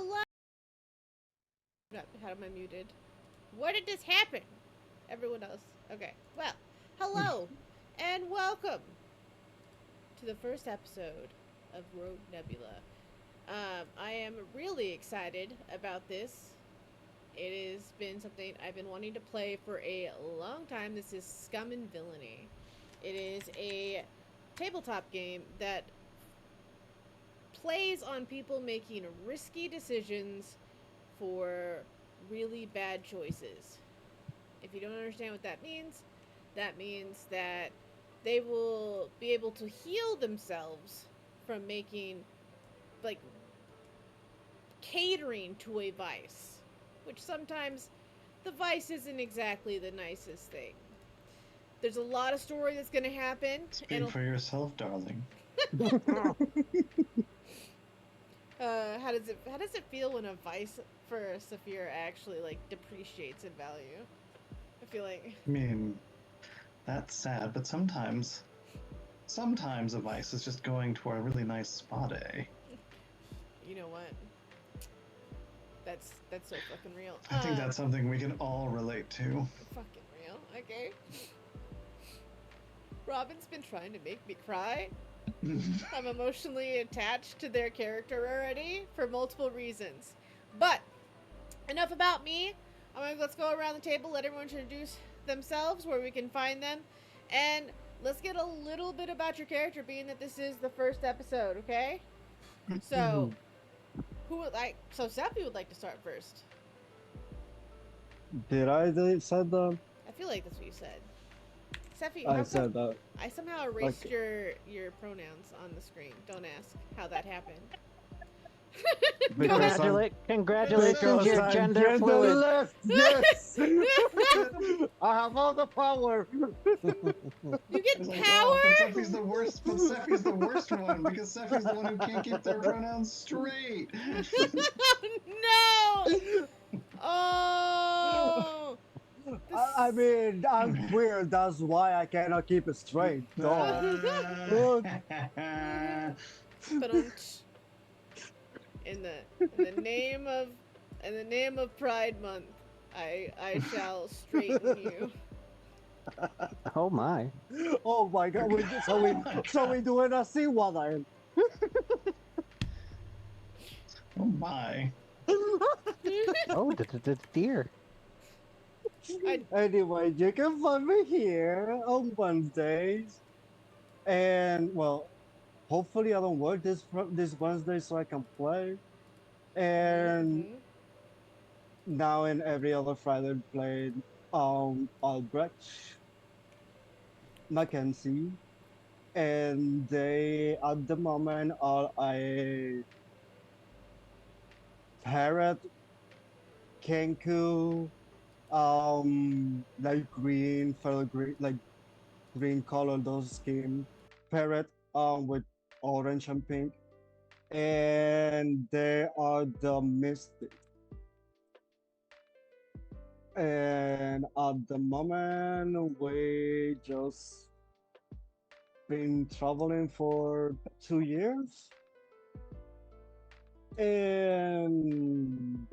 Hello. How am I muted? Where did this happen? Everyone else. Okay. Well, hello and welcome to the first episode of Road Nebula. I am really excited about this. It has been something I've been wanting to play for a long time. This is Scum and Villainy. It is a tabletop game that plays on people making risky decisions for really bad choices. If you don't understand what that means that they will be able to heal themselves from making, like, catering to a vice, which sometimes the vice isn't exactly the nicest thing. There's a lot of story that's going to happen. Speak for yourself, darling. How does it feel when a vice for Saphira actually like depreciates in value? I feel like I mean, that's sad, but sometimes a vice is just going to a really nice spot, eh? You know what? That's so fucking real. I think that's something we can all relate to. Fucking real. Okay. Robin's been trying to make me cry. I'm emotionally attached to their character already for multiple reasons. But enough about me. Let's go around the table, let everyone introduce themselves, where we can find them, and let's get a little bit about your character, being that this is the first episode, okay? So, So Seppi would like to start first. Did I say that? I feel like that's what you said. Seppi, I said that. I somehow erased your pronouns on the screen. Don't ask how that happened. Congratulations, you're gender fluid. Yes! I have all the power! You get Like, power? but Sephi's the worst. But Sephi's the worst one because Sephi's the one who can't keep their pronouns straight. No! Oh! I mean, I'm weird. That's why I cannot keep it straight. Dog. But in the name of Pride Month, I shall straighten you. Oh my! Oh my God! So we doing a C1 line. Oh my! Oh, dear. Anyway, you can find me here on Wednesdays, and well, hopefully I don't work this Wednesday so I can play. And now and every other Friday played Albrecht, Mackenzie, and they at the moment are a parrot, Kenku, like green, fell green, like green color, those skin parrot, with orange and pink, and they are the mystic. And at the moment, we just been traveling for 2 years, and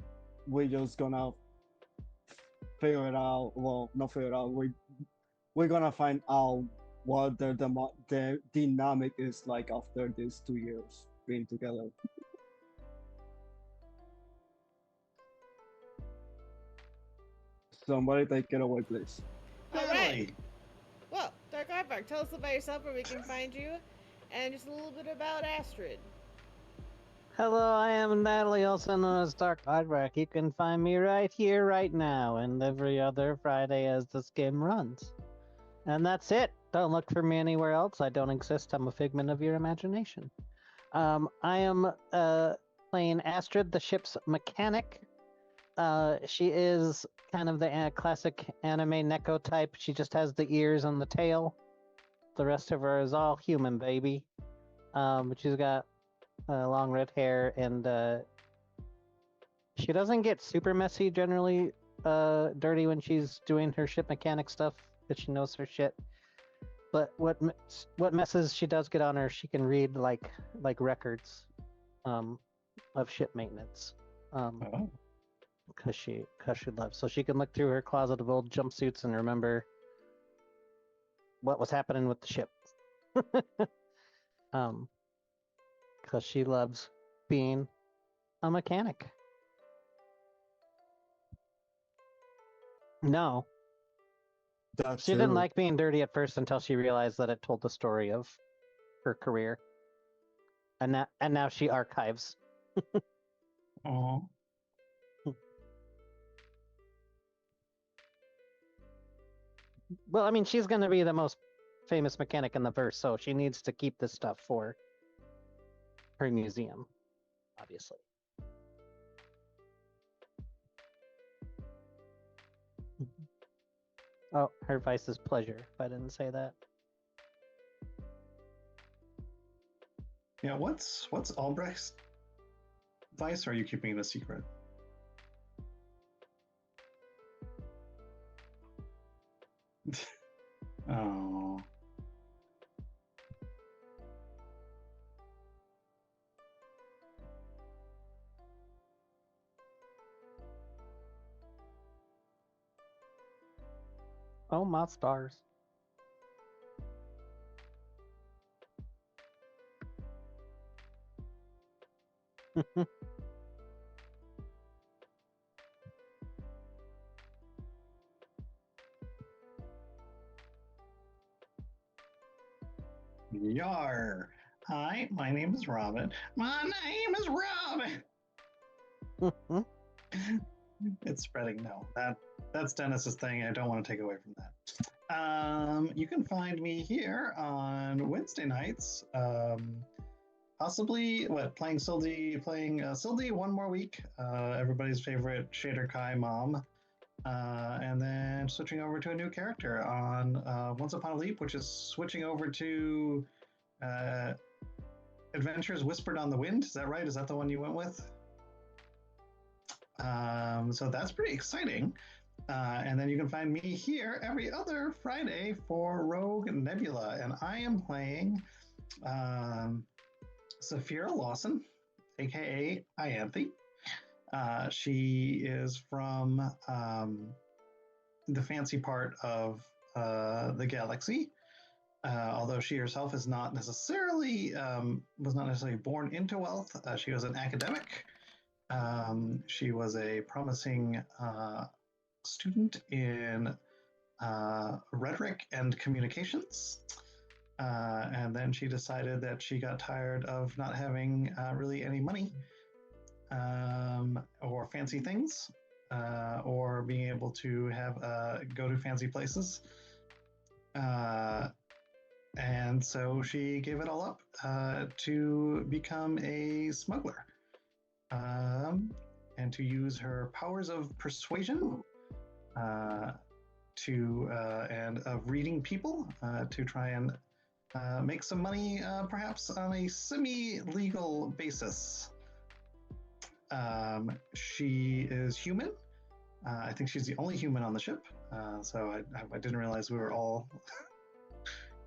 we just gonna figure it out. Well, not figure it out. We're gonna find out what the dynamic is like after these 2 years being together. Somebody take it away, please. All right. Well, Dark Aardvark, tell us about yourself, where we can find you, and just a little bit about Astrid. Hello, I am Natalie, also known as Dark Aardvark. You can find me right here, right now, and every other Friday as this game runs. And that's it. Don't look for me anywhere else. I don't exist. I'm a figment of your imagination. I am playing Astrid, the ship's mechanic. She is kind of the classic anime Neko type. She just has the ears and the tail. The rest of her is all human, baby. But she's got long red hair, and she doesn't get super messy, generally dirty when she's doing her ship mechanic stuff, because she knows her shit. But what messes she does get on her, she can read like records of ship maintenance. Oh. Because she loves, so she can look through her closet of old jumpsuits and remember what was happening with the ship. Because she loves being a mechanic. No, That she didn't too. like being dirty at first until she realized that it told the story of her career, and now she archives. Oh. Well, I mean, she's going to be the most famous mechanic in the verse, so she needs to keep this stuff for her museum, obviously. Oh, her vice is pleasure, if I didn't say that. Yeah, what's Albrecht's vice, or are you keeping it a secret? Oh. Oh, my stars. Yar. Hi, my name is Robin. My name is Robin. It's spreading. No, that's Dennis's thing. I don't want to take away from that. You can find me here on Wednesday nights. Possibly playing Sildy one more week. Everybody's favorite Shader Kai mom. And then switching over to a new character on Once Upon a Leap, which is switching over to Adventures Whispered on the Wind. Is that right? Is that the one you went with? So that's pretty exciting. And then you can find me here every other Friday for Rogue Nebula. And I am playing Saphira Lawson, aka Ianthe. She is from the fancy part of the galaxy. Although she herself is not necessarily was not necessarily born into wealth, she was an academic. She was a promising student in rhetoric and communications. And then she decided that she got tired of not having really any money or fancy things or being able to have go to fancy places. And so she gave it all up to become a smuggler and to use her powers of persuasion and of reading people to try and make some money, perhaps on a semi-legal basis. She is human. I think she's the only human on the ship. So I didn't realize we were all.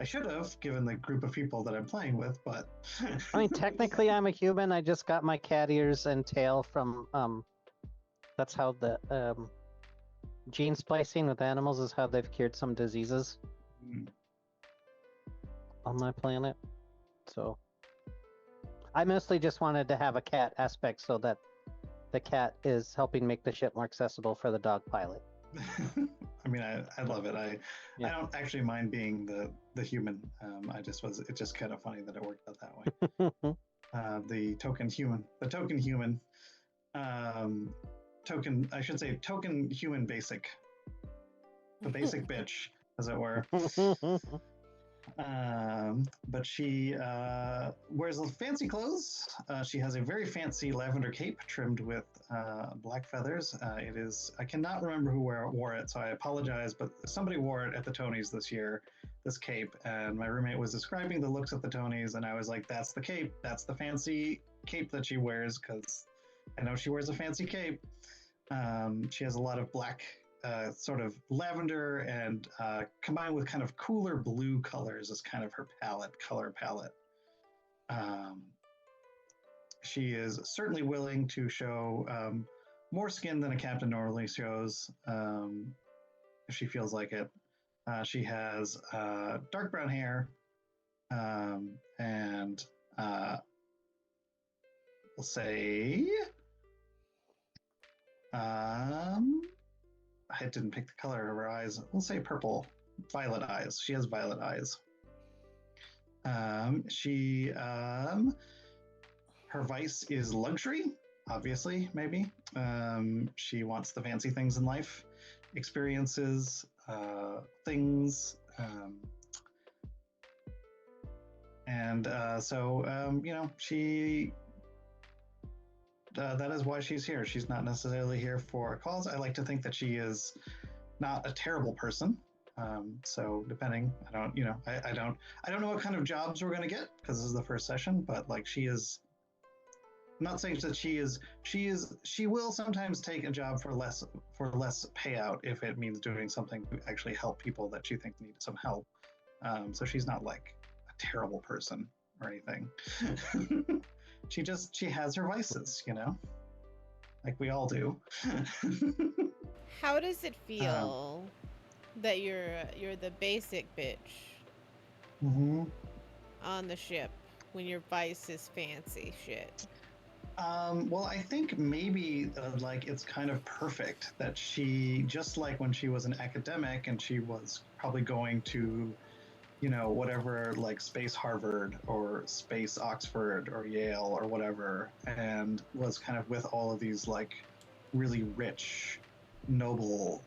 I should have, given the group of people that I'm playing with, but. I mean, technically, I'm a human. I just got my cat ears and tail from. That's how the gene splicing with animals is how they've cured some diseases on my planet. So I mostly just wanted to have a cat aspect so that the cat is helping make the ship more accessible for the dog pilot. I mean, I love it. I don't actually mind being the human. It's just kind of funny that it worked out that way. The token human, I should say token human basic, the basic bitch, as it were. But she wears fancy clothes. She has a very fancy lavender cape trimmed with black feathers. It is, I cannot remember who wore it, so I apologize, but somebody wore it at the Tonys this year, this cape, and my roommate was describing the looks at the Tonys, and I was like, that's the cape, that's the fancy cape that she wears, because I know she wears a fancy cape. She has a lot of black sort of lavender and combined with kind of cooler blue colors is kind of her color palette. she is certainly willing to show more skin than a captain normally shows if she feels like it. She has dark brown hair and we'll say I didn't pick the color of her eyes. We'll say purple, violet eyes. She has violet eyes. Her vice is luxury, obviously, maybe. She wants the fancy things in life, experiences, things. She that is why she's here. She's not necessarily here for a cause. I like to think that she is not a terrible person. So depending, I don't know what kind of jobs we're going to get because this is the first session, but like she is, I'm not saying that she will sometimes take a job for less payout if it means doing something to actually help people that she thinks need some help. So she's not like a terrible person or anything. She has her vices, like we all do. How does it feel that you're the basic bitch on the ship when your vice is fancy shit? Well, I think maybe like it's kind of perfect that she, just like when she was an academic and she was probably going to, whatever, like Space Harvard or Space Oxford or Yale or whatever, and was kind of with all of these like really rich, noble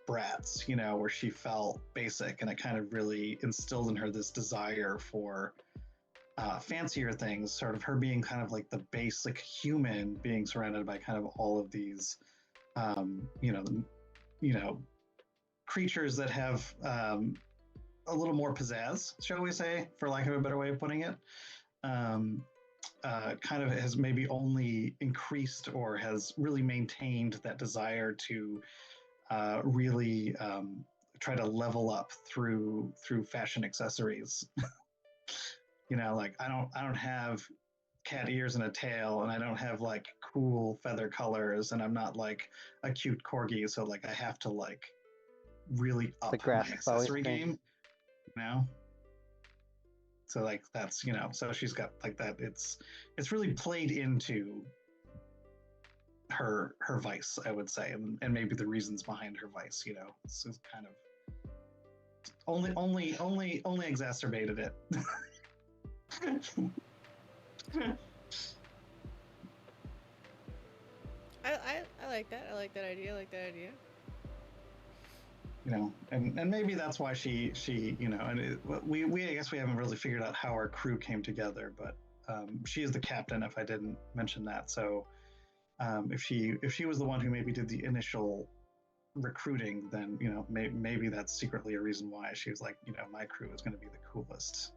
brats, where she felt basic, and it kind of really instilled in her this desire for fancier things, sort of her being kind of like the basic human being surrounded by kind of all of these creatures that have a little more pizzazz, shall we say, for lack of a better way of putting it. Kind of has maybe only increased or has really maintained that desire to really try to level up through fashion accessories. Like I don't have cat ears and a tail, and I don't have like cool feather colors, and I'm not like a cute corgi, so like I have to like really up my accessory game, So like that's so she's got like that. It's really played into her vice, I would say, and maybe the reasons behind her vice. It's kind of only exacerbated it. I like that. I like that idea. And maybe that's why she and we I guess we haven't really figured out how our crew came together, but she is the captain, if I didn't mention that. So if she was the one who maybe did the initial recruiting, then maybe that's secretly a reason why she was like, my crew is going to be the coolest.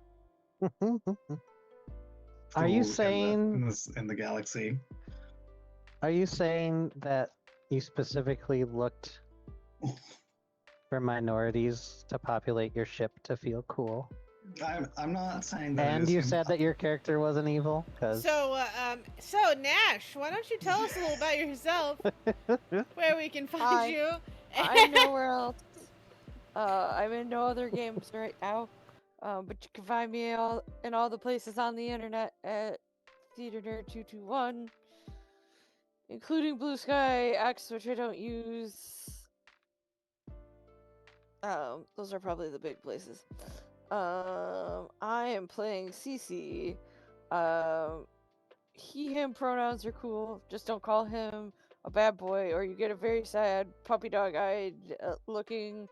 Are you saying in the galaxy? Are you saying that you specifically looked for minorities to populate your ship to feel cool? I'm not saying that. And you said that your character wasn't evil, So Nash, why don't you tell us a little about yourself, where we can find you? I'm nowhere else. I'm in no other games right now. But you can find me in all the places on the internet at TheaterNerd221, including Blue Sky X, which I don't use. Those are probably the big places. I am playing CC. He, him pronouns are cool. Just don't call him a bad boy, or you get a very sad puppy dog-eyed looking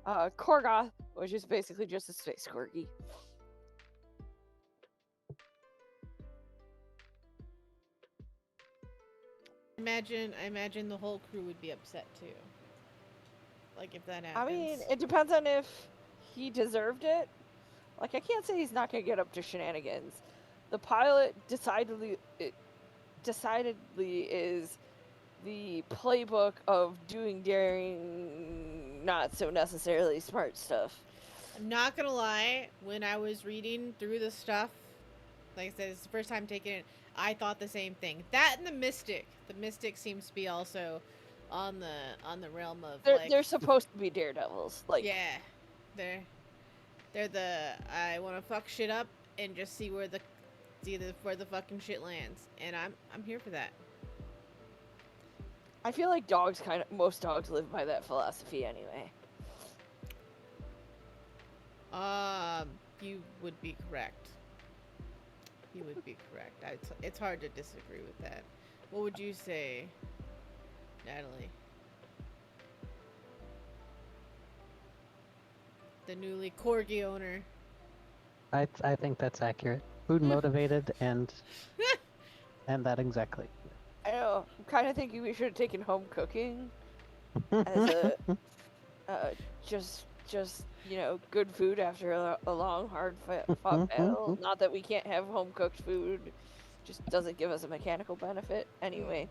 Korgoth, which is basically just a space corgi. I imagine the whole crew would be upset too. Like if that happens. I mean, it depends on if he deserved it. Like, I can't say he's not gonna get up to shenanigans. The pilot decidedly is the playbook of doing daring, not so necessarily smart stuff. I'm not gonna lie, when I was reading through the stuff, like I said, it's the first time taking it, I thought the same thing. That and the Mystic. The Mystic seems to be also on the realm of They're supposed to be daredevils. Like, yeah, they're the I want to fuck shit up and just see where the fucking shit lands, and I'm here for that. I feel like most dogs live by that philosophy anyway. You would be correct. You would be correct. It's hard to disagree with that. What would you say, Natalie? The newly corgi owner. I think that's accurate. Food motivated and that exactly. I know. I'm kind of thinking we should have taken home cooking as a just good food after a long hard fought battle. Not that we can't have home cooked food, just doesn't give us a mechanical benefit anyway.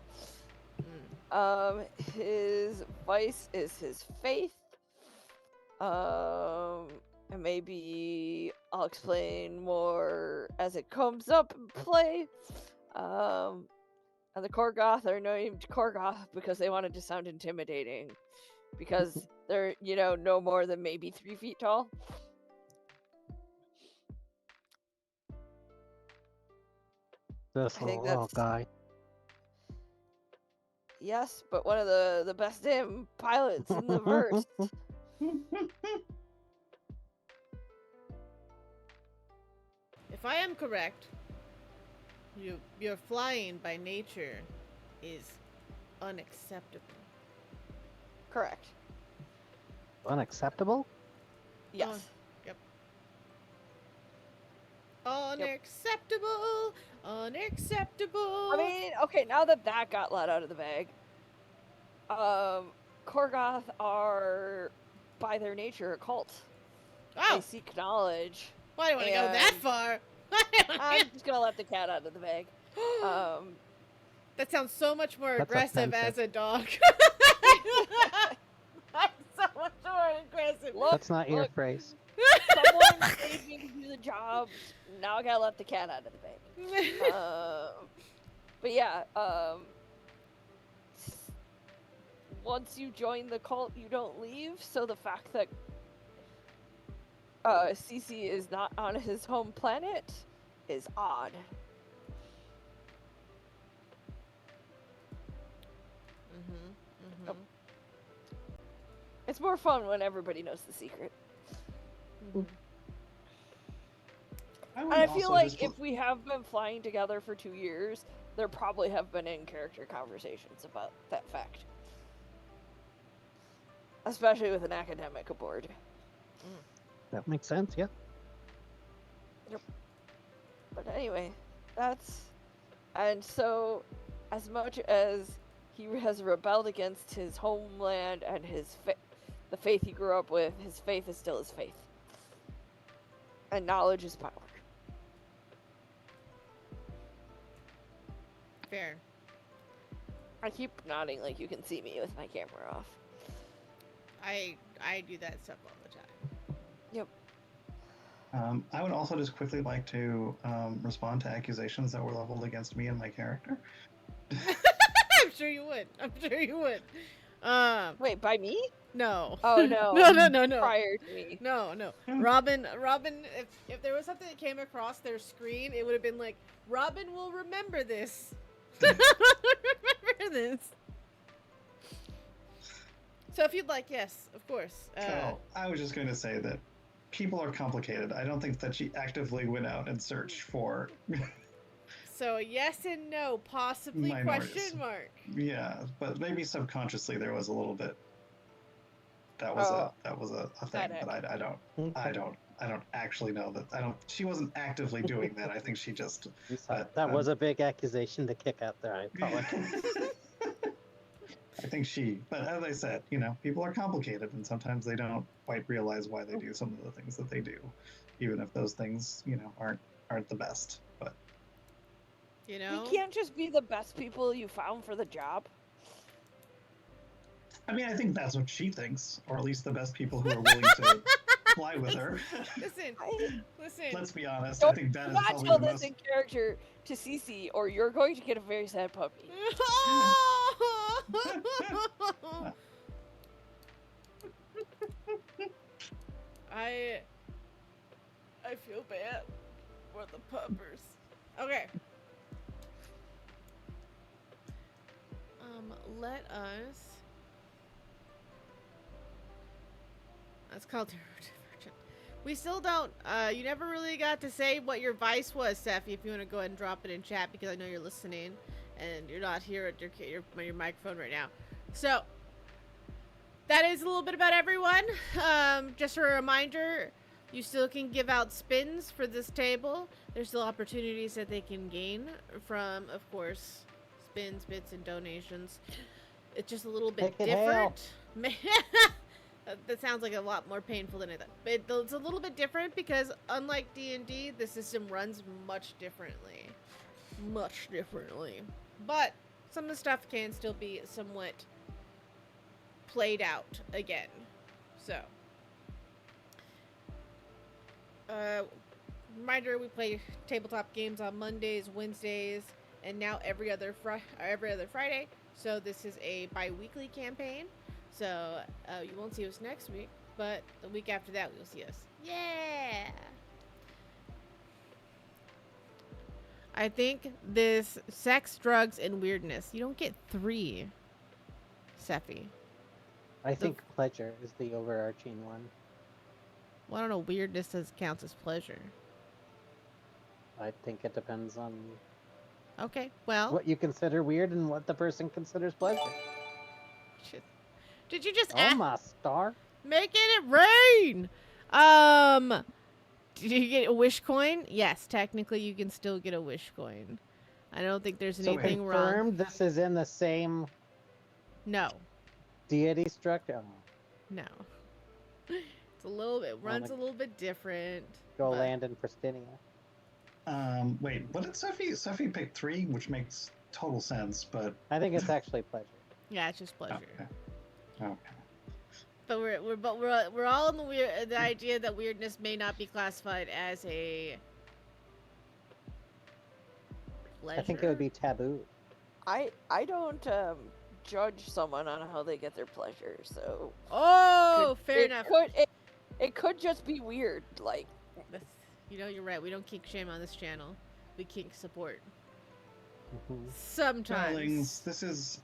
His vice is his faith. And maybe I'll explain more as it comes up in play. And the Korgoth are named Korgoth because they wanted to sound intimidating. Because they're, no more than maybe 3 feet tall. This little guy. Yes, but one of the best damn pilots in the verse. If I am correct, your flying by nature is unacceptable. Correct. Unacceptable? Yes. Yep. Unacceptable. Unacceptable. I mean, okay, now that got let out of the bag, Korgoth are, by their nature, a cult. Oh. They seek knowledge. Why do you want to go that far? I'm just gonna let the cat out of the bag. That sounds so much more aggressive as a dog. That's so much more aggressive. That's not your phrase. Someone paid me to do the job. Now I gotta let the cat out of the bag. But yeah, once you join the cult, you don't leave. So the fact that CC is not on his home planet is odd. Yep. It's more fun when everybody knows the secret. And I feel like if we have been flying together for 2 years, there probably have been in-character conversations about that fact. Especially with an academic aboard. That makes sense, yeah. Yep. But anyway, and so, as much as he has rebelled against his homeland and the faith he grew up with, his faith is still his faith. And knowledge is power. Fair. I keep nodding like you can see me with my camera off. I do that stuff all the time. Yep. I would also just quickly like to respond to accusations that were leveled against me and my character. I'm sure you would. Wait, by me? No. Oh no. No. Prior to me. No. Robin, if there was something that came across their screen, it would have been like, Robin will remember this. Remember this. So if you'd like, yes, of course. So I was just going to say that people are complicated. I don't think that she actively went out and searched for. So yes and no, possibly minorities. question mark. Yeah, but maybe subconsciously there was a little bit. That was a thing, but I don't actually know that. She wasn't actively doing that. I think she just. That was a big accusation to kick out there. I apologize. I think but as I said, people are complicated, and sometimes they don't quite realize why they do some of the things that they do, even if those things, aren't the best. But You can't just be the best people you found for the job. I mean, I think that's what she thinks, or at least the best people who are willing to fly with her. Listen, listen. Let's be honest. I think that Do is not probably tell the this most. in character to Cece, or you're going to get a very sad puppy. I feel bad for the puppers. Okay. Let us. That's called Divergent. We still don't. You never really got to say what your vice was, Seffi. If you want to go ahead and drop it in chat, because I know you're listening, and you're not here at your microphone right now. So that is a little bit about everyone. Just a reminder, you still can give out spins for this table. There's still opportunities that they can gain from, of course, spins, bits, and donations. It's just a little bit Make it hail. different. That sounds like a lot more painful than I thought. But it's a little bit different because, unlike D&D, the system runs much differently. Much differently. But some of the stuff can still be somewhat played out again. So, reminder, we play tabletop games on Mondays, Wednesdays, and now every other Friday. So this is a bi-weekly campaign. So you won't see us next week, but the week after that you'll see us. Yeah! I think this sex, drugs, and weirdness. You don't get 3, Seffi. I think pleasure is the overarching one. Well, I don't know. Weirdness counts as pleasure. I think it depends on Okay, well. what you consider weird and what the person considers pleasure. Shit. Did you just Oh, my star. making it rain? Did you get a wish coin? Yes, technically you can still get a wish coin. I don't think there's So anything wrong. confirmed this is in the same No. deity structure. No. It's a little bit, runs a little bit different. Go but- land in Pristinia. Wait, what did Seffi? Seffi picked 3, which makes total sense, but I think it's actually pleasure. Yeah, it's just pleasure. okay. But we're all in the idea that weirdness may not be classified as a pleasure. I think it would be taboo. I don't judge someone on how they get their pleasure, so Oh, fair enough. It could just be weird, like That's, you're right. We don't kink shame on this channel. We kink support. Mhm. Sometimes. Darlings, this is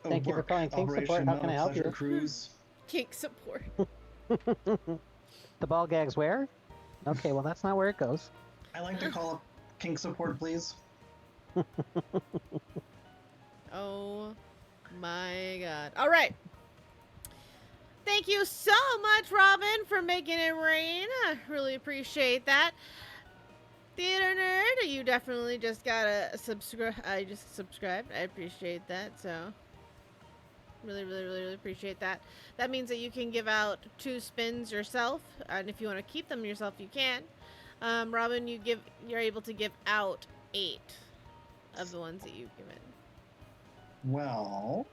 a Thank you for work calling Kink Support. operation, How not can a I help pleasure you? cruise. Kink support. The ball gag's where? Okay, well that's not where it goes. I like to call up kink support, please. Oh my god. All right. Thank you so much, Robin, for making it rain. I really appreciate that. Theater Nerd, you definitely just gotta subscribe. I just subscribed. I appreciate that. So, really appreciate that. That means that you can give out 2 spins yourself, and if you want to keep them yourself, you can. Robin, you're able to give out 8 of the ones that you've given. Well,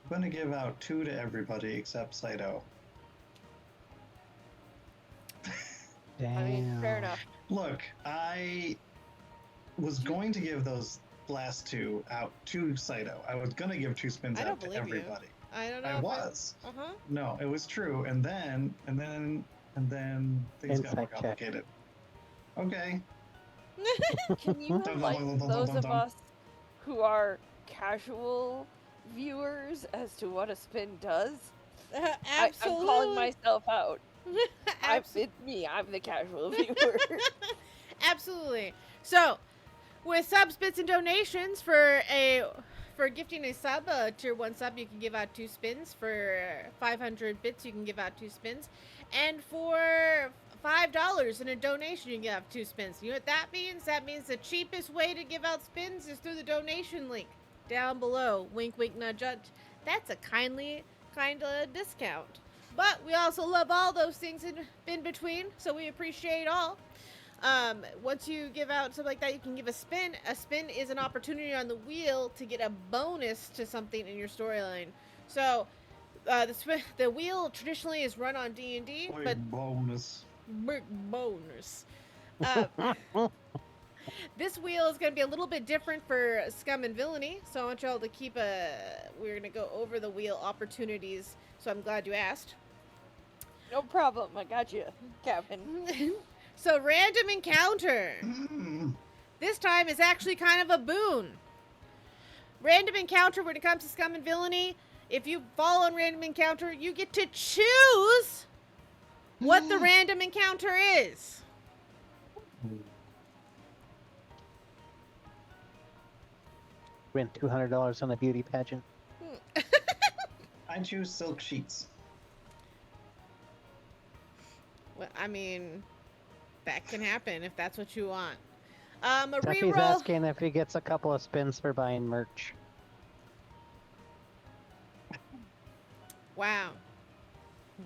I'm going to give out 2 to everybody except Saito. Damn. I mean, fair enough. Look, I was going to give those last 2 out to Saito. I was going to give 2 spins I don't out to believe you. everybody. I don't know. I if was. Uh-huh. No, it was true. And then things got more Insight check. complicated. Okay. Can you Dum, dum, enlighten dum, dum, those dum, of dum. us who are casual viewers as to what a spin does? I'm Absolutely. calling myself out. Absolutely. It's me. I'm the casual viewer. Absolutely. So, with subs, bits, and donations for gifting a sub, a tier 1 sub, you can give out 2 spins. For 500 bits, you can give out 2 spins. And for $5 in a donation, you can give out 2 spins. You know what that means? That means the cheapest way to give out spins is through the donation link down below. Wink, wink, nudge, nudge. That's a kind of discount. But we also love all those things in between, so we appreciate all. Once you give out something like that, you can give a spin. A spin is an opportunity on the wheel to get a bonus to something in your storyline. So the wheel traditionally is run on D&D, Boy, but bonus. bonus. This wheel is going to be a little bit different for Scum and Villainy, so I want y'all to keep we're going to go over the wheel opportunities, so I'm glad you asked. No problem. I got you, Captain. So, random encounter. Mm. This time is actually kind of a boon. Random encounter when it comes to Scum and Villainy, if you fall on random encounter, you get to choose what the random encounter is. Win $200 on the beauty pageant. I choose silk sheets. Well, I mean, that can happen if that's what you want. A Steffi's reroll. asking if he gets a couple of spins for buying merch. Wow.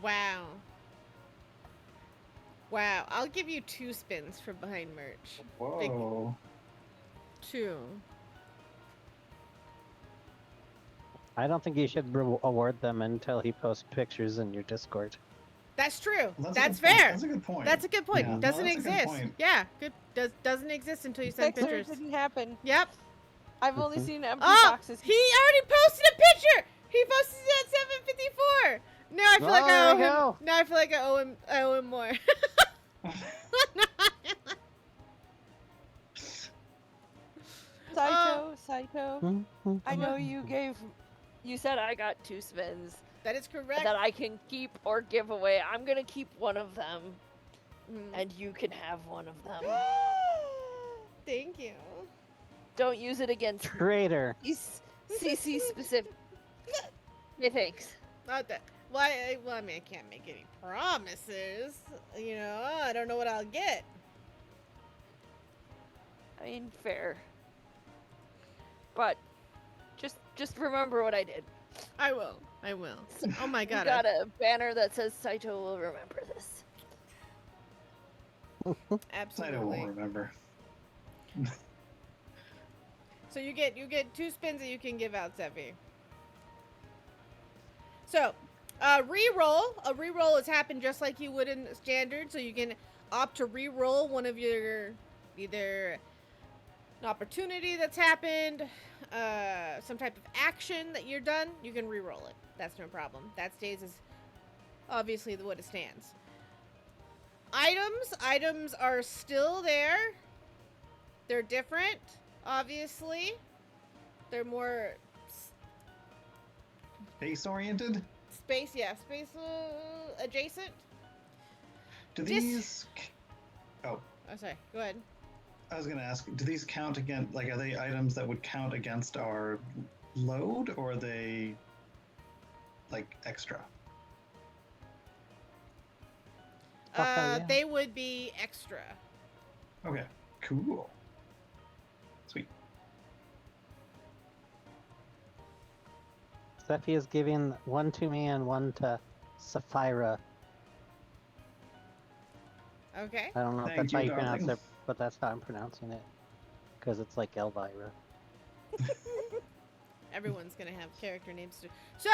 Wow. Wow. I'll give you 2 spins for behind merch. Whoa. 2. I don't think you should award them until he posts pictures in your Discord. That's true. Well, That's a good point. fair. That's a good point. That's a good point. Yeah, no, Doesn't that's a good exist. point. Yeah, good. Doesn't exist until you send Picture pictures. didn't happen. Yep. I've only seen empty Oh, boxes. he already posted a picture. He posted it at 7:54. Now I feel like I there owe we him. go. Now I feel like I owe him more. Saito. I know you said I got 2 spins That is correct. that I can keep or give away. I'm gonna keep one of them, Mm. and you can have one of them. Thank you. Don't use it against me. Traitor. CC specific. Yeah, thanks. Not that. Why? Well, I mean, I can't make any promises. You know, I don't know what I'll get. I mean, fair. But just remember what I did. I will. I will. Oh my You god. got a banner that says Saito will remember this. I Absolutely. don't remember. So you get 2 spins that you can give out, Zephy. So, reroll. A reroll has happened just like you would in standard, so you can opt to reroll one of your either an opportunity that's happened, some type of action that you're done. You can reroll it. That's no problem. That stays as obviously what it stands. Items are still there. They're different, obviously. They're more Base oriented? space adjacent. Do Dis- these. Oh, Oh, sorry. Go ahead. I was going to ask, do these count against. Like, are they items that would count against our load, or are they. Like, extra? Yeah. They would be extra. Okay, cool. Sweet. Steffi is giving 1 to me and 1 to Sapphira. Okay. I don't know if Thank that's how you, you pronounce darling. it, but that's how I'm pronouncing it. Because it's like Elvira. Everyone's gonna have character names too. So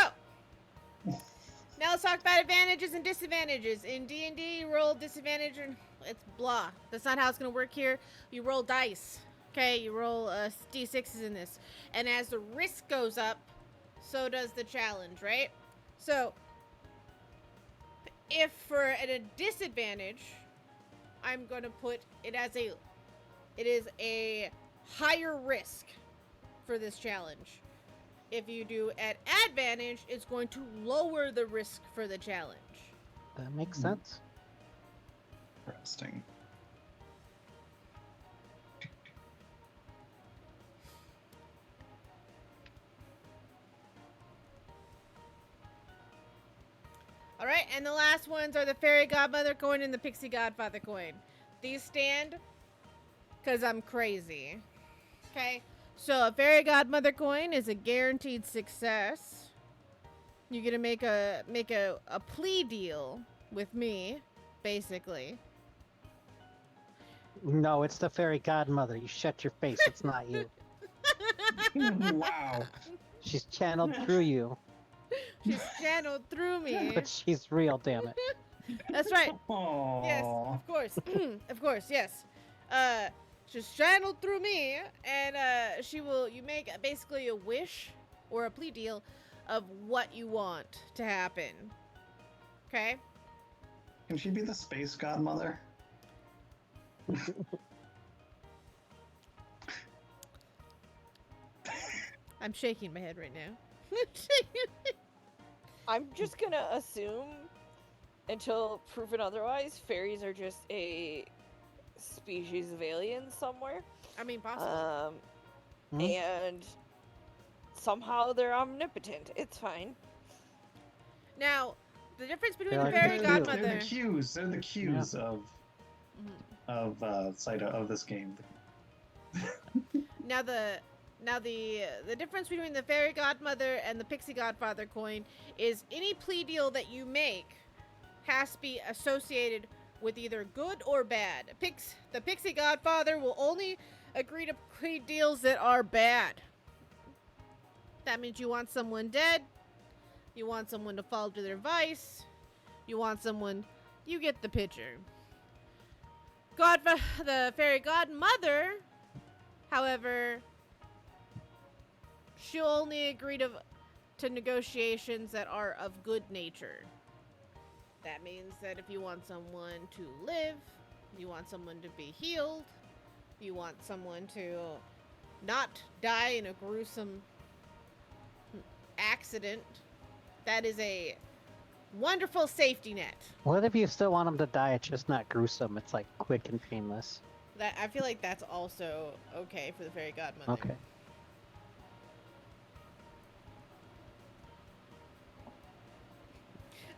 now let's talk about advantages and disadvantages. In D&D, you roll disadvantage, and it's blah. That's not how it's gonna work here. You roll dice. Okay, you roll d6s in this, and as the risk goes up, so does the challenge, right? So if for at a disadvantage, I'm gonna put it as it is a higher risk for this challenge. If you do at advantage, it's going to lower the risk for the challenge. That makes sense. Interesting. All right, and the last ones are the Fairy Godmother coin and the Pixie Godfather coin. These stand because I'm crazy. Okay, so a Fairy Godmother coin is a guaranteed success. You're gonna make a plea deal with me, basically. No, it's the fairy godmother. You shut your face. It's not you. Wow. She's channeled through you. She's channeled through me. But she's real, damn it. That's right. Aww. Yes, of course. Of course, yes. She's channeled through me, and you make basically a wish or a plea deal of what you want to happen. Okay? Can she be the space godmother? I'm shaking my head right now. I'm just gonna assume, until proven otherwise, fairies are just a species of aliens somewhere. I mean, possible. And somehow they're omnipotent. It's fine. Now, the difference between They're the like fairy the They're godmother. the cues. They're the cues Mhm. of this game. Now the difference between the fairy godmother and the pixie godfather coin is any plea deal that you make has to be associated with either good or bad. The pixie godfather will only agree to plea deals that are bad. That means you want someone dead, you want someone to fall to their vice, you want someone. You get the picture. The fairy godmother, however, she'll only agree to negotiations that are of good nature. That means that if you want someone to live, you want someone to be healed, you want someone to not die in a gruesome accident, that is a wonderful safety net. What if you still want them to die? It's just not gruesome. It's like quick and painless. That I feel like that's also okay for the fairy godmother. Okay.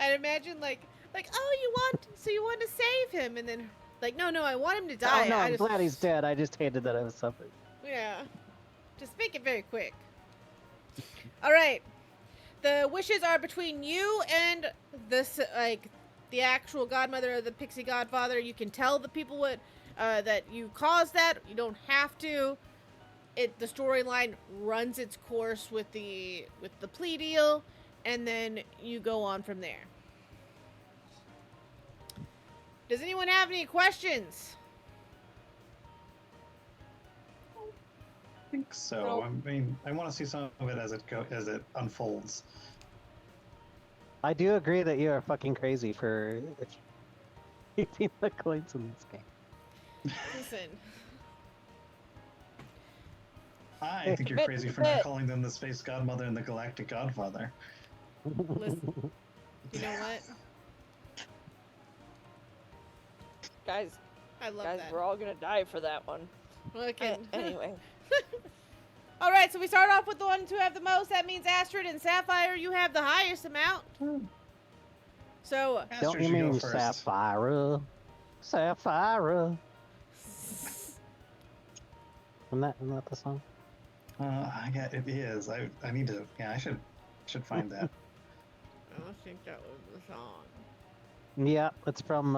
I'd imagine like, oh, you want to save him, and then like, no, I want him to die. Oh no, I'm just, glad he's dead. I just hated that I was suffering. Yeah, just make it very quick. All right, the wishes are between you and this the actual godmother or the pixie godfather. You can tell the people what that you caused that. You don't have to. The storyline runs its course with the plea deal, and then you go on from there. Does anyone have any questions? I think so. Nope. I mean, I want to see some of it as it unfolds. I do agree that you are fucking crazy for keeping the coins in this game. Listen, I think you're Admit crazy for it. not calling them the space godmother and the galactic godfather. listen. You know what? Guys, I love that. we're all gonna die for that one. Okay. Anyway. All right, so we start off with the ones who have the most. That means Astrid and Sapphire. You have the highest amount. So. Don't Astrid you should go mean first. Sapphire? Sapphire. Isn't that the song? Yeah, it is. I need to. Yeah, I should find that. I don't think that was the song. Yeah, it's from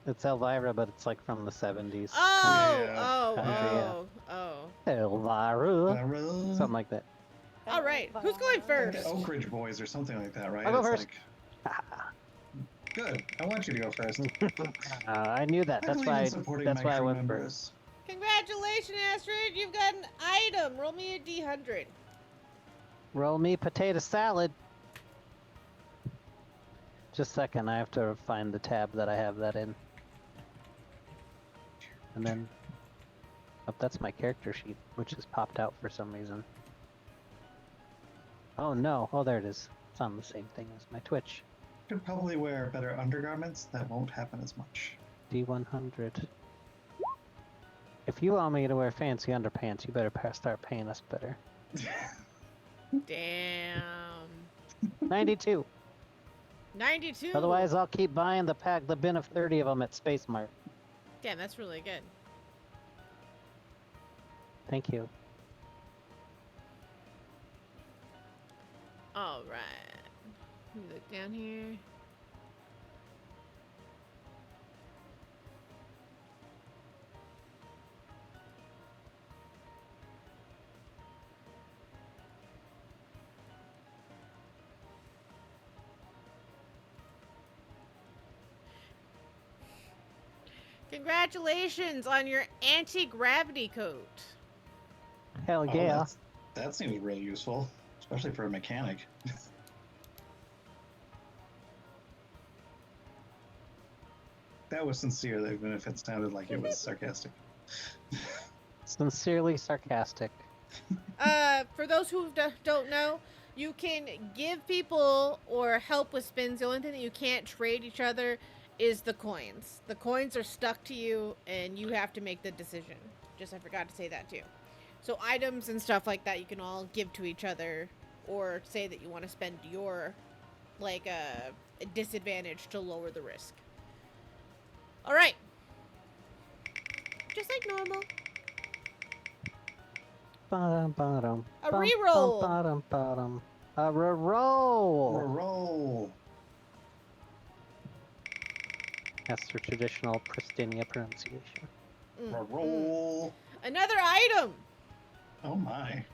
it's Elvira, but it's like from the 70s. Oh. Elvira. Something Something like that. All right, who's going like first? the Oak Ridge Boys or something like that, right? I'll go It's first. like, good. I want you to go first. I knew that. I That's believe why. in supporting That's my why I crew went members. first. Congratulations, Astrid. You've got an item. Roll me a D100. Roll me potato salad. Just a second. I have to find the tab that I have that in. And then, oh, that's my character sheet, which has popped out for some reason. Oh no! Oh, there it is. It's on the same thing as my Twitch. Could probably wear better undergarments. That won't happen as much. D100. If you want me to wear fancy underpants, you better start paying us better. Damn. 92. 92. Otherwise, I'll keep buying the bin of 30 of them at Space Mart. Damn, that's really good. Thank you. All right. Let me look down here. Congratulations on your anti-gravity coat. Hell Oh, yeah. that seems really useful, especially for a mechanic. That was sincere, even if it sounded like it was sarcastic. Sincerely sarcastic. For those who don't know, you can give people or help with spins. The only thing that you can't trade each other is the coins. The coins are stuck to you, and you have to make the decision. I forgot to say that too. So items and stuff like that, you can all give to each other, or say that you want to spend your, like, a disadvantage to lower the risk. All right. Just like normal. A reroll. A reroll. Roll. That's the traditional Pristinia pronunciation. Roll. Another item. Oh my.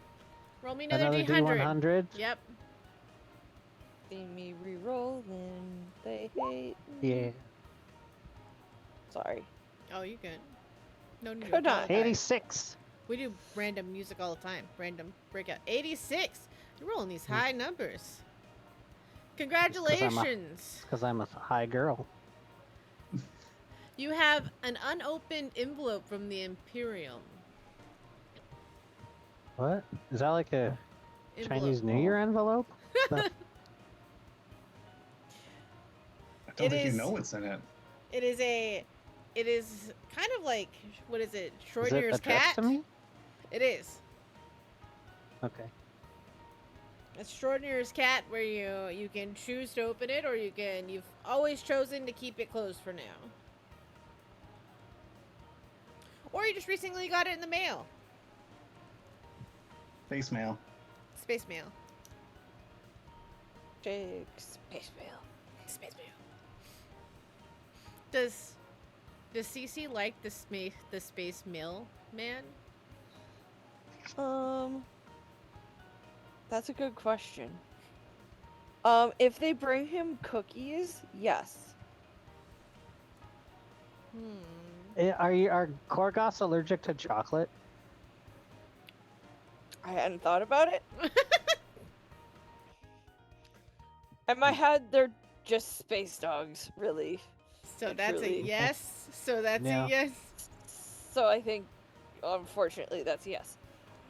Roll me another Another D100. D100? Yep. See me re-roll, then they hate me. Yeah. Sorry. Oh, you good. No need to Could not. apologize. 86. We do random music all the time. Random breakout. 86. You're rolling these high numbers. Congratulations. Because I'm a high girl. You have an unopened envelope from the Imperium. What? Is that like a Envelope. Chinese New Year envelope? I don't It think is- you know what's in it. It is kind of like, what is it? Is it Schrodinger's addressed cat? to me? It is. Okay. It's Schrodinger's cat where you can choose to open it, or you've always chosen to keep it closed for now. Or you just recently got it in the mail. Face mail. Space mail. Jake Space Mail. Space mail. Does Cece like the space mail man? That's a good question. If they bring him cookies, yes. Are Korgoths allergic to chocolate? I hadn't thought about it. In my head, they're just space dogs, really. So that's a Truly. yes. So that's Yeah. a yes. So I think, unfortunately, that's yes.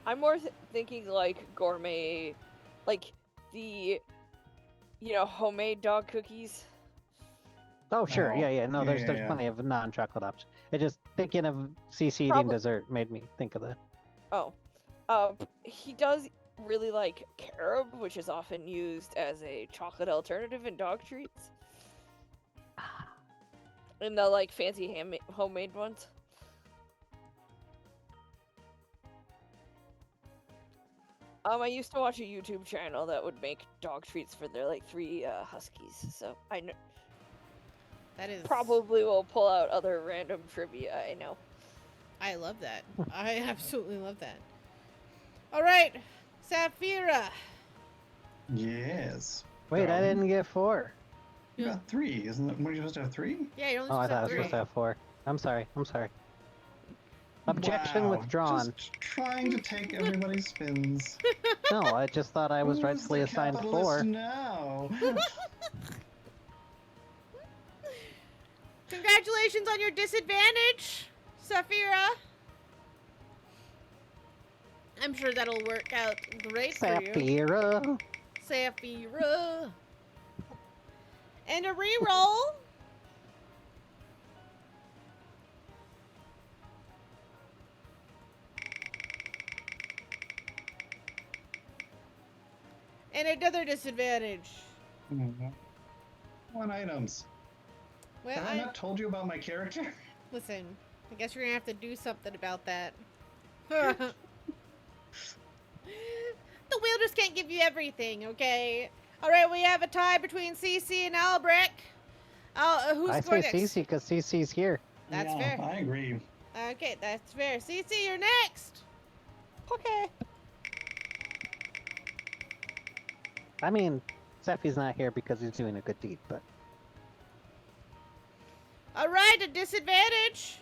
I'm more thinking like gourmet, like the, homemade dog cookies. Oh, sure. Oh, Yeah. No, there's yeah. plenty of non-chocolate options. It just thinking of CC eating dessert made me think of that. Oh, he does really like carob, which is often used as a chocolate alternative in dog treats. In the like fancy homemade ones. I used to watch a YouTube channel that would make dog treats for their like 3 huskies, so I know That is probably will pull out other random trivia. I know. I love that. I absolutely love that. All right, Saphira. Yes. Wait, I Darling. didn't get 4. You got 3, isn't it? Weren't you supposed to have 3? Yeah, you're only Oh, I supposed to thought I have was 3. supposed to have 4. I'm sorry. Objection Wow, withdrawn. Just trying to take everybody's spins. No, I just thought I was Who's rightfully the assigned capitalist 4. now? Congratulations on your disadvantage, Saphira. I'm sure that'll work out great for you. Saphira. Saphira. And a reroll. And another disadvantage. 1 items. Well, Have I not told you about my character? listen, I guess you're gonna have to do something about that. The wheel just can't give you everything, okay? Alright, we have a tie between CC and Albrecht. Who's I going say next? CC because CC's here. That's Yeah, fair. I agree. Okay, that's fair. CC, you're next. Okay. I mean, Sephi's not here because he's doing a good deed, but Alright, a disadvantage!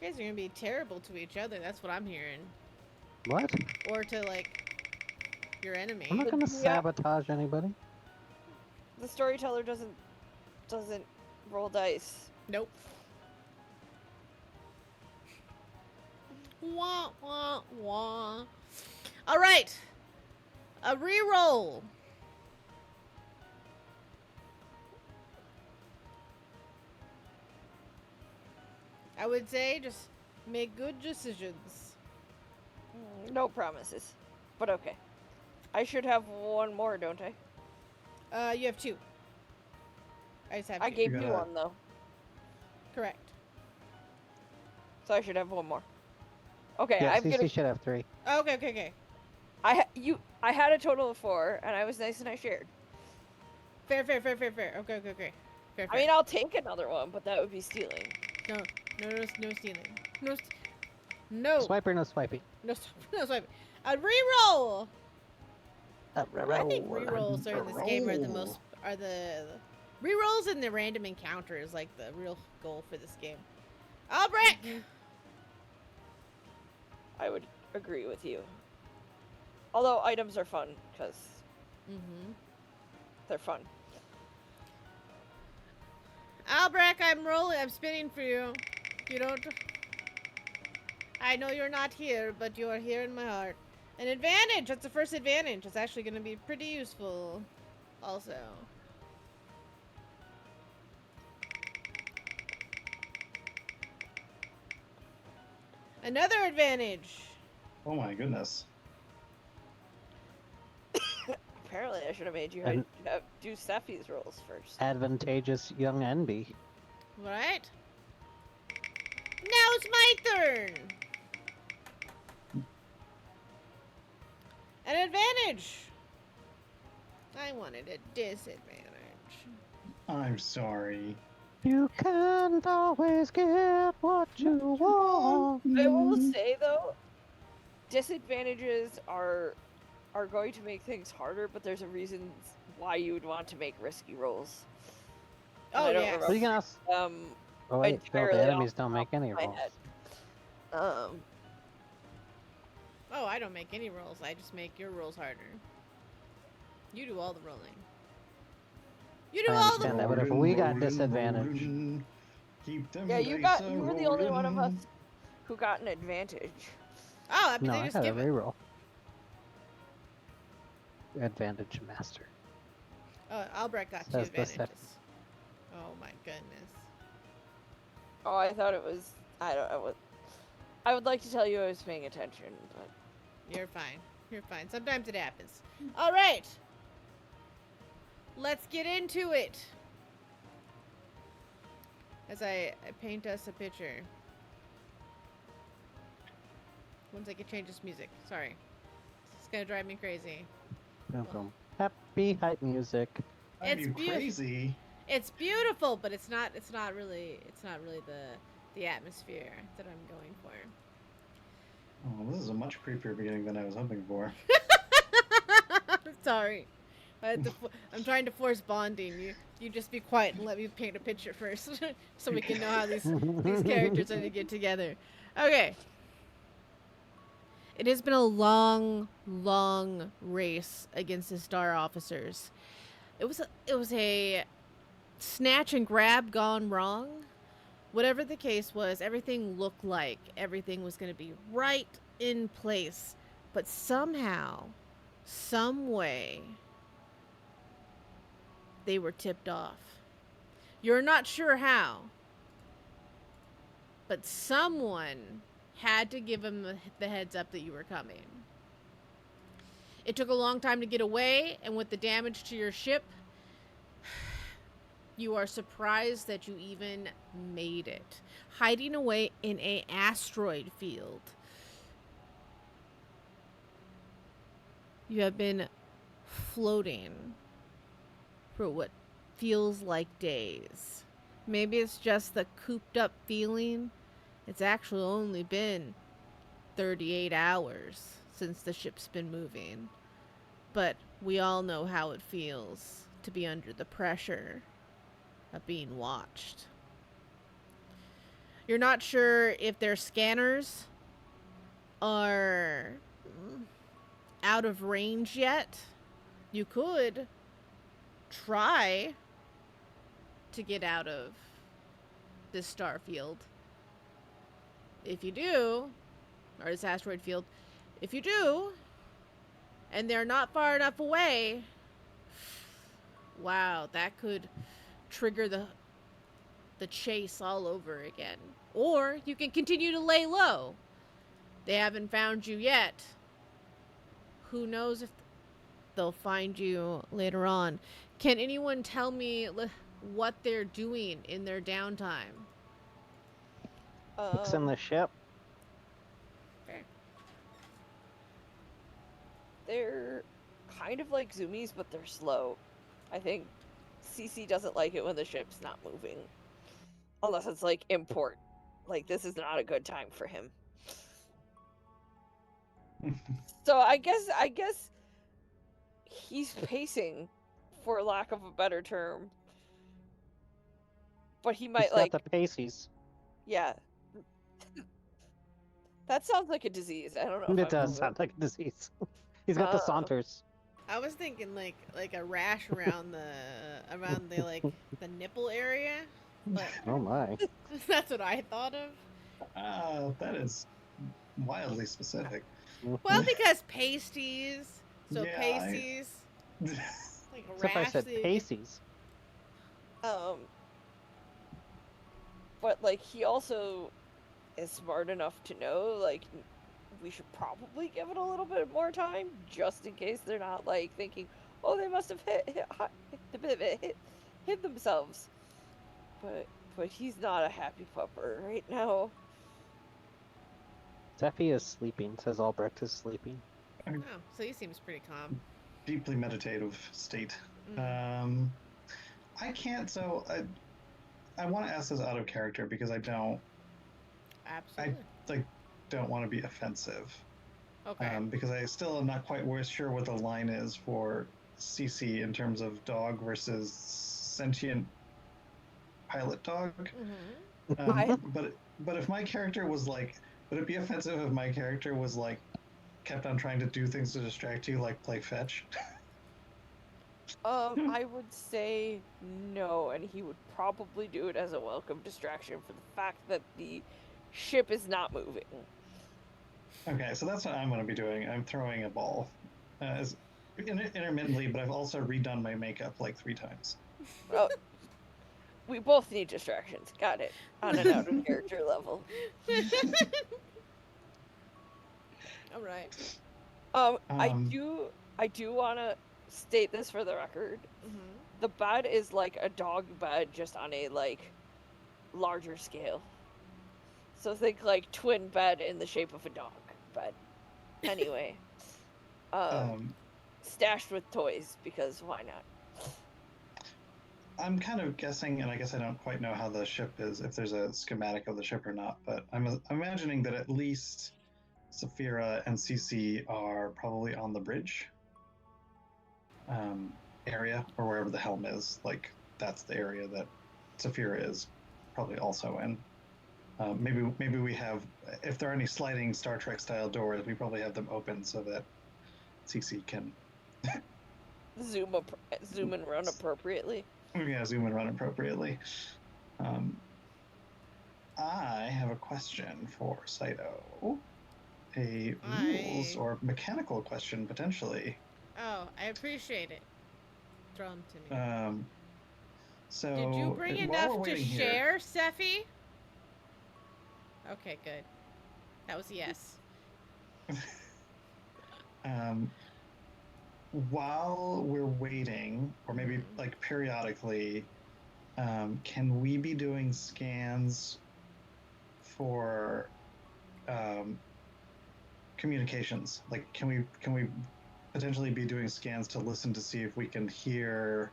You guys are gonna be terrible to each other, that's what I'm hearing. What? Or to, like, your enemy. I'm not gonna Yeah. sabotage anybody. The storyteller doesn't roll dice. Nope. Wah, wah, wah. Alright. A reroll. I would say just make good decisions. No promises. But okay. I should have one more, don't I? You have 2. I just have 2. I gave You you gotta- one though. Correct. So I should have one more. Okay, Yeah, I'm CC gonna should have 3. Okay. I had a total of 4 and I was nice and I shared. Fair. Okay. Fair. I mean, I'll take another one, but that would be stealing. No stealing. No. Swiper, no swiping. No swiping. A reroll. I think rerolls are in this game are the rerolls and the random encounter is like the real goal for this game. Albrecht. I would agree with you. Although items are fun because they're fun. Albrecht, I'm spinning for you. You don't. I know you're not here, but you are here in my heart. An advantage. That's the first advantage. It's actually going to be pretty useful. Also. Another advantage. Oh my goodness. Apparently, I should have made you And- do Steffi's rolls first. Advantageous young Envy. Right? Now it's my turn. An advantage. I wanted a disadvantage. I'm sorry. You can't always get what you want. I will say though, disadvantages are going to make things harder, but there's a reason why you would want to make risky rolls. And Oh, I don't yes. But you can also. Oh wait, no, entirely the enemies off don't the make top of any my rolls. head. Oh, I don't make any rolls. I just make your rolls harder. You do all the rolling. You do I all the understand that, but if we got disadvantage. rolling, keep them Yeah, you dice were the only one of us rolling. who got an advantage. Oh, but No, they I just got a give it. reroll. Advantage master. Oh, Albrecht got 2 Says the advantages. second. Oh my goodness. Oh, I thought it was. I don't know. I would like to tell you I was paying attention, but You're fine. You're fine. Sometimes it happens. All right. Let's get into it. As I paint us a picture. Once I can change this music. Sorry. It's gonna drive me crazy. Boom, boom. Happy hype music. Are It's you beautiful. crazy? It's beautiful, but it's not really the atmosphere that I'm going for. Oh, this is a much creepier beginning than I was hoping for. Sorry. I'm trying to force bonding. You just be quiet and let me paint a picture first, so we can know how these characters are to get together. Okay. It has been a long race against the Star Officers. It was a snatch and grab gone wrong. Whatever the case was, everything looked like everything was going to be right in place, but somehow, some way, they were tipped off. You're not sure how, but someone had to give them the heads up that you were coming. It took a long time to get away, and with the damage to your ship, you are surprised that you even made it. Hiding away in an asteroid field. You have been floating for what feels like days. Maybe it's just the cooped up feeling. It's actually only been 38 hours since the ship's been moving. But we all know how it feels to be under the pressure being watched. You're not sure if their scanners are out of range yet. You could try to get out of this star field. If you do, or this asteroid field, if you do, and they're not far enough away, wow, that could trigger the chase all over again. Or you can continue to lay low. They haven't found you yet. Who knows if they'll find you later on. Can anyone tell me what they're doing in their downtime? Fixing the ship. Okay. They're kind of like zoomies, but they're slow. I think CC doesn't like it when the ship's not moving. Unless it's like import. Like, this is not a good time for him. So I guess he's pacing, for lack of a better term. But he might He's got the paces. yeah. That sounds like a disease. I don't know. It does sound like a disease. He's got the saunters. I was thinking like a rash around the like the nipple area, but Oh my. that's what I thought of. That is wildly specific. Well, because pasties, so Yeah, pasties, like a Except I rash. said that you get- paces. But like he also is smart enough to know like we should probably give it a little bit more time just in case they're not like thinking, oh, they must have hit themselves. But he's not a happy pupper right now. Zeffy is sleeping, says Albrecht is sleeping. Oh, so he seems pretty calm. Deeply meditative state. Mm. I can't. So I want to ask this out of character because I don't Absolutely. don't want to be offensive. Okay. Because I still am not quite sure what the line is for CC in terms of dog versus sentient pilot dog. But if my character was like, would it be offensive if my character was like kept on trying to do things to distract you, like play fetch? I would say no, and he would probably do it as a welcome distraction for the fact that the ship is not moving. Okay, so that's what I'm going to be doing. I'm throwing a ball, intermittently, but I've also redone my makeup like 3 times. Well, we both need distractions. Got it. On an out of character level. All right. I do want to state this for the record. Mm-hmm. The bed is like a dog bed, just on a like larger scale. So think like twin bed in the shape of a dog bed. Anyway, stashed with toys because why not? I'm kind of guessing, and I guess I don't quite know how the ship is, if there's a schematic of the ship or not, but I'm imagining that at least Saphira and CC are probably on the bridge area, or wherever the helm is. Like, that's the area that Saphira is probably also in. Maybe we have, if there are any sliding Star Trek style doors, we probably have them open so that CC can Zoom and run appropriately. Yeah, zoom and run appropriately. I have a question for Saito. A rules or mechanical question, potentially. Oh, I appreciate it. Throw them to me. So did you bring enough to share, Sephi? Okay, good. That was a yes. While we're waiting, or maybe like periodically, can we be doing scans for communications? Like, can we potentially be doing scans to listen to see if we can hear,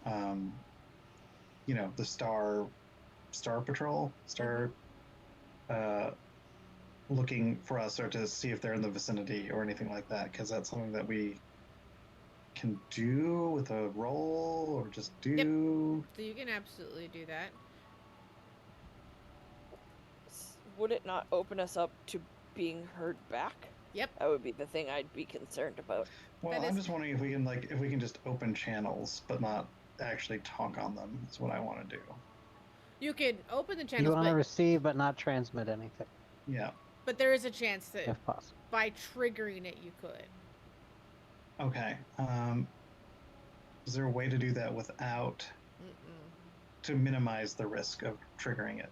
the Star Patrol, looking for us, or to see if they're in the vicinity or anything like that? Because that's something that we can do with a roll or just do? So you can absolutely do that. Would it not open us up to being heard back? Yep. That would be the thing I'd be concerned about. Well, That I'm is- just wondering if we can just open channels but not actually talk on them. That's what I want to do. You can open the You channels, want to receive but not transmit anything, Yeah. but there is a chance that if possible. by triggering it, you could. Okay. Is there a way to do that without to minimize the risk of triggering it?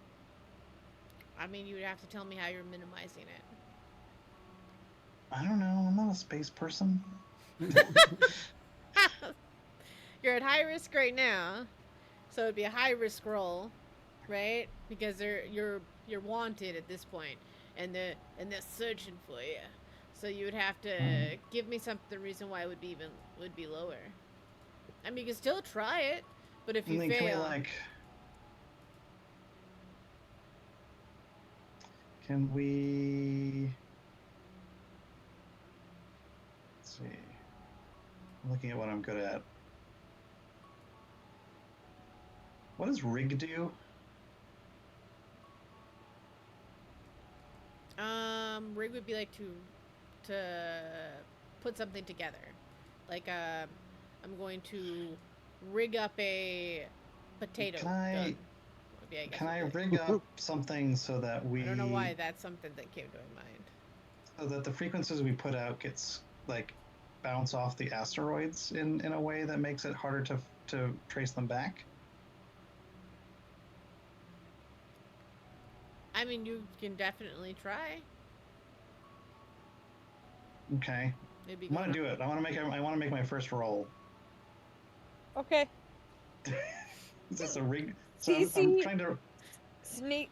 I mean, you would have to tell me how you're minimizing it. I don't know. I'm not a space person. You're at high risk right now, so it'd be a high risk roll, right? Because you're wanted at this point, and they're searching for you. So you would have to give me the reason why it would be lower. I mean, you can still try it, but if you Can we fail, Can we? Let's see. I'm looking at what I'm good at. What does rig do? rig would be like to put something together. Like I'm going to rig up a potato Can I- gun. would be, guess, Can I would be- rig up something so that we? I don't know why that's something that came to my mind. So that the frequencies we put out gets like bounce off the asteroids in a way that makes it harder to trace them back. I mean, you can definitely try. Okay. Maybe I want to do it. I want to make my first roll. Okay. Is this a rig? So I'm CC trying to. Sneak,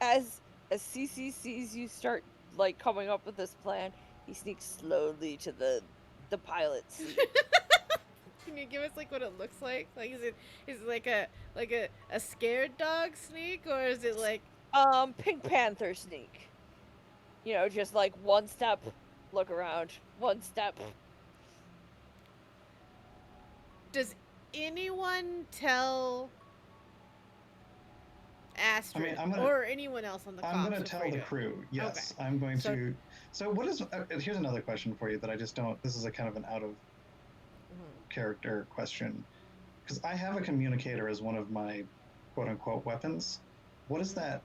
as CC sees you start like coming up with this plan, he sneaks slowly to the pilot's seat. Can you give us like what it looks like? Like is it like a scared dog sneak, or is it like Pink Panther sneak. You know, just like one step, look around, one step. does anyone tell Astrid or anyone else on the comms? I'm going to tell the crew. Yes, okay. I'm going to. So what is? Here's another question for you that I just don't. This is a kind of an out of character question, because I have a communicator as one of my quote unquote weapons. What does that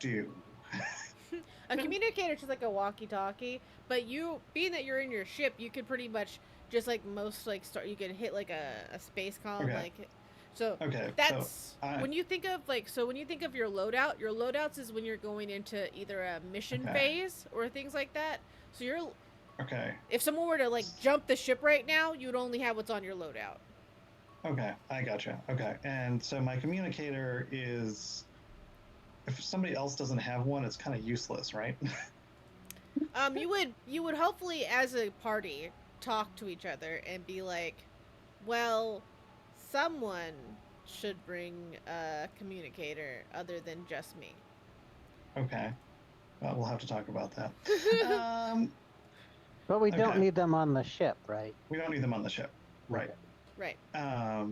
do? A communicator is just like a walkie-talkie, but you, being that you're in your ship, you could pretty much just like most like start. You could hit like a space column, like. So that's when you think of when you think of your loadouts is when you're going into either a mission phase or things like that. So you're if someone were to like jump the ship right now, you'd only have what's on your loadout. Okay, I gotcha. Okay, and so my communicator is, if somebody else doesn't have one, it's kind of useless, right? You would hopefully as a party talk to each other and be like, well, someone should bring a communicator other than just me. Okay. Well, we'll have to talk about that. But we don't need them on the ship, right? We don't need them on the ship. Right. Right. But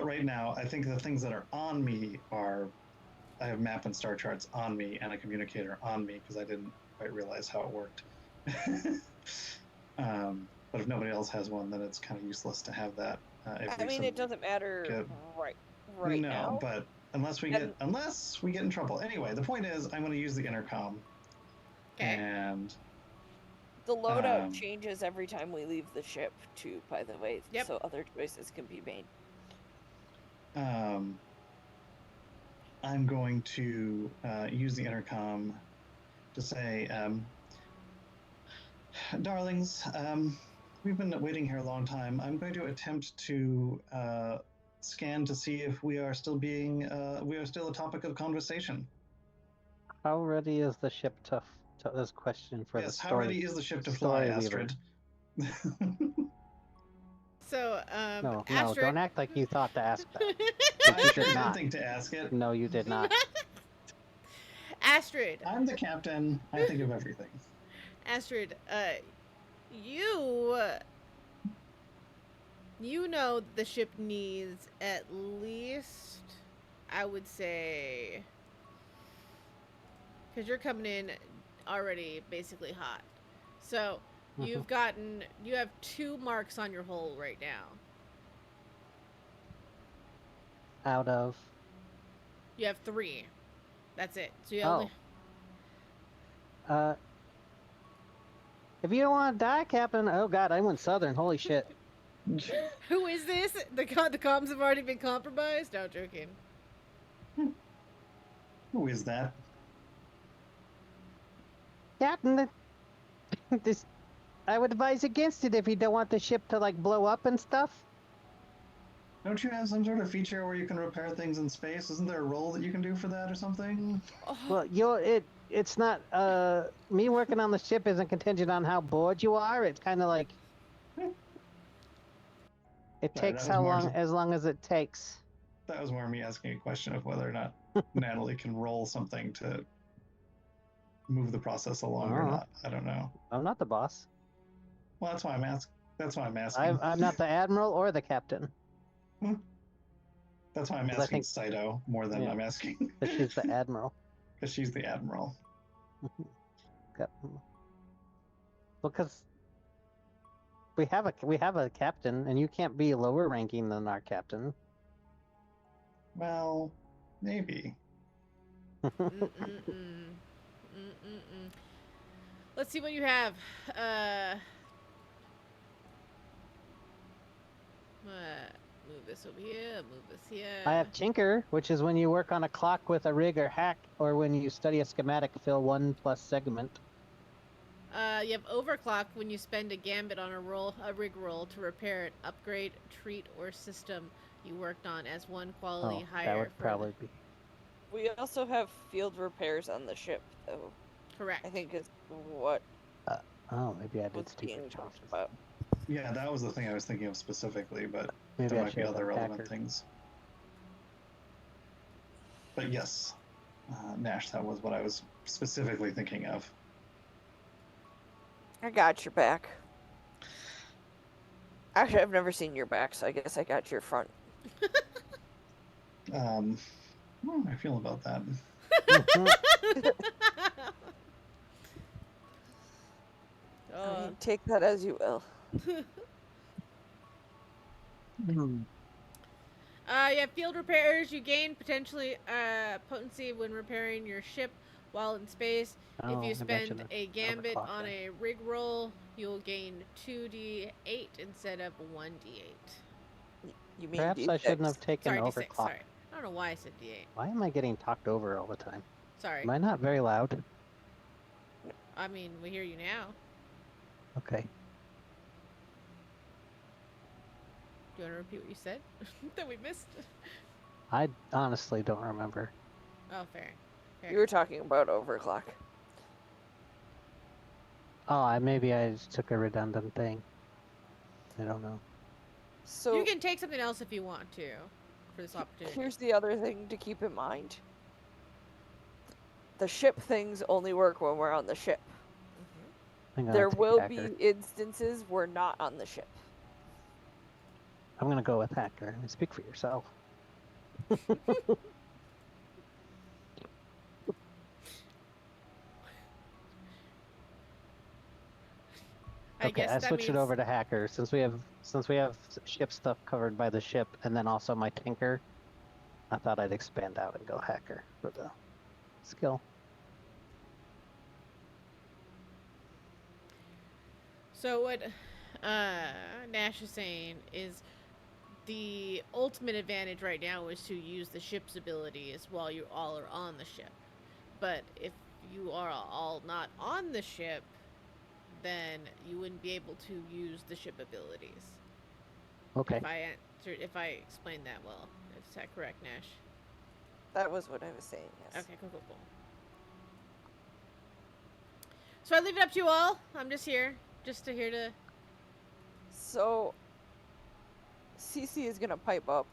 right now, I think the things that are on me are, I have map and star charts on me and a communicator on me because I didn't quite realize how it worked. But if nobody else has one, then it's kind of useless to have that. I mean, it doesn't matter right now. No, but unless we get in trouble. Anyway, the point is, I'm going to use the intercom. Okay. And the loadout changes every time we leave the ship, too. By the way, yep. So other choices can be made. I'm going to use the intercom to say, darlings, we've been waiting here a long time. I'm going to attempt to scan to see if we are still a topic of conversation. How ready is the ship to this question for the story? How ready is the ship to fly, Astrid? So, no, Astrid... don't act like you thought to ask that. I didn't think to ask it. No, you did not. Astrid. I'm the captain. I think of everything. Astrid, you You know the ship needs at least, I would say, because you're coming in already basically hot. So Mhm. you have 2 marks on your hull right now. Out of. You have 3. That's it. So you Oh. only. If you don't want to die, Captain. Oh God, I went southern. Holy shit. Who is this? The comms have already been compromised. No, joking. Who is that? Captain, this. I would advise against it if you don't want the ship to like blow up and stuff. Don't you have some sort of feature where you can repair things in space? Isn't there a role that you can do for that or something? Oh, Well, it's not me working on the ship isn't contingent on how bored you are. It's kind of like it Sorry, takes how long as long as it takes. that was more me asking a question of whether or not Natalie can roll something to move the process along or Oh. not. I don't know. I'm not the boss. Well, that's why I'm asking. That's why I'm asking. I'm not the admiral or the captain. That's why I'm 'Cause I asking think- Saito more than yeah. I'm asking. Because she's the admiral. Because she's the admiral. Because we have a captain, and you can't be lower ranking than our captain. Well, maybe. Mm-mm-mm. Mm-mm-mm. Let's see what you have. Move this over here. Move this here. I have Tinker, which is when you work on a clock with a rig or hack, or when you study a schematic, fill 1+ segment. You have overclock when you spend a gambit on a rig roll to repair an upgrade, treat, or system you worked on as 1 quality higher. That would probably be. We also have field repairs on the ship, though. Correct. I think is what Maybe I did was stupid being talked changes. about. Yeah, that was the thing I was thinking of specifically, but Maybe there I might be should have other done relevant hacker. things. But yes, Nash, that was what I was specifically thinking of. I got your back. Actually, I've never seen your back, so I guess I got your front. How do I feel about that? I mean, take that as you will. You have field repairs. You gain potentially potency when repairing your ship while in space. If you spend a gambit on a rig roll, you'll gain 2d8 instead of 1d8. You mean Perhaps D6. I shouldn't have taken Sorry, D6. overclock. Sorry. I don't know why I said d8. Why am I getting talked over all the time? Sorry. Am I not very loud? I mean, we hear you now. Okay. Do you want to repeat what you said that we missed? I honestly don't remember. Oh, fair. You were talking about overclock. Oh, maybe I just took a redundant thing. I don't know. So you can take something else if you want to for this opportunity. here's the other thing to keep in mind. The ship things only work when we're on the ship. There will be instances we're not on the ship. I'm gonna go with hacker. I mean, speak for yourself. I switched it over to hacker since we have ship stuff covered by the ship, and then also my tinker. I thought I'd expand out and go hacker for the skill. So what Nash is saying is the ultimate advantage right now is to use the ship's abilities while you all are on the ship. But if you are all not on the ship, then you wouldn't be able to use the ship abilities. Okay. If I explained that well. Is that correct, Nash? That was what I was saying, yes. Okay, cool. So I leave it up to you all. I'm just here to... So, CC is gonna pipe up.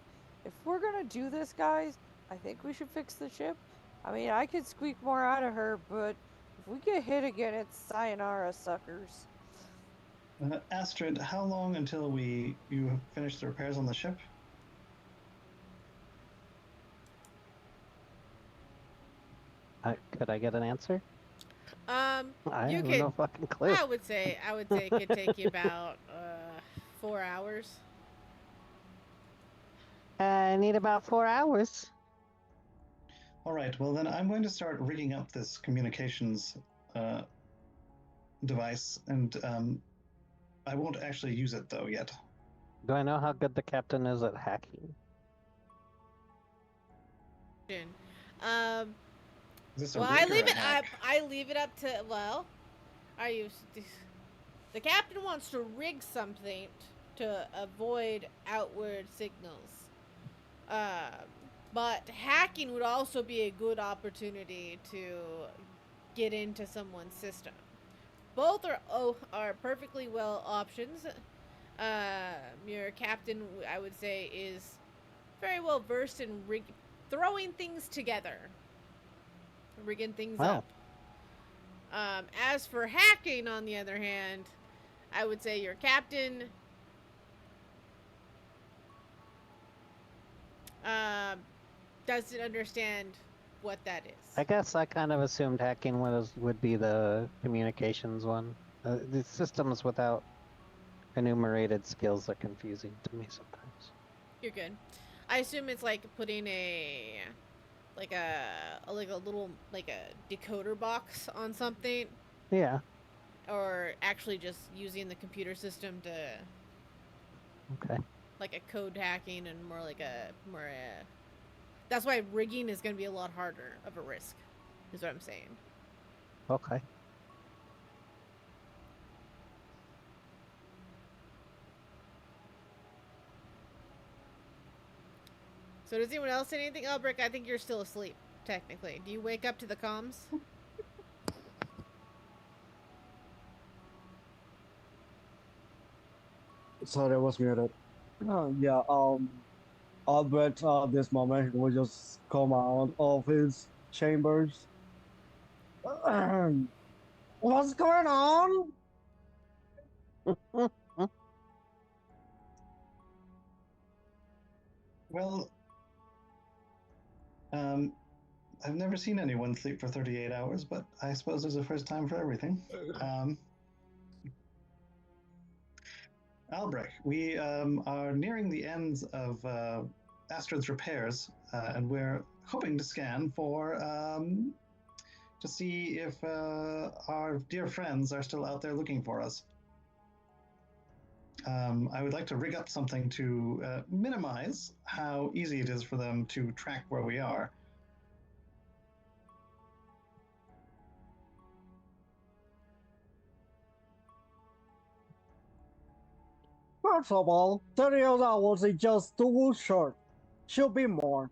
If we're gonna do this, guys, I think we should fix the ship. I mean, I could squeak more out of her, but if we get hit again, it's sayonara, suckers. Astrid, how long until you have finished the repairs on the ship? Could I get an answer? I I have could. no fucking clue. I would say it could take you about 4 hours. I need about 4 hours. All right. Well, then I'm going to start rigging up this communications device, and I won't actually use it though yet. Do I know how good the captain is at hacking? Um. Is this a Well, rig I or leave a it. hack? I leave it up to. Well, are you? The captain wants to rig something to avoid outward signals. But hacking would also be a good opportunity to get into someone's system. Both are perfectly well options. Your captain, I would say, is very well versed in throwing things together, rigging things Wow. up. As for hacking, on the other hand, I would say your captain doesn't understand what that is. I guess I kind of assumed hacking would be the communications one. The systems without enumerated skills are confusing to me sometimes. You're good. I assume it's like putting a little like a decoder box on something, Yeah. or actually just using the computer system to Okay. like a code hacking and more like a that's why rigging is going to be a lot harder of a risk, is what I'm saying. Okay. So does anyone else say anything? Elbrick, I think you're still asleep, technically. Do you wake up to the comms? Sorry, I was muted. Yeah, Albert, this moment, he will just come out of his chambers. What's going on? Well, I've never seen anyone sleep for 38 hours, but I suppose there's a first time for everything. Albrecht, we are nearing the ends of Astrid's repairs, and we're hoping to scan for to see if our dear friends are still out there looking for us. I would like to rig up something to minimize how easy it is for them to track where we are. First of all, 38 hours is just too short. Should be more.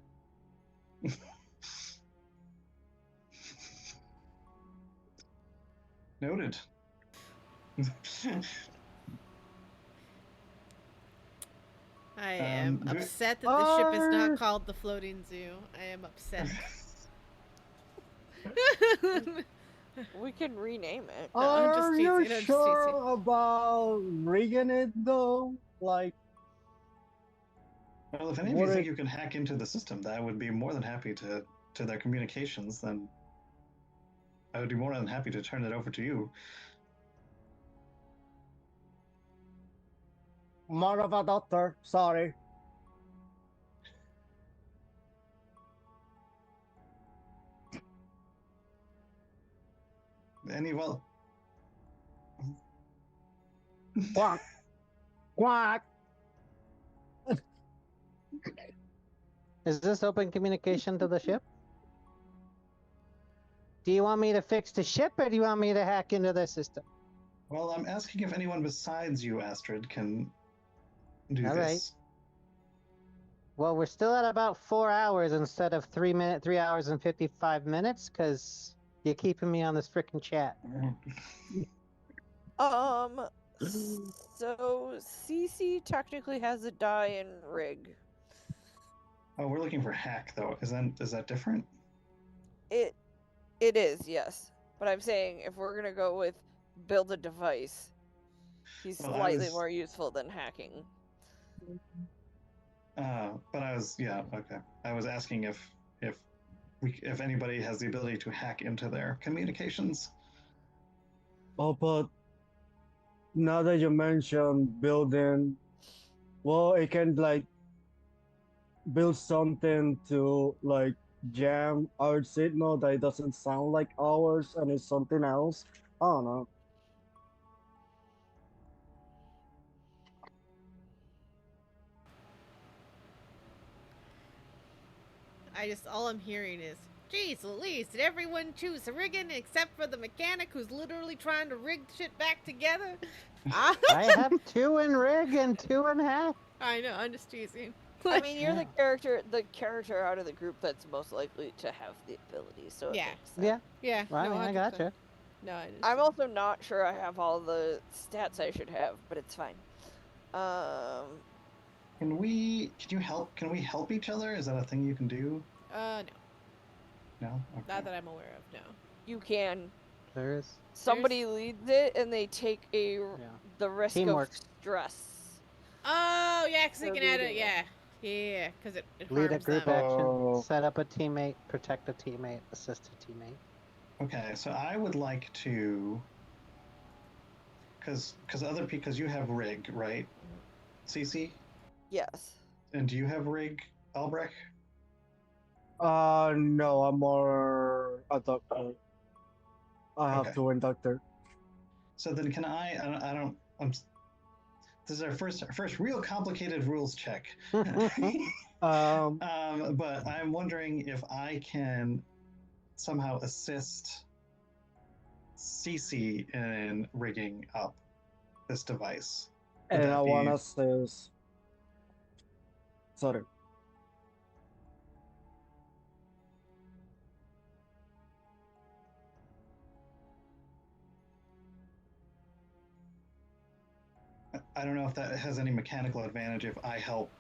Noted. I am upset that the ship is not called the Floating Zoo. I am upset. We can rename it. No, I'm just Are teasing, you I'm just sure teasing. about rigging it though? Like, Well, if any of you think you can hack into the system, that I would be more than happy to their communications. Then I would be more than happy to turn it over to you. more of a doctor. Sorry. Well. Quack. Quack. Is this open communication to the ship? Do you want me to fix the ship, or do you want me to hack into their system? Well, I'm asking if anyone besides you, Astrid, can do All this. right. Well, we're still at about 4 hours instead of 3 hours and 55 minutes, because you're keeping me on this freaking chat. So CC technically has a die and rig. Oh, we're looking for hack though. Is that different? It is, yes. But I'm saying if we're gonna go with build a device. He's Well, I slightly was- more useful than hacking. But I was okay. I was asking if anybody has the ability to hack into their communications. Oh, but now that you mentioned building, well, it can like build something to like jam our signal that it doesn't sound like ours and it's something else. I don't know. All I'm hearing is, geez Louise, did everyone choose rigging except for the mechanic who's literally trying to rig shit back together? I have 2 in rig and 2 in hack. I know, I'm just teasing. I mean, you're Yeah. the character out of the group that's most likely to have the ability, so Yeah. it makes sense. Yeah, Yeah, I no, mean, I 100%. gotcha. No, I just, I'm also not sure I have all the stats I should have, but it's fine. Can we help each other? Is that a thing you can do? no, No? Okay. not that I'm aware of. No. You can. There is. Somebody leads it, and they take Yeah. the risk Teamwork. of stress. Oh yeah, because they For can add it. leading it. Yeah, because it Lead a harms group them. action. Oh. Set up a teammate. Protect a teammate. Assist a teammate. Okay, so I would like to, because you have rig, right? Cece? Yes. And do you have rig, Albrecht? No, I'm more a doctor. I have Okay. to inductor. So then can I don't this is our first real complicated rules check. Um, But I'm wondering if I can somehow assist Cece in rigging up this device. Would and that I be- wanna say, sorry. I don't know if that has any mechanical advantage if I help,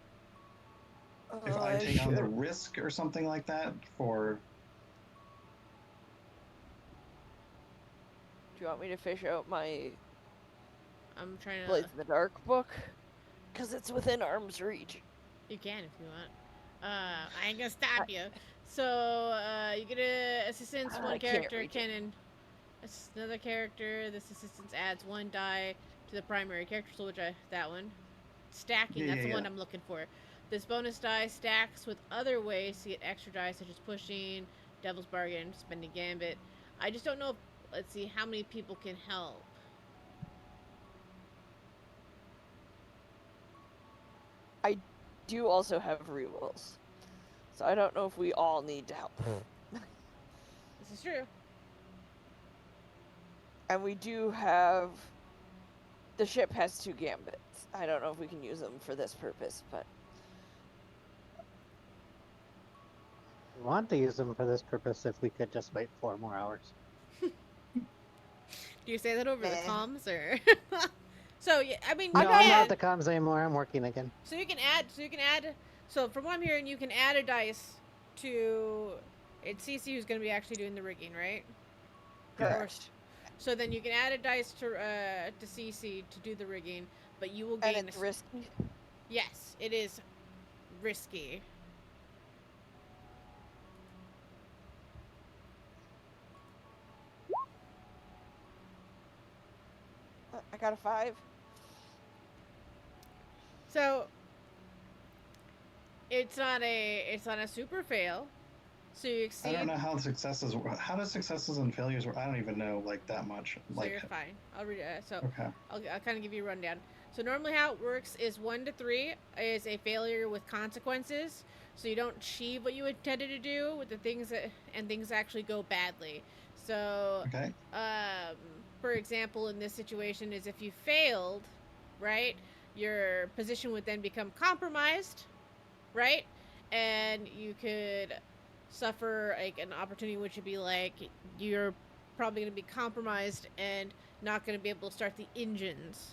if I I take on the should- risk or something like that for. Do you want me to fish out my I'm trying to. Blades in the Dark book? Because it's within arm's reach. You can if you want. I ain't gonna stop you. So you get a assistance. I One can't character reach it. can another character. This assistance adds 1 die to the primary character. So that one. Stacking. Yeah, That's yeah, the one yeah. I'm looking for. This bonus die stacks with other ways to get extra die, such as pushing, Devil's Bargain, Spending Gambit. I just don't know. Let's see how many people can help. Do also have rerolls. So I don't know if we all need to help. This is true. And we do have... The ship has 2 gambits. I don't know if we can use them for this purpose, but... We want to use them for this purpose if we could just wait 4 more hours. Do you say that over the Nah. comms or? So yeah, I mean, No, you I'm can. not at the comms anymore. I'm working again. So you can add. So from what I'm hearing, you can add a dice to. It's CC who's going to be actually doing the rigging, right? Correct. So then you can add a dice to CC to do the rigging, but you will gain. And it's risky. Yes, it is risky. I got a 5. So it's not a super fail. So you I exceed. don't know how successes. How does successes and failures work? I don't even know like that much. So Like you're fine. I'll read it. So okay. I'll kind of give you a rundown. So normally how it works is 1 to 3 is a failure with consequences. So you don't achieve what you intended to do with the things and things actually go badly. So Okay. for example, in this situation is if you failed, right, your position would then become compromised, right? And you could suffer like an opportunity which would be like you're probably going to be compromised and not going to be able to start the engines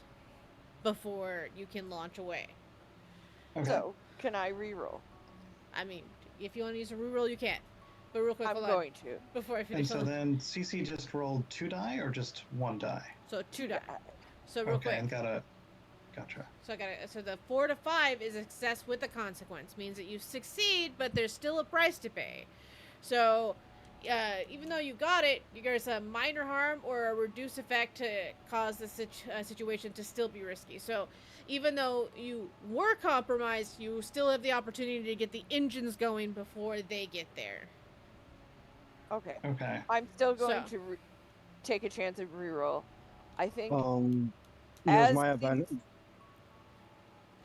before you can launch away. Okay. So, can I reroll? I mean, if you want to use a reroll, you can. But real quick, I'm hold going to. on. Before I And finish, so then CC just rolled 2 die or just 1 die? so 2 die. So real Okay, quick. and gotcha. So the 4 to 5 is a success with a consequence. Means that you succeed, but there's still a price to pay. So, even though you got it, there's a minor harm or a reduced effect to cause the situation to still be risky. So, even though you were compromised, you still have the opportunity to get the engines going before they get there. Okay. Okay. I'm still going So- to take a chance and reroll. I think Use as my things- advantage.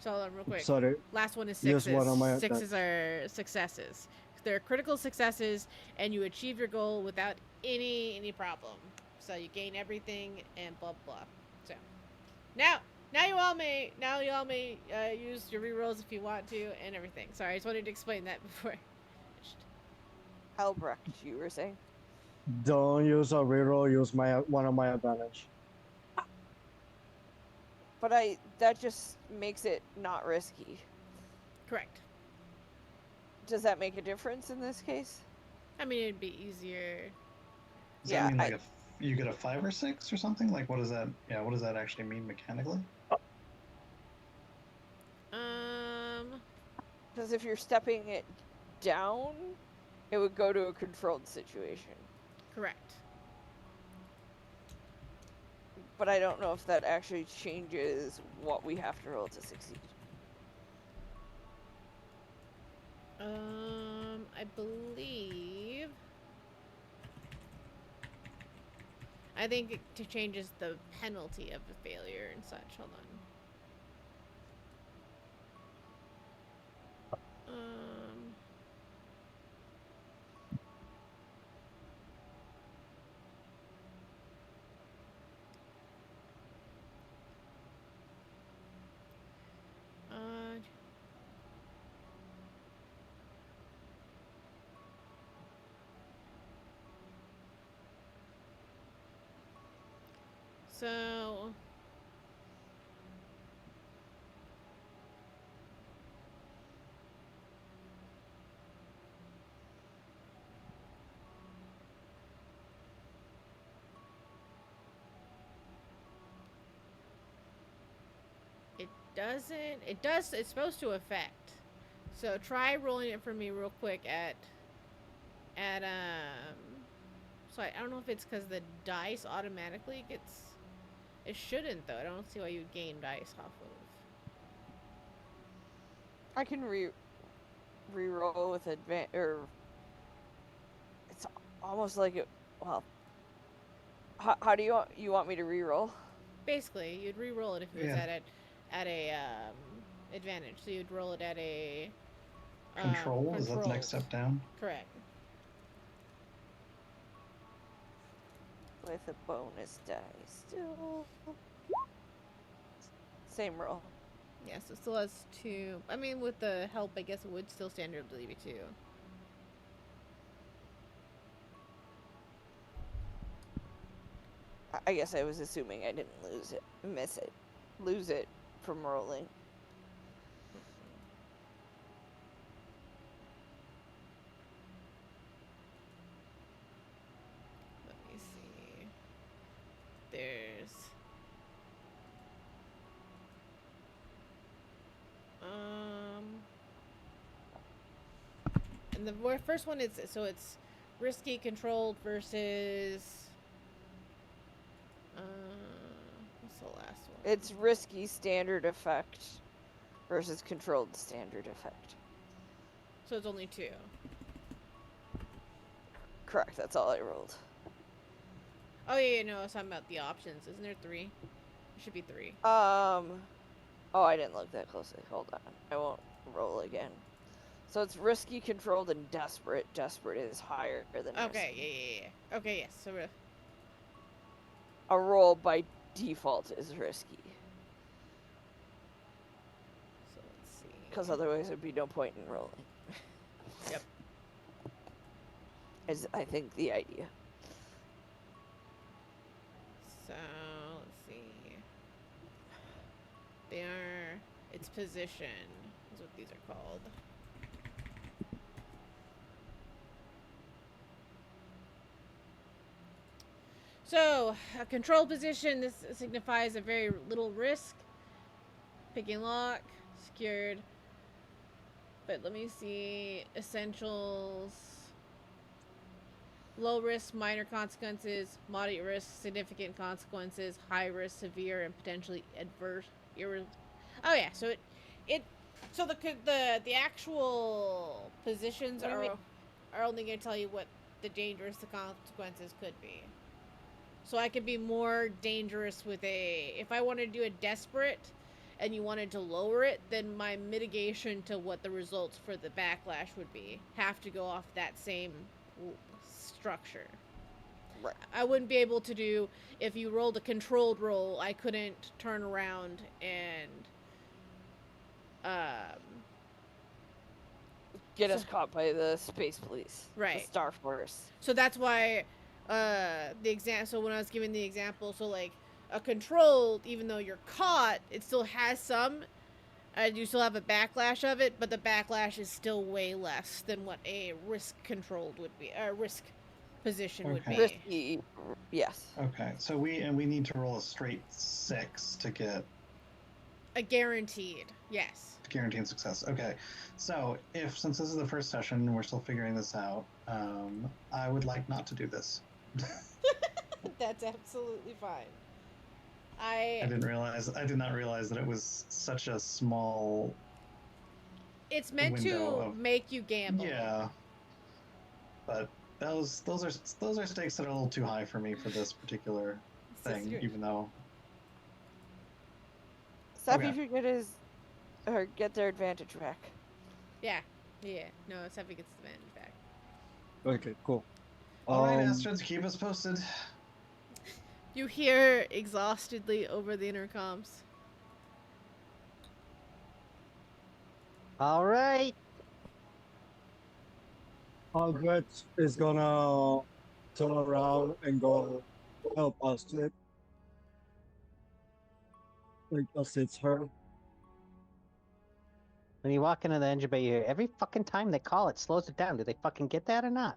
So hold on real quick. Sorry. Last one is Use sixes. one of my Sixes are successes. They're critical successes, and you achieve your goal without any problem. So you gain everything and blah blah. So now you all may use your rerolls if you want to and everything. Sorry, I just wanted to explain that before. Albrecht, you were saying? Don't use a reroll. Use one of my advantage. But that just makes it not risky. Correct. Does that make a difference in this case? I mean, it'd be easier. Does Yeah, that mean like if you get a 5 or 6 or something? Like what does that? Yeah, what does that actually mean mechanically? Because if you're stepping it down, it would go to a controlled situation. Correct. But I don't know if that actually changes what we have to roll to succeed. I believe. I think it changes the penalty of the failure and such. Hold on. So it's supposed to affect. So try rolling it for me real quick at so I don't know if it's because the dice automatically gets. It shouldn't though. I don't see why you'd gain dice off of. I can re-roll with or it's almost like it. Well, how do you want me to re-roll? Basically, you'd re-roll it if it was at a advantage. So you'd roll it at a Control? Is that the next step down? Correct. With a bonus die still. Same roll. Yeah, so it still has 2. I mean, with the help, I guess it would still standardly be 2. I guess I was assuming I didn't lose it from rolling. Let me see. There's and the first one is so it's risky controlled versus what's the last one? It's risky standard effect versus controlled standard effect. So it's only 2. Correct, that's all I rolled. Oh yeah, no, I was talking about the options. Isn't there 3? It should be 3. Oh, I didn't look that closely. Hold on. I won't roll again. So it's risky, controlled, and desperate. Desperate is higher than Okay, risky. yeah. Okay, yes. So a roll by default is risky. So let's see. Because otherwise there'd be no point in rolling. Yep. Is I think the idea. So let's see. It's position is what these are called. So, a control position, this signifies a very little risk. Picking lock, secured. But let me see. Essentials. Low risk, minor consequences. Moderate risk, significant consequences. High risk, severe, and potentially adverse. Oh yeah, so so the actual positions What do you mean? are only going to tell you what the dangerous the consequences could be. So I could be more dangerous with if I wanted to do a desperate and you wanted to lower it, then my mitigation to what the results for the backlash would be have to go off that same structure. Right. I wouldn't be able to do, if you rolled a controlled roll, I couldn't turn around and um, Get us caught by the space police. Right. The Star Force. So that's why so when I was giving the example, so like a controlled, even though you're caught, it still has some. You still have a backlash of it, but the backlash is still way less than what a risk controlled would be. A risk position would be. Risky, yes. Okay, so we need to roll a straight 6 to get a guaranteed, yes. Guaranteed success. Okay, so since this is the first session and we're still figuring this out, I would like not to do this. That's absolutely fine. I did not realize that it was such a small. It's meant to make you gamble. Yeah, but those are stakes that are a little too high for me for this particular thing, even though. Sappy should get their advantage back. Yeah. No, Sappy gets the advantage back. Okay, cool. All right, Astrids, keep us posted. You hear exhaustedly over the intercoms. All right. Margaret is gonna turn around and go help Astrid. Like, assists her. When you walk into the engine bay, you hear every fucking time they call it slows it down. Do they fucking get that or not?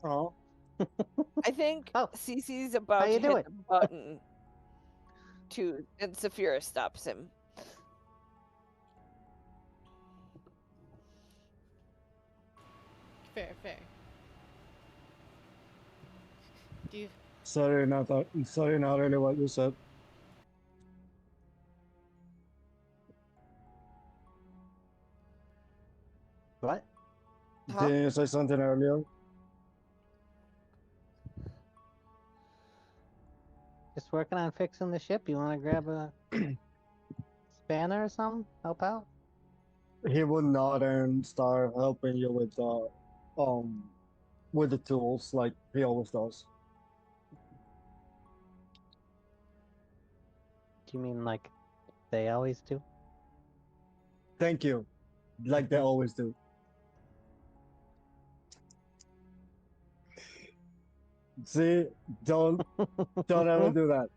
Oh. I think Cece's about to hit the button too, and Saphira stops him. Fair. Do you... Sorry, not really what you said. What? Huh? Did you say something earlier? Just working on fixing the ship. You want to grab a spanner or something? Help out? He would nod and start helping you with the tools like he always does. Do you mean like they always do? Thank you. Like they always do. See, don't ever do that.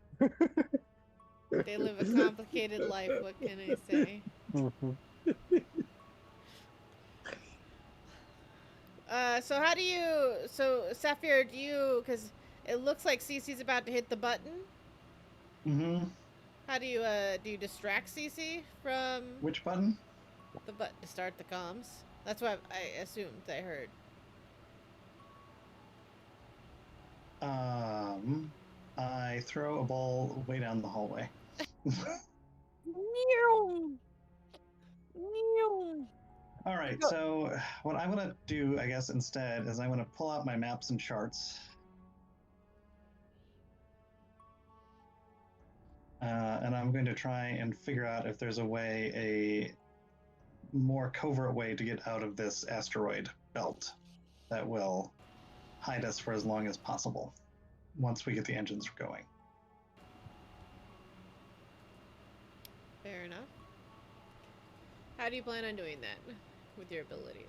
They live a complicated life. What can I say? So how do you? So Sapphire, do you? Because it looks like Cece's about to hit the button. Mm-hmm. How do you distract Cece from which button? The button to start the comms. That's what I assumed I heard. I throw a ball way down the hallway. All right, so what I'm going to do, I guess, instead is I'm going to pull out my maps and charts. And I'm going to try and figure out if there's a more covert way to get out of this asteroid belt that will hide us for as long as possible once we get the engines going. Fair enough. How do you plan on doing that with your abilities?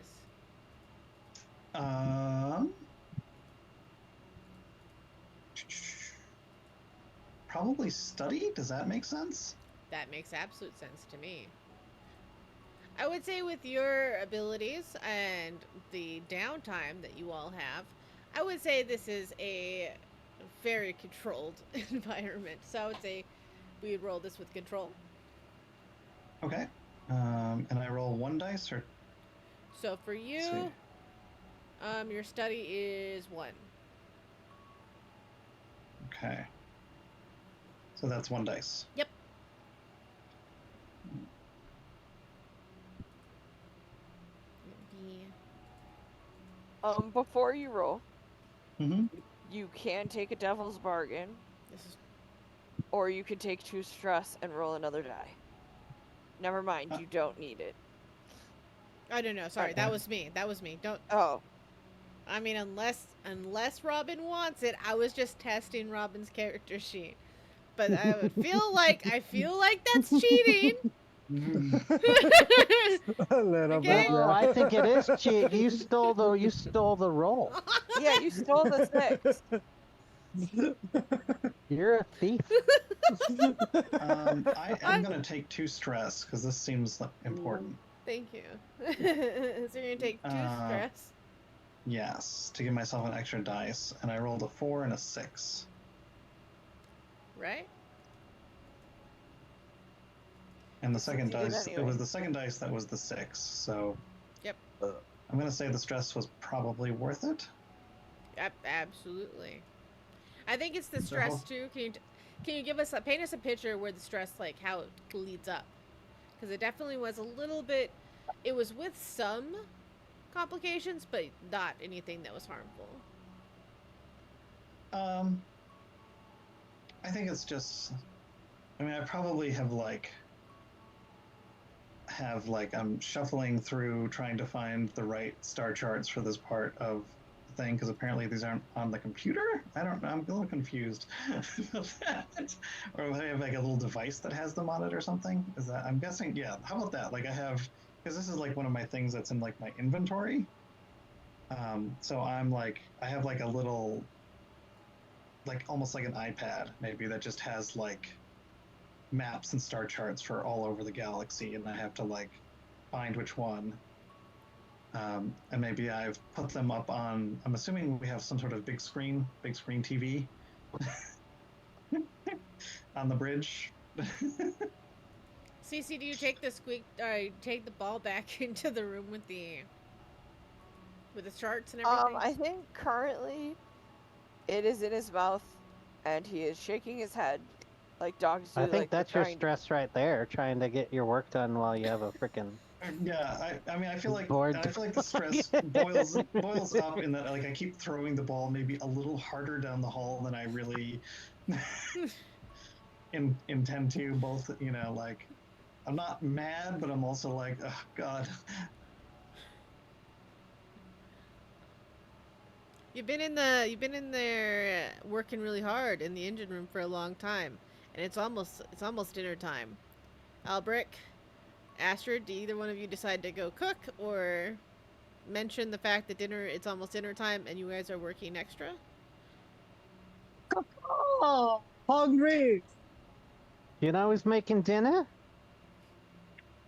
Probably study? Does that make sense? That makes absolute sense to me. I would say with your abilities and the downtime that you all have, I would say this is a very controlled environment. So I would say we would roll this with control. Okay. And I roll one dice, or So for let's see. you, your study is 1. Okay. So that's one dice. Yep. Before you roll, Mm-hmm. you can take a devil's bargain, This is or you can take 2 stress and roll another die. Never mind, you don't need it. I don't know. Sorry, that was me. That was me. Don't. Oh, I mean, unless Robin wants it, I was just testing Robin's character sheet. But I would feel like that's cheating. A little Okay. bit, Oh, yeah. I think it is cheat. You stole the roll. yeah, you stole the 6. You're a thief. I am going to take 2 stress because this seems important. Thank you. So you're gonna take 2 stress. Yes, to give myself an extra dice, and I rolled a 4 and a 6. Right? And the second You did dice, anyway. it was the second dice that was the 6. So Yep. I'm going to say the stress was probably worth it. Absolutely. I think it's the So- stress too. Can you give us paint us a picture where the stress, like how it leads up? Because it definitely was a little bit. It was with some complications, but not anything that was harmful. I think it's just. I mean, I probably have I'm shuffling through trying to find the right star charts for this part of the thing because apparently these aren't on the computer. I don't know. I'm a little confused about that. Or if I have like a little device that has them on it or something. Is that? I'm guessing. Yeah. How about that? Like I have, because this is like one of my things that's in like my inventory. So I'm like, I have like a little, like almost like an iPad maybe that just has like maps and star charts for all over the galaxy, and I have to like find which one. And maybe I've put them up on. I'm assuming we have some sort of big screen TV on the bridge. Cece, do you take take the ball back into the room with the charts and everything? I think currently it is in his mouth, and he is shaking his head like dogs do. I think like that's they're your trying to- stress right there, trying to get your work done while you have a freaking. Yeah, I mean, I feel like Bored the stress boils up in that like I keep throwing the ball maybe a little harder down the hall than I really intend to. Both, like I'm not mad, but I'm also like, oh God. You've been in there working really hard in the engine room for a long time, and it's almost dinner time. Albrick, Astrid, do either one of you decide to go cook or mention the fact that it's almost dinner time and you guys are working extra? Oh, hungry! You know who's making dinner?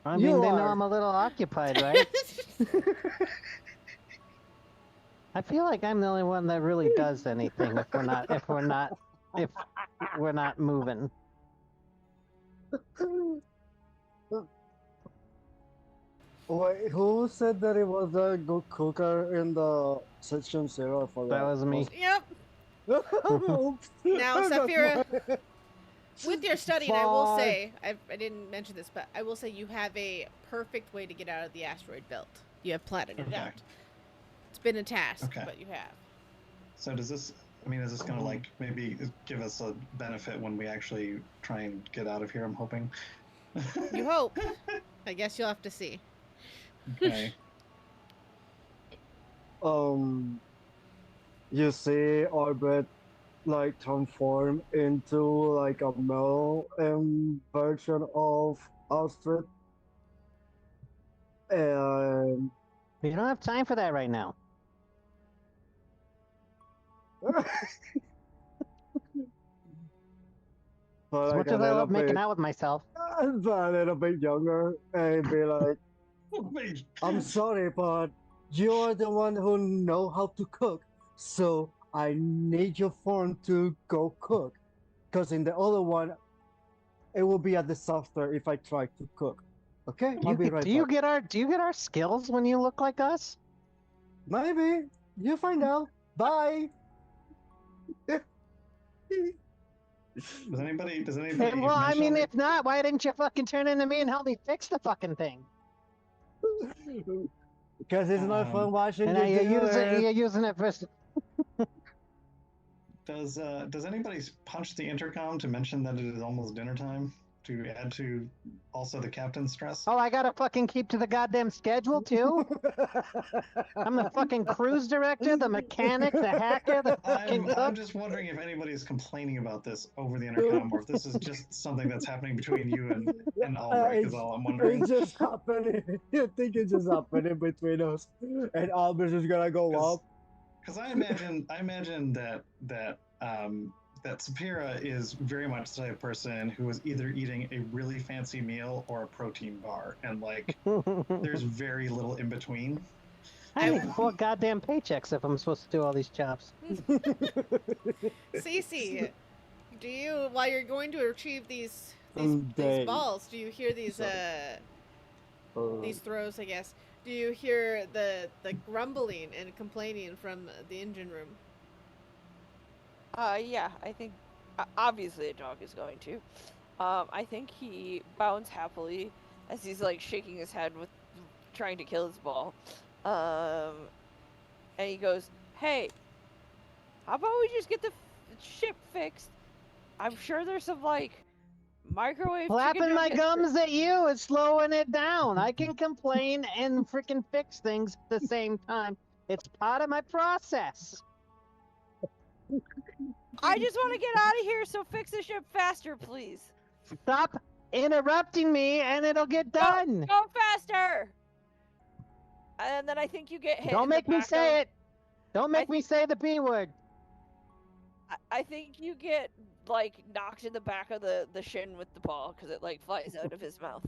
I You mean, they know are. I'm a little occupied, right? I feel like I'm the only one that really does anything if we're not moving. Wait, who said that it was a good cooker in the section 0? I forgot. That was me. Yep. Oops. Now, That's Saphira, my- with your studying, I will Fine. say, I didn't mention this, but I will say you have a perfect way to get out of the asteroid belt. You have plotted it Okay. out. It's been a task, Okay. but you have. So does this? I mean, is this going to like maybe give us a benefit when we actually try and get out of here? I'm hoping. You hope. I guess you'll have to see. Okay. You see Orbit like transform into like a male version of Astrid. And We don't have time for that right now. but As like much a as I little love making bit, out with myself. but a little bit younger, and be like, Oh my I'm God. sorry, but you are the one who know how to cook. So I need your phone to go cook. Because in the other one, it will be a disaster if I try to cook. Okay, I'll be right back. Do you get our skills when you look like us? Maybe. You find out. Bye. Does anybody? Hey, well, I mean, mention- if not, why didn't you fucking turn into me and help me fix the fucking thing? Because it's not fun watching And now you do it. you're using it for. Does anybody punch the intercom to mention that it is almost dinner time? To add to also the captain's stress. Oh, I gotta fucking keep to the goddamn schedule too. I'm the fucking cruise director, the mechanic, the hacker, the fucking I'm cook. just wondering if anybody's complaining about this over the intercom, or if this is just something that's happening between you and Albrecht. Is all I'm wondering. It's just happening. I think it's just happening between us, and Albert is gonna go up. Because I imagine that Sapira is very much the type of person who is either eating a really fancy meal or a protein bar, and like there's very little in between. I need 4 goddamn paychecks if I'm supposed to do all these jobs. Cece, do you, while you're going to retrieve these Someday. balls, do you hear these throws? I guess. Do you hear the grumbling and complaining from the engine room? Yeah, I think obviously a dog is going to. I think he bounds happily as he's like shaking his head with trying to kill his ball. And he goes, "Hey, how about we just get the ship fixed? I'm sure there's some like microwave Flapping chicken my nuggets." gums at you is slowing it down. I can complain and freaking fix things at the same time. It's part of my process. I just want to get out of here, so fix the ship faster, please. Stop interrupting me and it'll get done. Go faster! And then I think you get hit. Don't in make the me back say of, it. Don't make me say the B word. I think you get like knocked in the back of the shin with the ball because it like flies out of his mouth,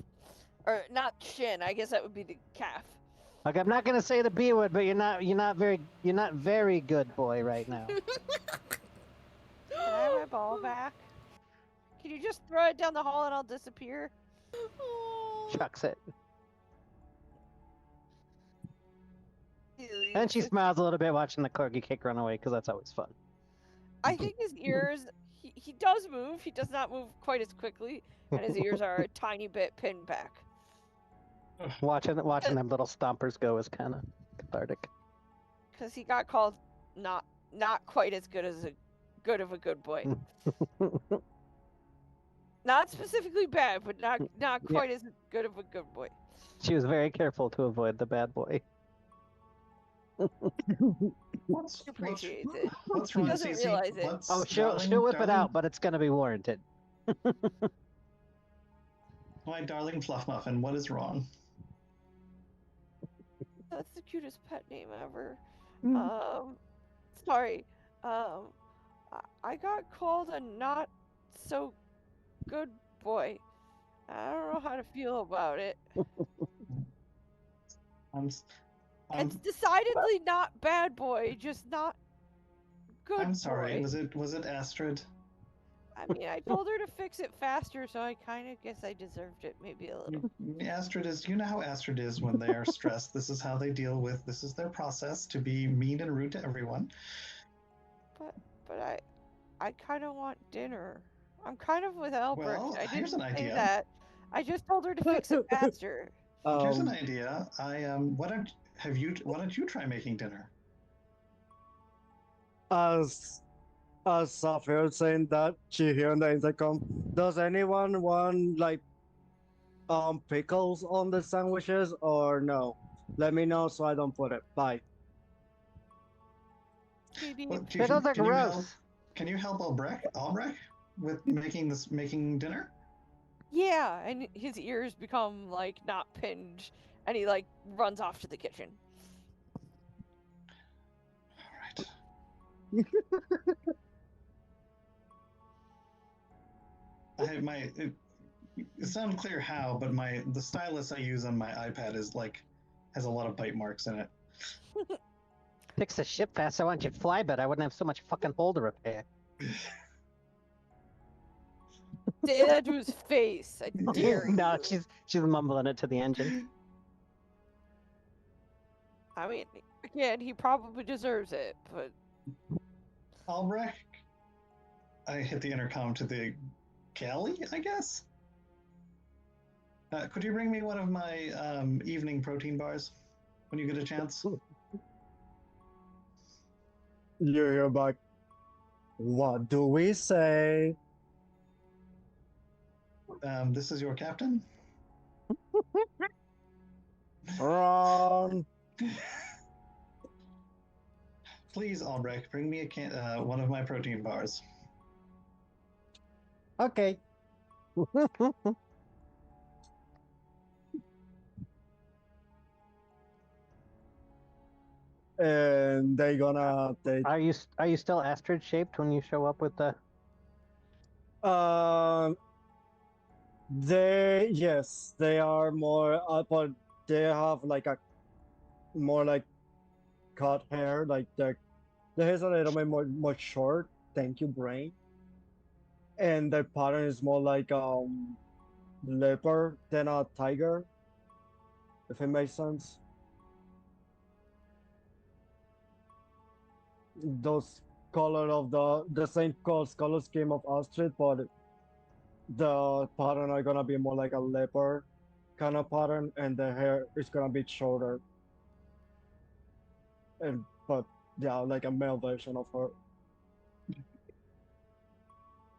or not shin. I guess that would be the calf. Like, I'm not gonna say the B word, but you're not very good boy right now. Can I have my ball back? Can you just throw it down the hall and I'll disappear? Chucks it. And she smiles a little bit watching the corgi kick run away because that's always fun. I think his ears, he does move. He does not move quite as quickly, and his ears are a tiny bit pinned back. Watching them little stompers go is kind of cathartic. Because he got called not quite as good as good of a good boy. Not specifically bad, but not quite as good of a good boy. She was very careful to avoid the bad boy. Appreciates it. What's wrong, Doesn't Cece? realize it. Oh, she'll whip it out, but it's gonna be warranted. My darling Fluff Muffin, what is wrong? That's the cutest pet name ever. Mm. Sorry. I got called a not so good boy. I don't know how to feel about it. It's decidedly not bad boy, just not good. I'm sorry. Boy. Was it Astrid? I mean, I told her to fix it faster, so I kind of guess I deserved it, maybe a little. Astrid is. You know how Astrid is when they are stressed. This is how they deal with. This is their process to be mean and rude to everyone. But I kind of want dinner. I'm kind of with Albert. Well, I here's didn't an say idea. that. I just told her to fix it faster. Here's an idea. Why don't you try making dinner? As Safir saying that, she hearing the intercom. Does anyone want like pickles on the sandwiches or no? Let me know so I don't put it. Bye. Pickles are gross. Can you help Albrecht with making dinner? Yeah, and his ears become like not pinned, and he like runs off to the kitchen. All right. It's unclear how, but the stylus I use on my iPad has a lot of bite marks in it. fix the ship fast, I want you to fly better. I wouldn't have so much fucking hole to repair. Say that to his face. I dare you. No, she's mumbling it to the engine. I mean, again, he probably deserves it, but Albrecht, I hit the intercom to the galley, I guess. Could you bring me one of my evening protein bars when you get a chance? You hear back, what do we say? This is your captain. Wrong. Please, Albrecht, bring me one of my protein bars. Okay. And they gonna take. Are you still Astrid shaped when you show up with the? Yes, they are more, but they have like a more like cut hair, like the hair's a little bit more short. Thank you, brain. And the pattern is more like leopard than a tiger, if it makes sense. Those color of the same color scheme of ostrich, but the pattern are gonna be more like a leopard kind of pattern, and the hair is gonna be shorter. And but yeah, like a male version of her.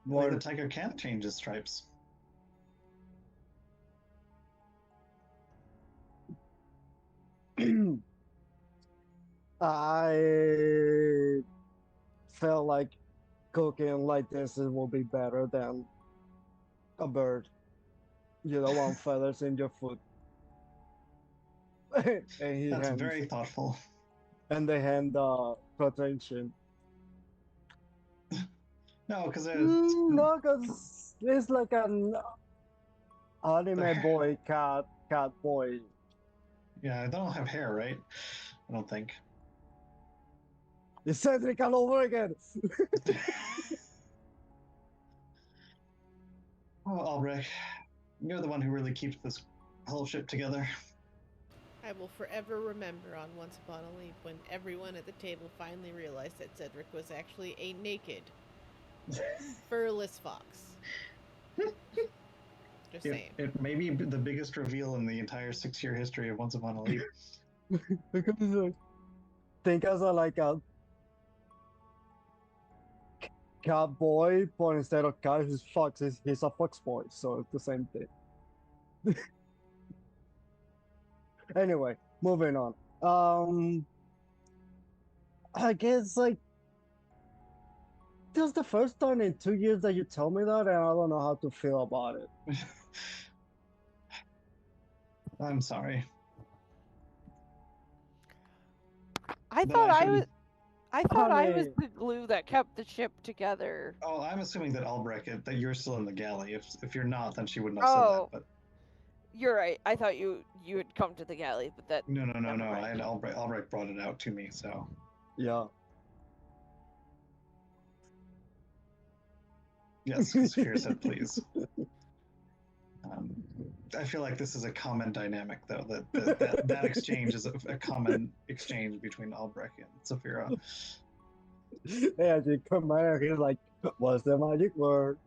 Why the More tiger can't change his stripes? I felt like cooking like this will be better than a bird. You don't want feathers in your food. And he That's hands very thoughtful. and they hand protection. No, because No, cause it's like an anime boy, cat boy. yeah, they don't have hair, right? I don't think. It's Cedric all over again. Oh, Albrecht, you're the one who really keeps this whole ship together. I will forever remember on Once Upon a Leap when everyone at the table finally realized that Cedric was actually a naked, furless fox. Just saying. It may be the biggest reveal in the entire 6-year history of Once Upon a Leap. Think as like a cat boy, but instead of cat, he's fox. He's a fox boy, so it's the same thing. Anyway, moving on. I guess like this was the first time in 2 years that you tell me that, and I don't know how to feel about it. I'm sorry. I But thought I shouldn't- was. I thought I was mean- the glue that kept the ship together. Oh, I'm assuming that Albrecht, that you're still in the galley. If you're not, then she wouldn't have Oh. said that. But You're right. I thought you had come to the galley, but that. no. Never I mind. had Albrecht brought it out to me, so Yeah. yes, Saphir said please. I feel like this is a common dynamic, though. That exchange is a common exchange between Albrecht and Saphira. Yeah, she come out, he's like, what's the magic word?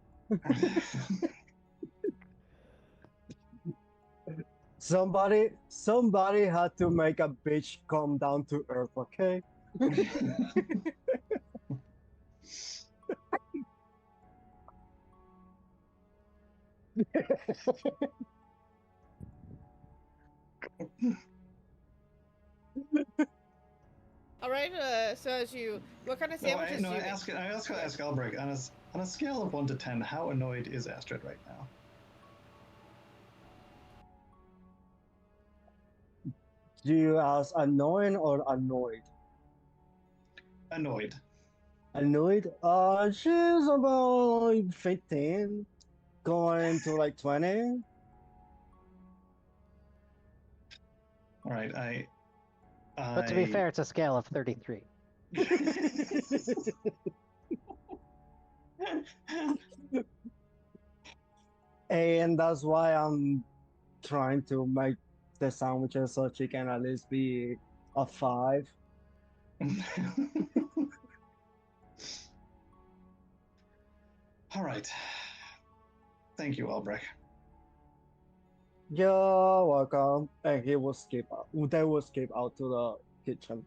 Somebody had to make a bitch come down to earth, okay? All right. So as you, what kind of sandwiches do you make? I ask Albrecht on a scale of 1 to 10, how annoyed is Astrid right now? Do you ask annoying or annoyed? Annoyed. Annoyed? She's about like 15, going to like 20. All right, But to be fair, it's a scale of 33. And that's why I'm trying to make the sandwiches so she can at least be a 5. All right. Thank you, Albrecht. You're welcome. And he will skip out. They will skip out to the kitchen.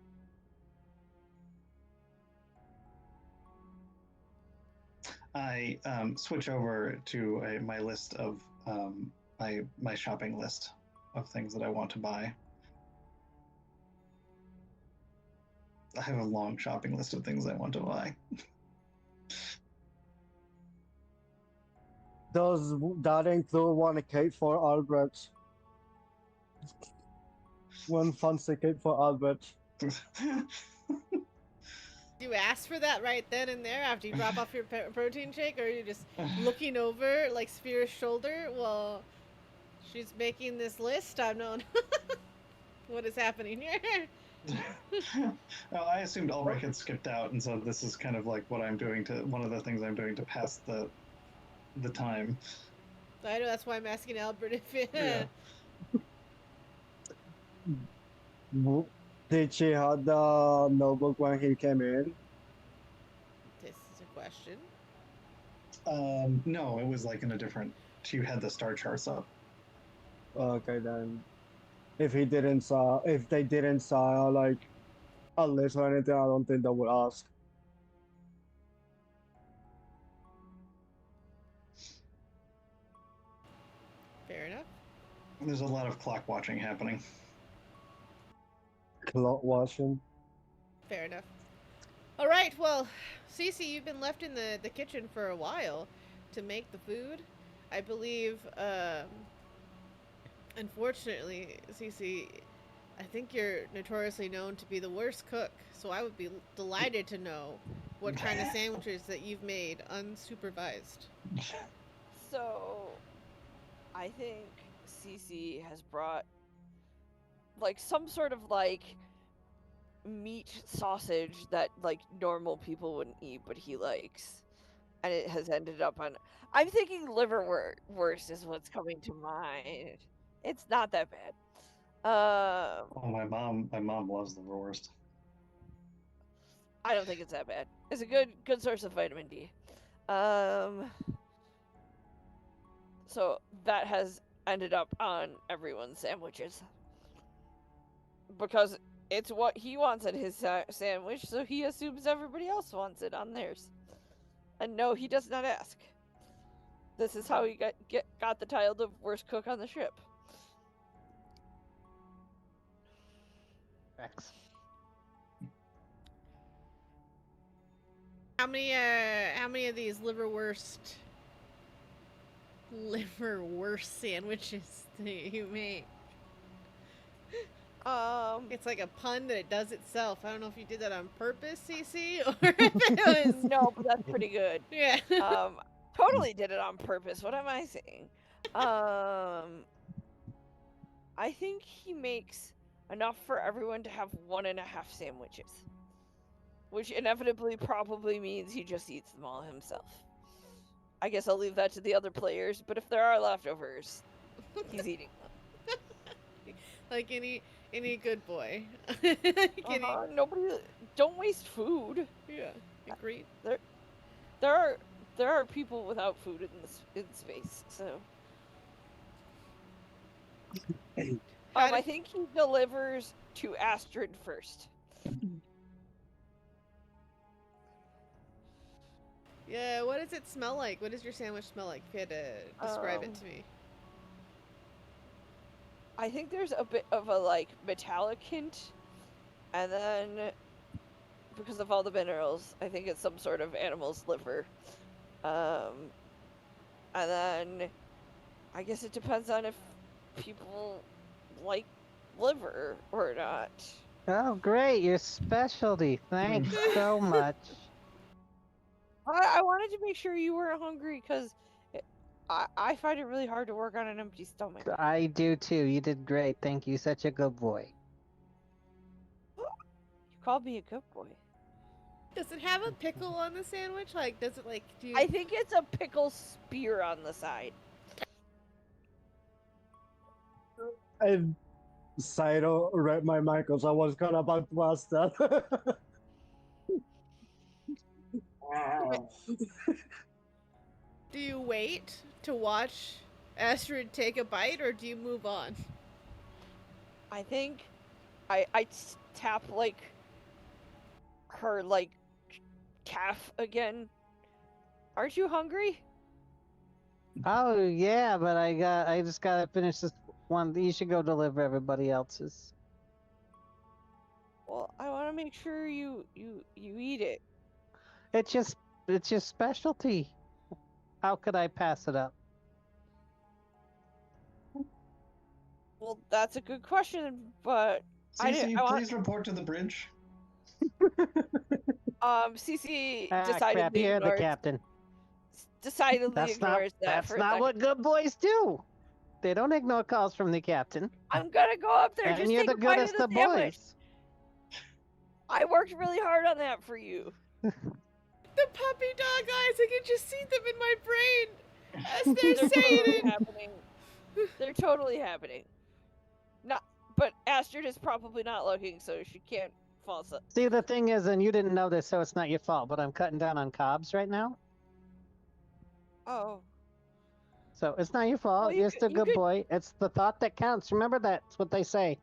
I switch over to my list of my shopping list of things that I want to buy. I have a long shopping list of things I want to buy. Does that include one cake for Albert? One fancy cake for Albert. Do you ask for that right then and there after you drop off your protein shake, or are you just looking over like Sphere's shoulder while she's making this list? I'm known. What is happening here? Well, I assumed Ulrich had skipped out, and so this is kind of like what I'm doing to one of the things I'm doing to pass the time. I know, that's why I'm asking Albert if Yeah. Did she have the notebook when he came in? This is a question. No, it was like in a different. She had the star charts up. Okay then. If they didn't saw like a list or anything, I don't think they would ask. Fair enough. There's a lot of clock watching happening. Clock watching. Fair enough. All right, well, Cece, you've been left in the kitchen for a while to make the food. I believe, unfortunately, Cece, I think you're notoriously known to be the worst cook, so I would be delighted to know what kind of sandwiches that you've made unsupervised. So, I think Cece has brought like some sort of like meat sausage that like normal people wouldn't eat, but he likes, and it has ended up on. I'm thinking liverwurst is what's coming to mind. It's not that bad. Oh, my mom loves the worst. I don't think it's that bad. It's a good source of vitamin D. So that has ended up on everyone's sandwiches because it's what he wants in his sandwich, so he assumes everybody else wants it on theirs. And no, he does not ask. This is how he got the title of worst cook on the ship. X. How many of these liverwurst sandwiches do you make? It's like a pun that it does itself. I don't know if you did that on purpose, CC, or if it was. No, but that's pretty good. Yeah. Totally did it on purpose. What am I saying? I think he makes enough for everyone to have 1.5 sandwiches, which inevitably probably means he just eats them all himself. I guess I'll leave that to the other players, but if there are leftovers, he's eating them. Like any good boy. Nobody, don't waste food. Yeah, agreed. There are people without food in space, so. I think he delivers to Astrid first. Yeah, what does it smell like? What does your sandwich smell like? If you had to describe it to me. I think there's a bit of a like metallic hint, and then because of all the minerals, I think it's some sort of animal's liver. And then I guess it depends on if people like liver or not. Oh, great, your specialty. Thanks so much. I wanted to make sure you weren't hungry because I find it really hard to work on an empty stomach. I do too. You did great. Thank you. Such a good boy. called me a good boy. Does it have a pickle on the sandwich? Like, does it like do? I think it's a pickle spear on the side. I Saito read my mind because I was kind of about to ask that. Do you wait to watch Astrid take a bite, or do you move on? I think I tap like her like calf again. Aren't you hungry? Oh yeah, but I just gotta finish this one. You should go deliver everybody else's. Well, I want to make sure you eat it. It's your specialty. How could I pass it up? Well, that's a good question, but Cece, I want- please report to the bridge. Cece Ah, crap! decidedly You're the ignores captain. decidedly That's not. ignores that That's for a not second. what good boys do. They don't ignore calls from the captain. I'm gonna go up there. And Just you're take the a bite of goodest the of sandwich. boys. I worked really hard on that for you. The puppy dog eyes, I can just see them in my brain as they're They're saying totally it. happening. They're totally happening. Not, but Astrid is probably not looking, so she can't false it. See, the thing is, and you didn't know this, so it's not your fault. But I'm cutting down on cobs right now, Oh, so it's not your fault. Well, you You're could- still a you good could- boy. It's the thought that counts. Remember that's what they say.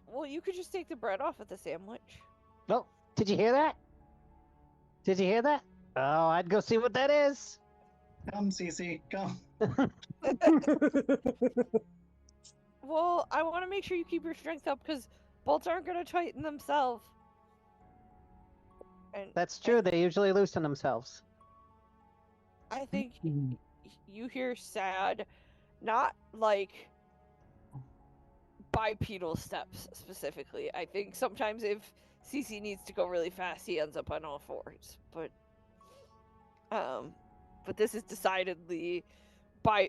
well, you could just take the bread off of the sandwich. Oh, did you hear that? Did you hear that? Oh, I'd go see what that is. Come, Cece, come. Well, I want to make sure you keep your strength up because bolts aren't gonna tighten themselves. And That's true. They usually loosen themselves. I think you hear sad, not like bipedal steps specifically. I think sometimes if CC needs to go really fast, he ends up on all fours. But this is decidedly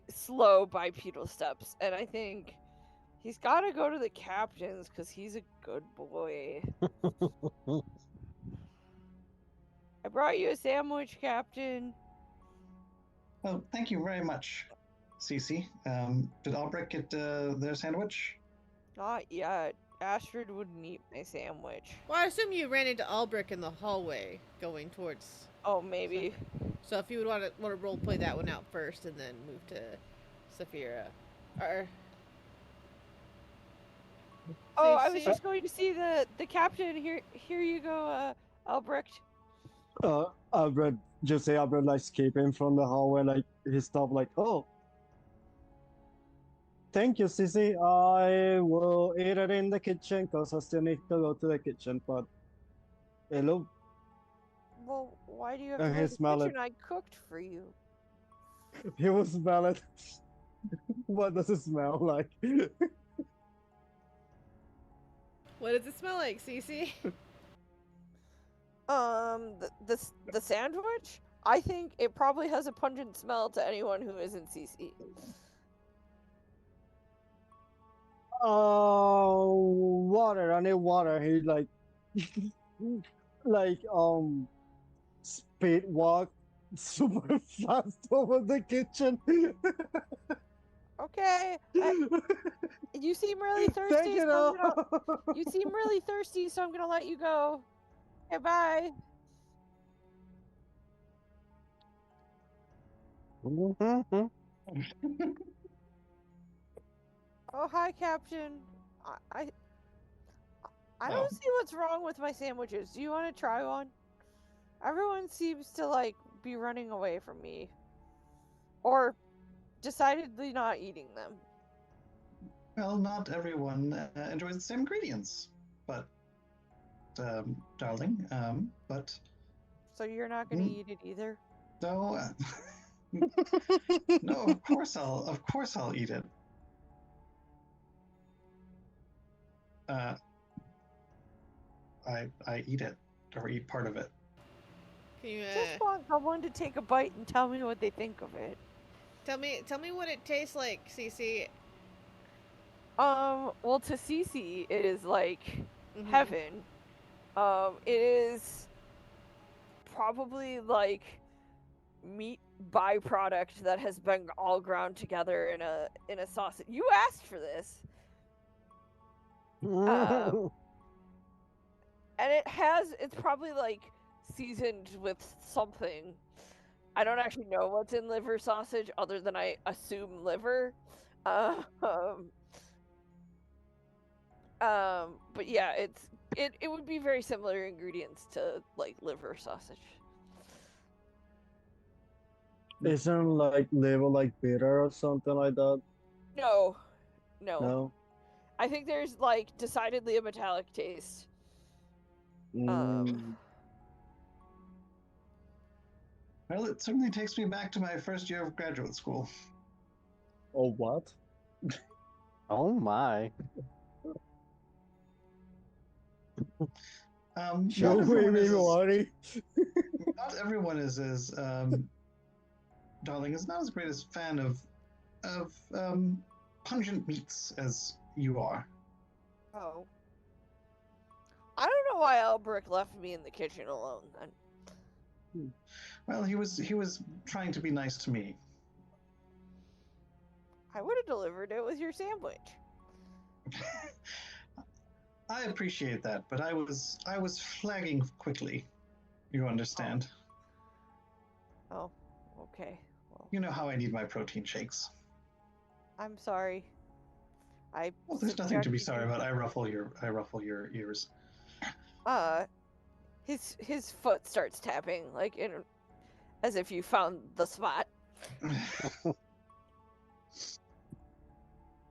slow bipedal steps, and I think he's got to go to the captain's because he's a good boy. I brought you a sandwich, Captain. Well, thank you very much, Cece. Did Albrecht get their sandwich? Not yet. Astrid wouldn't eat my sandwich. Well, I assume you ran into Albrecht in the hallway going towards. Oh, maybe. So if you would want to role play that one out first and then move to Saphira, or Oh, I was CC? just going to see the captain. Here you go, Albrecht. Albert, just say Albert like escaping from the hallway, like he stopped, like, oh, thank you, Sissy. I will eat it in the kitchen because I still need to go to the kitchen. But hello, Well, why do you have And to go he to the smell it. kitchen? I cooked for you. he will smell it. What does it smell like? What does it smell like, Cece? The sandwich. I think it probably has a pungent smell to anyone who isn't CC. Water. I need water. He like, like speed walk super fast over the kitchen. Okay. You seem really thirsty. Take it So off. you seem really thirsty, so I'm gonna let you go. Okay, bye. Mhm. Oh, hi, Captain. I Oh. don't see what's wrong with my sandwiches. Do you want to try one? Everyone seems to like be running away from me, or decidedly not eating them. Well, not everyone enjoys the same ingredients, but, darling, but So you're not gonna Mm. eat it either. no, no. Of course I'll eat it. I eat it or eat part of it. Can you Just want someone to take a bite and tell me what they think of it. tell me what it tastes like, Cece? Well, to Cece, it is like heaven. It is probably like meat byproduct that has been all ground together in a sausage. You asked for this. And it's probably like seasoned with something. I don't actually know what's in liver sausage other than I assume liver. Um, but yeah, it would be very similar ingredients to like liver sausage. Isn't like liver like bitter or something like that? No, no. No. I think there's like decidedly a metallic taste. Mm. Well, it certainly takes me back to my first year of graduate school. Oh, what? Oh my. Not Show everyone me, is as, Marty. not everyone is as darling is not as great as fan of pungent meats as you are. Oh. I don't know why Albrecht left me in the kitchen alone then. Well, he was trying to be nice to me. I would have delivered it with your sandwich. I appreciate that, but I was flagging quickly. You understand? Oh, okay. Well, You know how I need my protein shakes. I'm sorry. I Well, there's nothing to be subjected sorry you- about. I ruffle your ears. His foot starts tapping like as if you found the spot.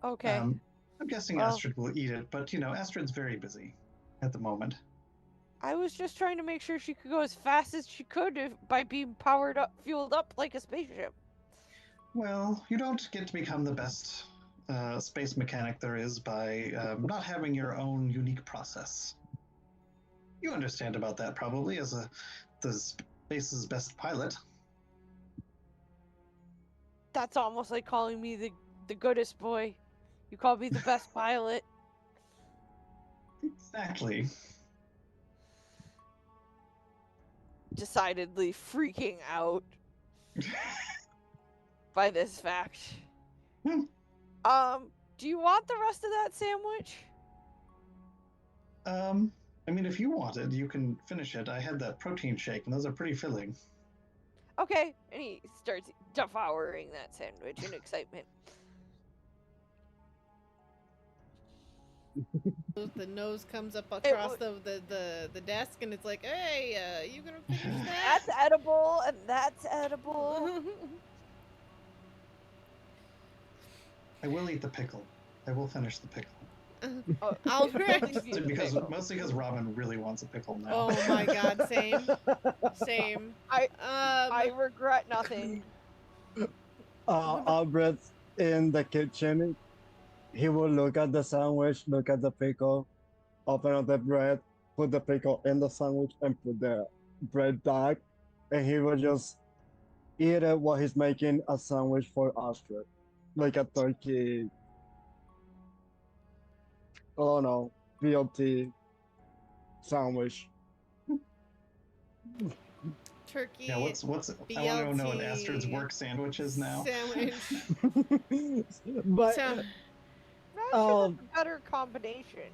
Okay. I'm guessing Well- Astrid will eat it, but Astrid's very busy at the moment. I was just trying to make sure she could go as fast as she could by being fueled up like a spaceship. Well, you don't get to become the best space mechanic there is by not having your own unique process. You understand about that probably as the space's best pilot. That's almost like calling me the goodest boy. You called me the best pilot. Exactly. Decidedly freaking out by this fact. Hmm. Do you want the rest of that sandwich? I mean, if you wanted, you can finish it. I had that protein shake, and those are pretty filling. Okay. And he starts devouring that sandwich in excitement. The nose comes up across the desk, and it's like, hey, you gonna finish that? That's edible, and that's edible. I will eat the pickle. I will finish the pickle. Oh, Albrecht. please eat the Because pickle. mostly because Robin really wants a pickle now. Oh my god, same. I regret nothing. Albrecht in the kitchen, he will look at the sandwich, look at the pickle, open up the bread, put the pickle in the sandwich, and put the bread back, and he will just eat it while he's making a sandwich for Astrid, like a turkey. Oh no, BLT sandwich. Turkey. Yeah, what's I want to know what Astrid's work sandwich is now. Sandwich. But So, I'm sure Um, that's a better combination.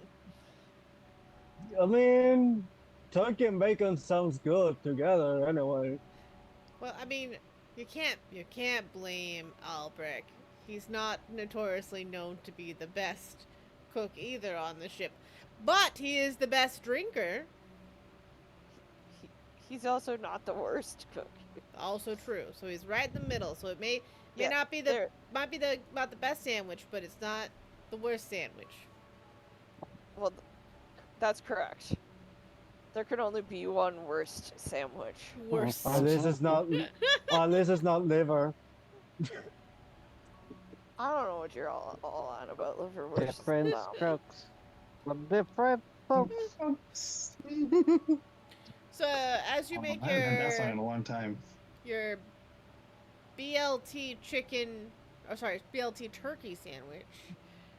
I mean, turkey and bacon sounds good together anyway. well, I mean, you can't blame Albrecht. He's not notoriously known to be the best cook either on the ship, but he is the best drinker. He's also not the worst cook. Also true. So he's right in the middle. So it may Yeah, not be not the best sandwich, but it's not the worst sandwich. Well, that's correct. There can only be one worst sandwich. Worst. At least it's not. At least it's not liver. I don't know what you're all on about liverwurst. Different strokes for different folks. So as you make I haven't heard that song in a long time. your BLT chicken, BLT turkey sandwich.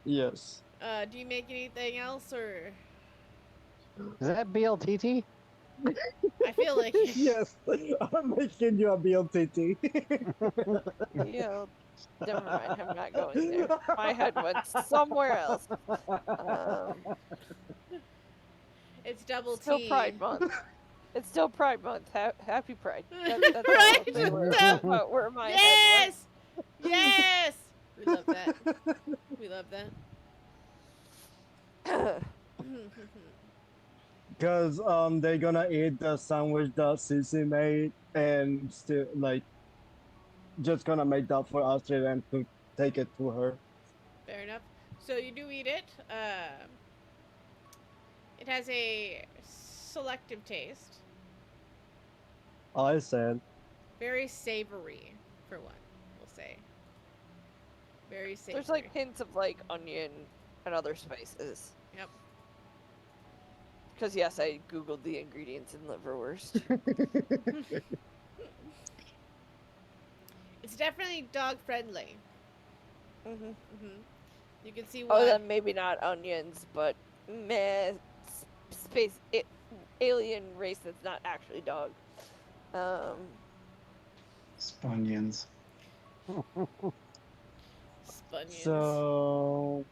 Yes. Do you make anything else or? Is that BLTT? I feel like Yes, I'm making you a BLTT. Yeah, never mind. I'm not going there. My head went somewhere else. it's double Still T. Pride Month. It's still Pride Month. Happy Pride. That's all Right? I'll say where my head went. Yes! Yes! We love that. We love that. Because they're gonna eat the sandwich that Sissy made and still like just gonna make that for Astrid and to take it to her. Fair enough. So you do eat it. It has a selective taste. I said, Very savory, for one, we'll say. Very savory. There's like hints of like onion and other spices. Yep. Because yes, I googled the ingredients in liverwurst. It's definitely dog friendly. Mm-hmm. You can see why. Oh, then maybe not onions, but meh, space alien race that's not actually dog. Spunions. Spunions. so.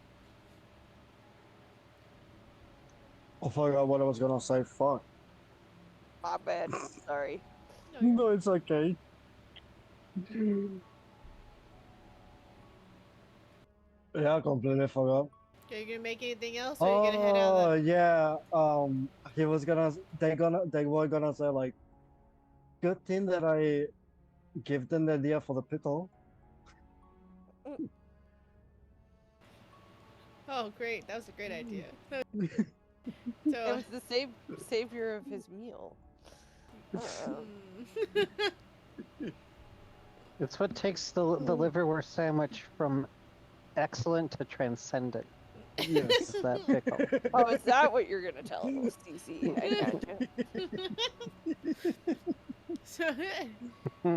I forgot what I was gonna say. Fuck. My bad. Sorry. No, it's okay. Yeah, I completely forgot. Are you gonna make anything else, or are you gonna head out? Oh yeah. He was gonna. They were gonna say like, good thing that I give them the idea for the pickle. Oh, great! That was a great idea. It So. was the savior of his meal. It's what takes the liverwurst sandwich from excellent to transcendent. Yes. It's that pickle. Oh, is that what you're gonna tell us, CC? I gotcha. So. I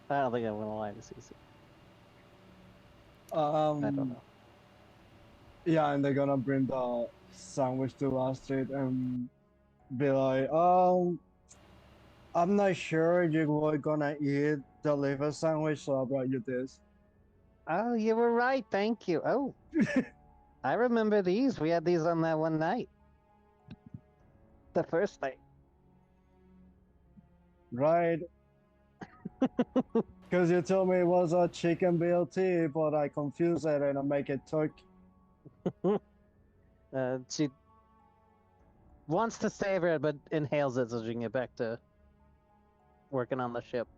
don't think I'm gonna lie to CC. I don't know. Yeah, and they're gonna bring the sandwich to Astrid and be like, I'm not sure you were gonna eat the liver sandwich, so I brought you this. Oh, you were right. Thank you. Oh, I remember these. We had these on that one night. The first night. Right? Because you told me it was a chicken BLT, but I confused it and I make it turkey. She wants to savor it, but inhales it so she can get back to working on the ship.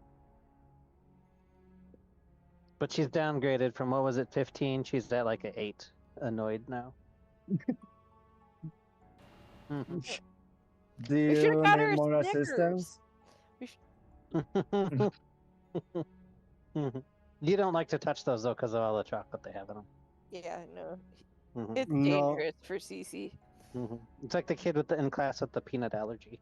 But she's downgraded from, what was it, 15? She's at like an 8. Annoyed now. Do We should you have got need her more Snickers. assistance? You don't like to touch those though because of all the chocolate they have in them. Yeah, no. Mhm. It's No. dangerous for CC. It's like the kid in class with the peanut allergy.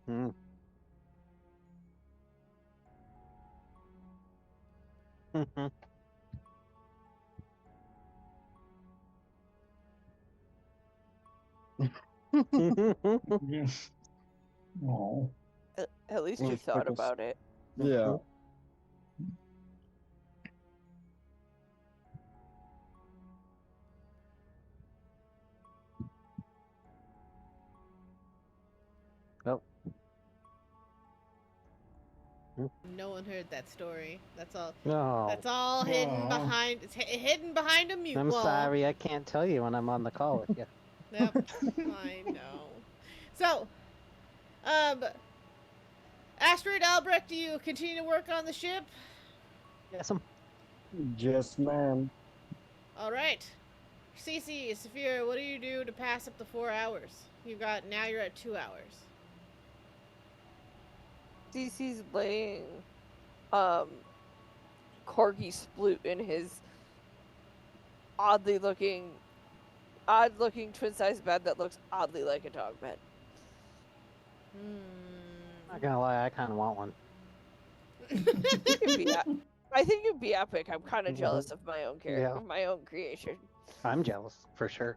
Mm. Yeah. Oh. At least Well, you thought pickles. about it. Yeah. Oh. No one heard that story. That's all. No. That's all hidden Aw. behind. It's hidden behind a mute I'm wall. sorry, I can't tell you when I'm on the call with you. Yep. I know. So, Astrid Albrecht, do you continue to work on the ship? Yes, Yes, ma'am. All right. Cece, Saphira, what do you do to pass up the 4 hours? You're at 2 hours. CC's laying corgi sploot in his odd looking twin size bed that looks oddly like a dog bed. Not gonna lie, I kind of want one. It'd be I think it'd be epic. I'm kind of Mhm. jealous of my own character, Yeah. my own creation. I'm jealous for sure.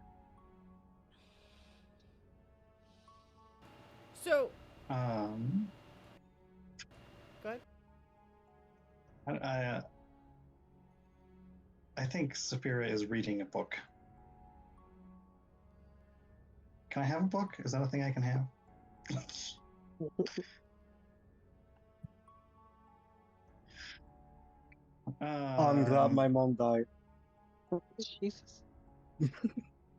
So, Um, go ahead. I think Saphira is reading a book. Can I have a book? Is that a thing I can have? I'm glad my mom died. Jesus.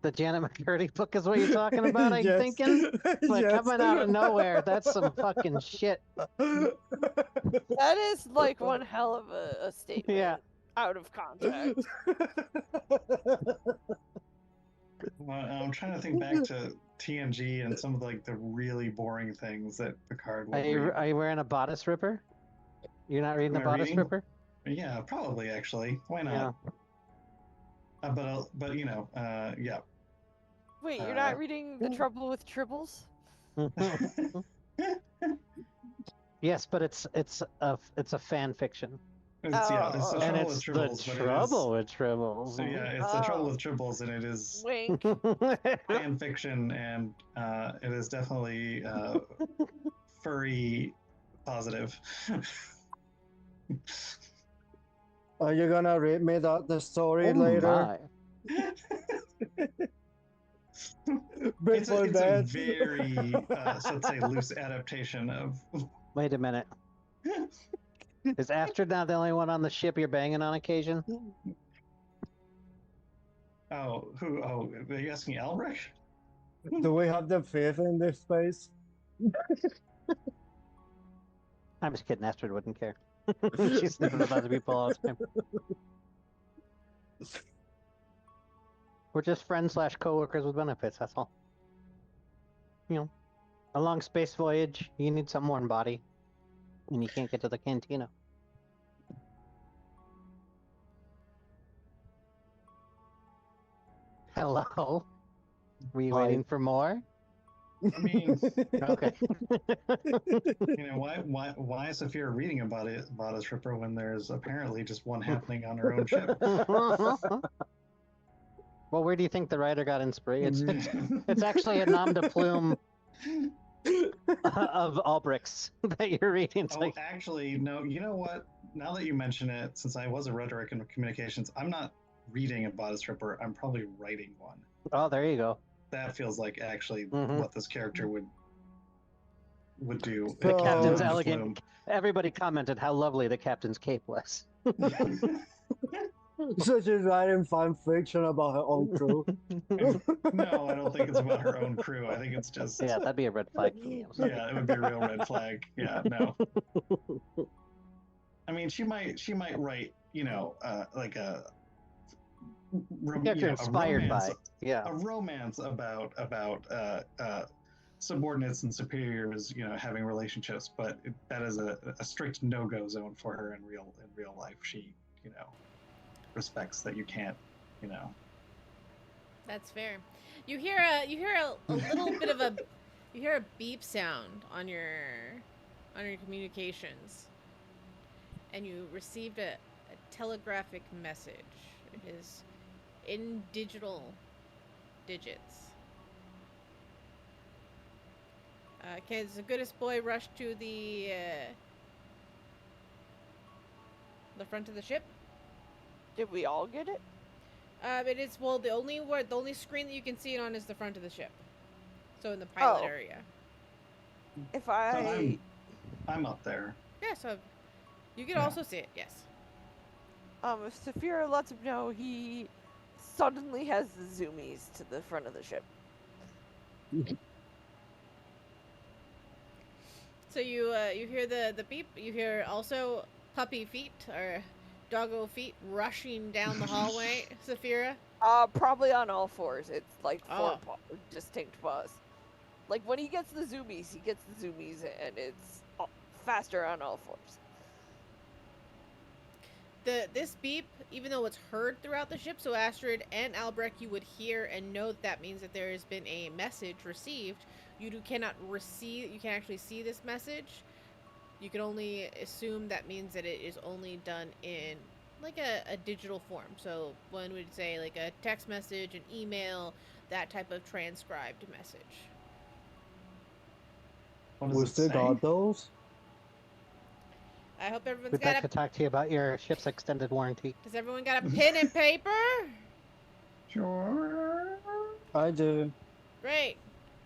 The Janet McCurdy book is what you're talking about, I'm Yes. thinking? Like Yes. coming out of nowhere. That's some fucking shit. That is like one hell of a statement. Yeah. Out of context. Well, I'm trying to think back to TNG and some of like the really boring things that Picard would read. Are you wearing a bodice ripper? You're not reading Am the I bodice reading? ripper? Yeah, probably actually. Why not? But you know, yeah. Wait, you're not reading The Trouble with Tribbles? Yes, but it's a fan fiction. It's the Oh, trouble And with it's the Tribbles, but it is. trouble with tribbles. Yeah, it's the trouble with Tribbles, and it is Wink. fan fiction, and it is definitely furry positive. Are you gonna read me the story Oh later? my. It's Before a that. very, let's say, loose adaptation of. Wait a minute. Is Astrid now the only one on the ship you're banging on occasion? Oh, who? Oh, are you asking Albrecht? Do we have the faith in this space? I'm just kidding. Astrid wouldn't care. She's sniffing with other people all the time. We're just friends / co-workers with benefits. That's all. You know, a long space voyage. You need some warm body, and you can't get to the cantina. Hello. Were you Hi. waiting for more? I mean, Okay. you know, why is Sophia reading about a stripper when there's apparently just one happening on her own ship? Well, where do you think the writer got inspiration? It's actually a nom de plume of Albrecht's that you're reading. It's Oh, like, actually, no. You know what? Now that you mention it, since I was a rhetoric and communications, I'm not reading about a stripper. I'm probably writing one. oh, there you go. That feels like actually Mhm. what this character would do. The So- captain's Nom de elegant. Everybody commented how lovely the captain's cape was. plume. So she's writing fan fiction about her own crew. No, I don't think it's about her own crew. I think it's just Yeah, that'd be a red flag for me. I'm sorry. yeah, it would be a real red flag. Yeah, no. I mean, she might write, you know, like a Character inspired by. Yeah. a romance about subordinates and superiors, you know, having relationships, but that is a strict no-go zone for her in real life. She, you know, respects that you can't, you know. That's fair. You hear a little bit of a beep sound on your communications, and you received a telegraphic message. It is in digital digits. Okay, the goodest boy rushed to the front of the ship. Did we all get it? It is, well, the only screen that you can see it on is the front of the ship. So in the pilot Oh. area. If So I I'm up there. Yeah, so you can Yeah. also see it, yes. if Saphira lets him know, he suddenly has the zoomies to the front of the ship. So you hear the beep. You hear also puppy feet or doggo feet rushing down the hallway, Saphira. Probably on all fours. It's like four Oh. distinct paws. Like when he gets the zoomies, and it's faster on all fours. This beep, even though it's heard throughout the ship, so Astrid and Albrecht, you would hear and know that means that there has been a message received. cannot receive. You can actually see this message. You can only assume that means that it is only done in like a digital form. So one would say like a text message, an email, that type of transcribed message. What does We it still say? got those. I hope everyone's We'd got like to talk to you about your ship's extended warranty. Does everyone got a pen and paper? Sure. I do. Great.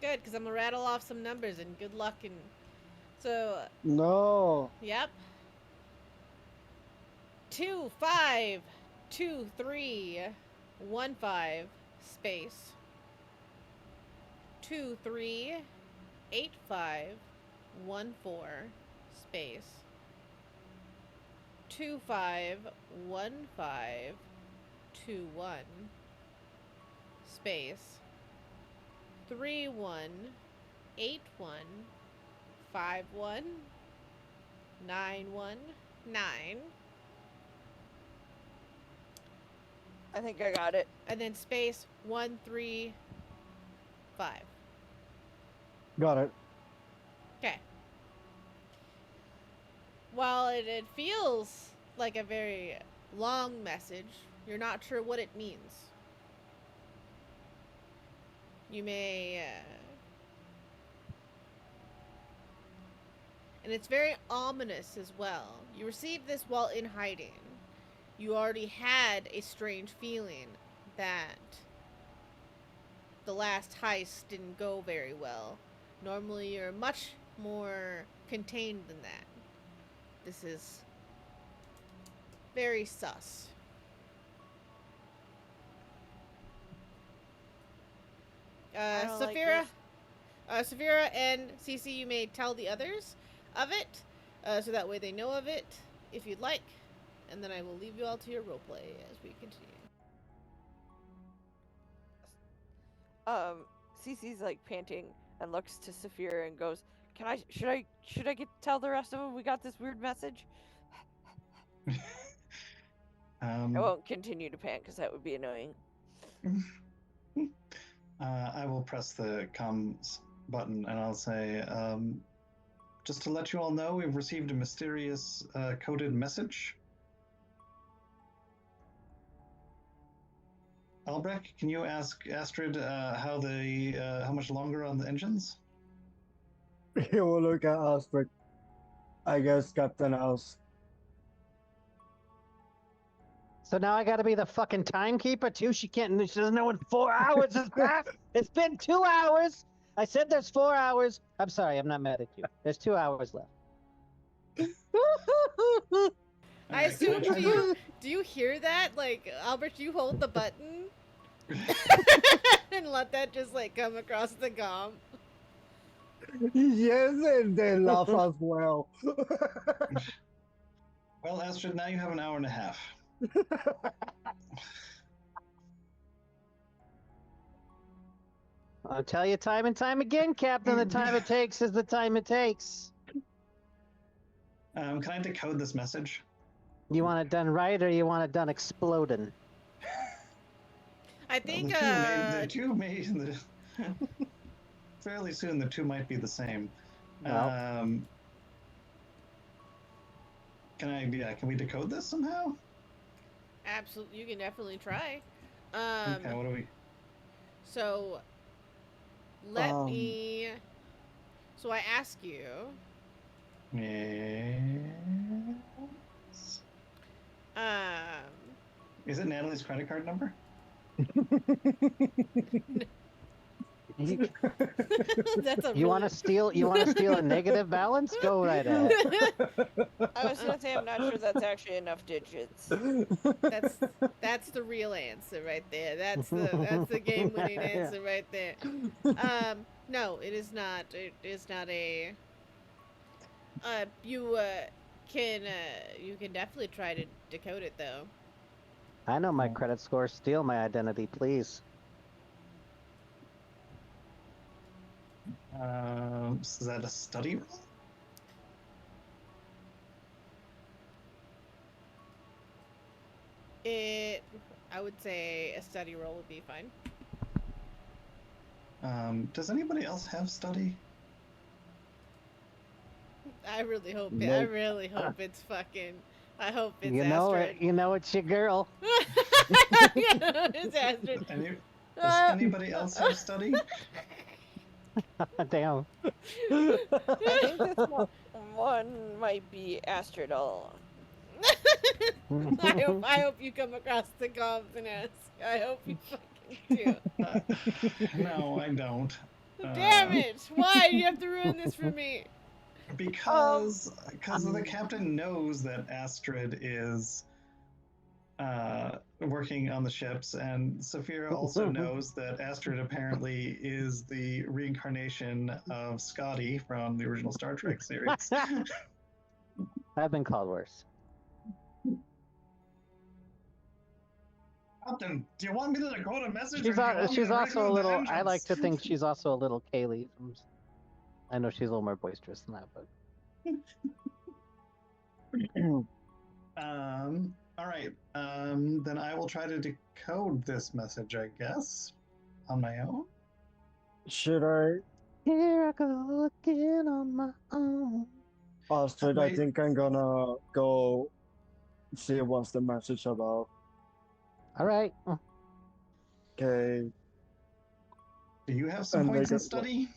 Good, because I'm going to rattle off some numbers and good luck. And so, No. yep. 2 5 2 3 1 5 space 2 3 8 5 1 4 space 2 5 1 5 2 1 space 3 1 8 1 5 1 9 1 9. I think I got it. And then space 1 3 5. Got it. Okay. While it feels like a very long message, you're not sure what it means. You may... and it's very ominous as well. You received this while in hiding. You already had a strange feeling that the last heist didn't go very well. Normally you're much more contained than that. This is very sus. I don't like Saphira, this. Saphira and Cece, you may tell the others of it, so that way they know of it, if you'd like. And then I will leave you all to your roleplay as we continue. Cece's like panting and looks to Saphira and goes, should I tell the rest of them we got this weird message? I won't continue to pant because that would be annoying. I will press the comms button and I'll say, just to let you all know, we've received a mysterious coded message. Albrecht, can you ask Astrid how much longer on the engines? He will look at Astrid. I guess Captain House. So now I gotta be the fucking timekeeper too? She doesn't know when 4 hours has passed. It's been 2 hours. I said there's 4 hours. I'm sorry, I'm not mad at you. There's 2 hours left. I assume, do you hear that? Like, Albert, you hold the button and let that just like come across the comm. Yes, and they laugh as well. Well, Astrid, now you have an hour and a half. I'll tell you time and time again, Captain, the time it takes is the time it takes. Can I decode this message? You want it done right or you want it done exploding? I think, the two may fairly soon the two might be the same. No. Can we decode this somehow? absolutely, you can definitely try. Okay, what do we? So, let me. So I ask you. Yes. Is it Natalie's credit card number? That's a You want to steal? You want to steal a negative balance? Go right ahead. I was gonna say I'm not sure that's actually enough digits. That's the real answer right there. That's the game winning answer right there. No, it is not. It is not a. You can definitely try to decode it though. I know my credit score. Steal my identity, please. Is that a study roll? I would say a study roll would be fine. Does anybody else have study? I really hope it. I Nope. really hope it's fucking. I hope it's You know Astrid. it. You know it's your girl. It's Astrid. Does anybody else have study? Damn. I think this one might be Astrid all along. I hope you come across the comms and ask. I hope you fucking do. No, I don't. Damn it! Why do you have to ruin this for me? Because the captain knows that Astrid is working on the ships, and Saphira also knows that Astrid apparently is the reincarnation of Scotty from the original Star Trek series. I've been called worse. Captain, do you want me to decode a message? She's also a little. I like to think she's also a little Kaylee from. I know she's a little more boisterous than that, but. All right. Then I will try to decode this message, I guess, on my own. Should I? Here I go again on my own. Astrid, I Wait. think I'm gonna go see what's the message about. All right. Okay. Do you have some And points in make it- study?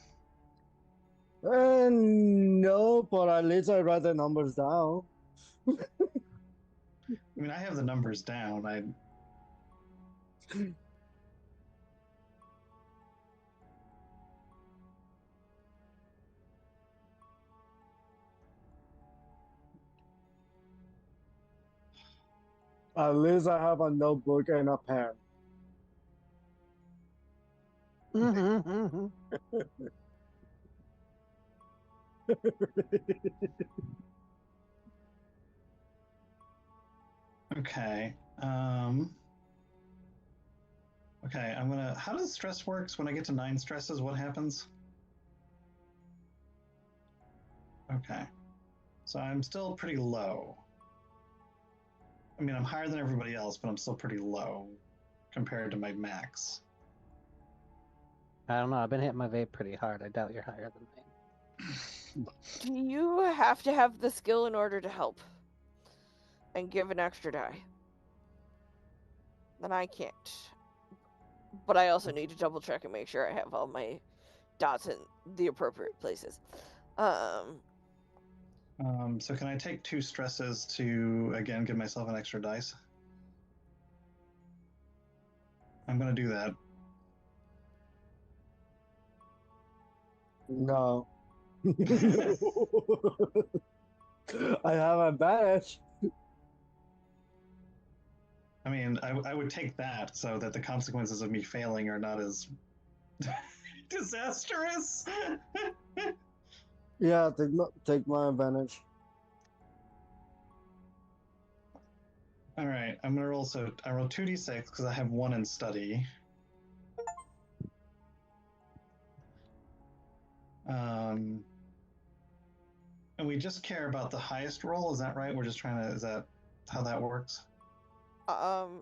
No, but at least I write the numbers down. I mean, I have the numbers down. At least I have a notebook and a pen. Okay. Okay, I'm gonna. How does stress works? When I get to 9 stresses, what happens? Okay. So I'm still pretty low. I mean, I'm higher than everybody else, but I'm still pretty low compared to my max. I don't know. I've been hitting my vape pretty hard. I doubt you're higher than me. Do you have to have the skill in order to help? And give an extra die? Then I can't. But I also need to double check and make sure I have all my dots in the appropriate places. So can I take 2 stresses to, again, give myself an extra dice? I'm going to do that. No. I have a badge. I mean, I would take that so that the consequences of me failing are not as disastrous. Yeah, take my advantage. All right, I'm gonna roll. So I roll 2d6 because I have 1 in study. And we just care about the highest roll. Is that right? We're just trying to. Is that how that works? Okay.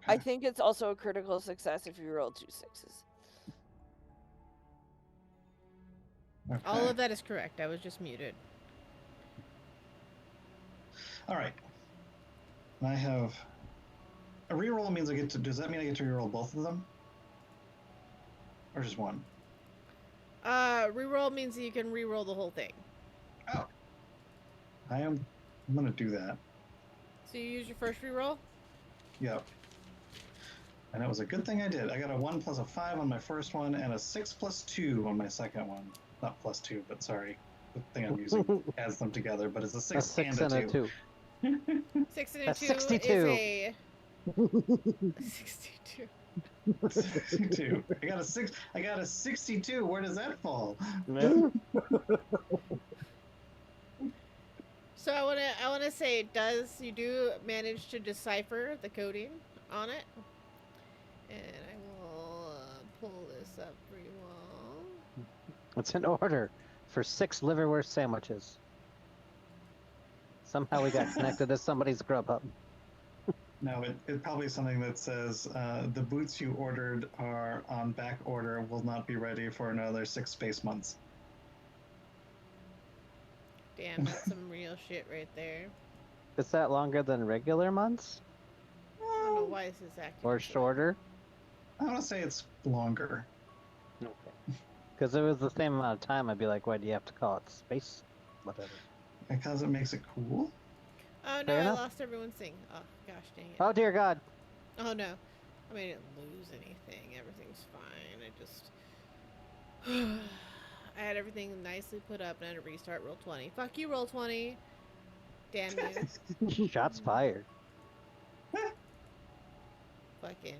I think it's also a critical success if you roll 2 6s. Okay. All of that is correct. I was just muted. All right. I have a reroll means I get to. Does that mean I get to reroll both of them, or just one? Reroll means that you can reroll the whole thing. Oh. I'm gonna do that. So you use your first reroll? Yep. And it was a good thing I did. I got a 1 plus a 5 on my first one, and a 6 plus 2 on my second one. Not plus 2, but sorry. The thing I'm using adds them together, but it's a 6, A 6 and a 2. 6 and a That's 2 62. is a 62. 62. I got a 62. Where does that fall? So I wanna say you do manage to decipher the coding on it. And I will pull this up for you all. It's an order for 6 liverwurst sandwiches. Somehow we got connected to somebody's Grubhub. No, it probably is something that says the boots you ordered are on back order, will not be ready for another 6 space months. Damn, that's some real shit right there. Is that longer than regular months I don't know why this is acting. or this way. shorter? I want to say it's longer. Okay. Because if it was the same amount of time, I'd be like, why do you have to call it space? Whatever. Because it makes it cool. Oh no, Fair I enough. lost everyone's thing. Oh gosh, dang it. Oh dear God. Oh no. I mean, I didn't lose anything. Everything's fine. I just. I had everything nicely put up and I had to restart roll 20. Fuck you, roll 20. Damn you. Shots fired. Fucking.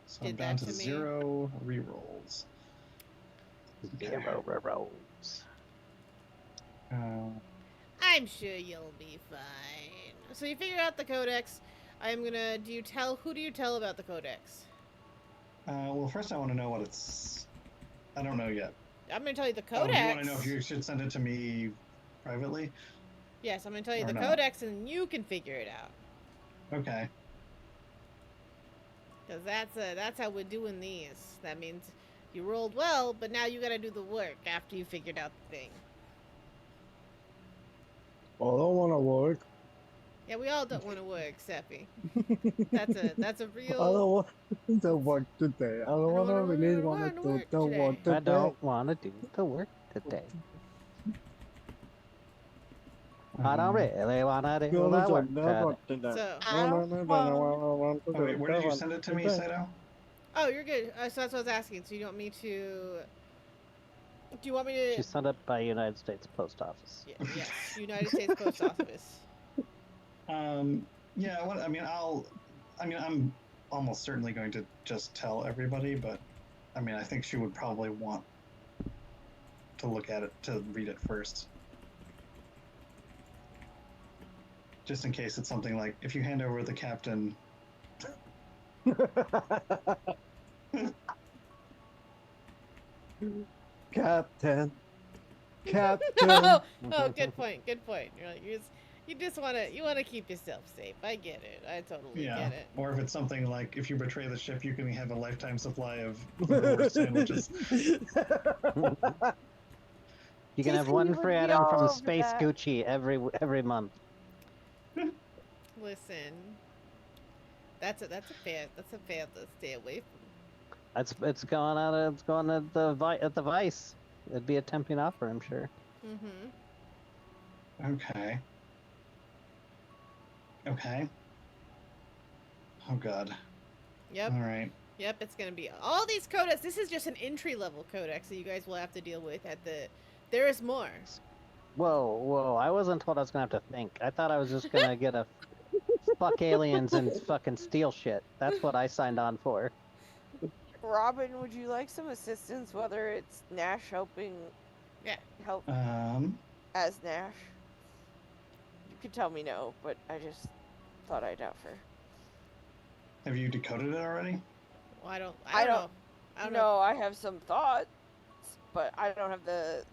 So Did I'm down that to to me. 0 rerolls. Zero rolls. I'm sure you'll be fine. So you figure out the codex. I'm gonna. Who do you tell about the codex? Well, first I want to know what it's. I don't know yet. I'm gonna tell you the Oh, codex. do you want to know if you should send it to me privately? Yes, I'm gonna tell you Or the not? codex and you can figure it out. Okay. Because that's how we're doing these. That means you rolled well, but now you gotta do the work after you figured out the thing. I don't want to work. Yeah, we all don't want to work, Seppi. That's a I don't real. want to work today. I don't want to really want to do the work I today. don't want to do the work today. I don't really want to do the work today. So, Oh, wait, where did you send it to me, Saito? oh, you're good. So that's what I was asking. So you want me to? Do you want me to? She sent it by United States Post Office. Yes, United States Post Office. Yeah. What? I mean, I'm almost certainly going to just tell everybody, but I mean, I think she would probably want to look at it, to read it first. Just in case it's something like, if you hand over the captain. Captain. Oh, good point. Good point. You're like you just want to keep yourself safe. I get it. I totally Yeah. get it. Or if it's something like, if you betray the ship, you can have a lifetime supply of worst sandwiches. You can have Casey one would free be item all from over Space that. Gucci every month. Listen, that's a fair to stay away from. It's going at the Vice. It'd be a tempting offer, I'm sure. Mm-hmm. Okay. Okay. Oh God. Yep. All right. Yep. It's gonna be all these codex. This is just an entry level codex that you guys will have to deal with at the. There is more. Whoa! I wasn't told I was gonna have to think. I thought I was just gonna get a fuck aliens and fucking steal shit. That's what I signed on for. Robin, would you like some assistance? Whether it's Nash helping, help as Nash. You could tell me no, but I just thought I'd offer. Have you decoded it already? Well, I don't know. No, I have some thoughts, but I don't have the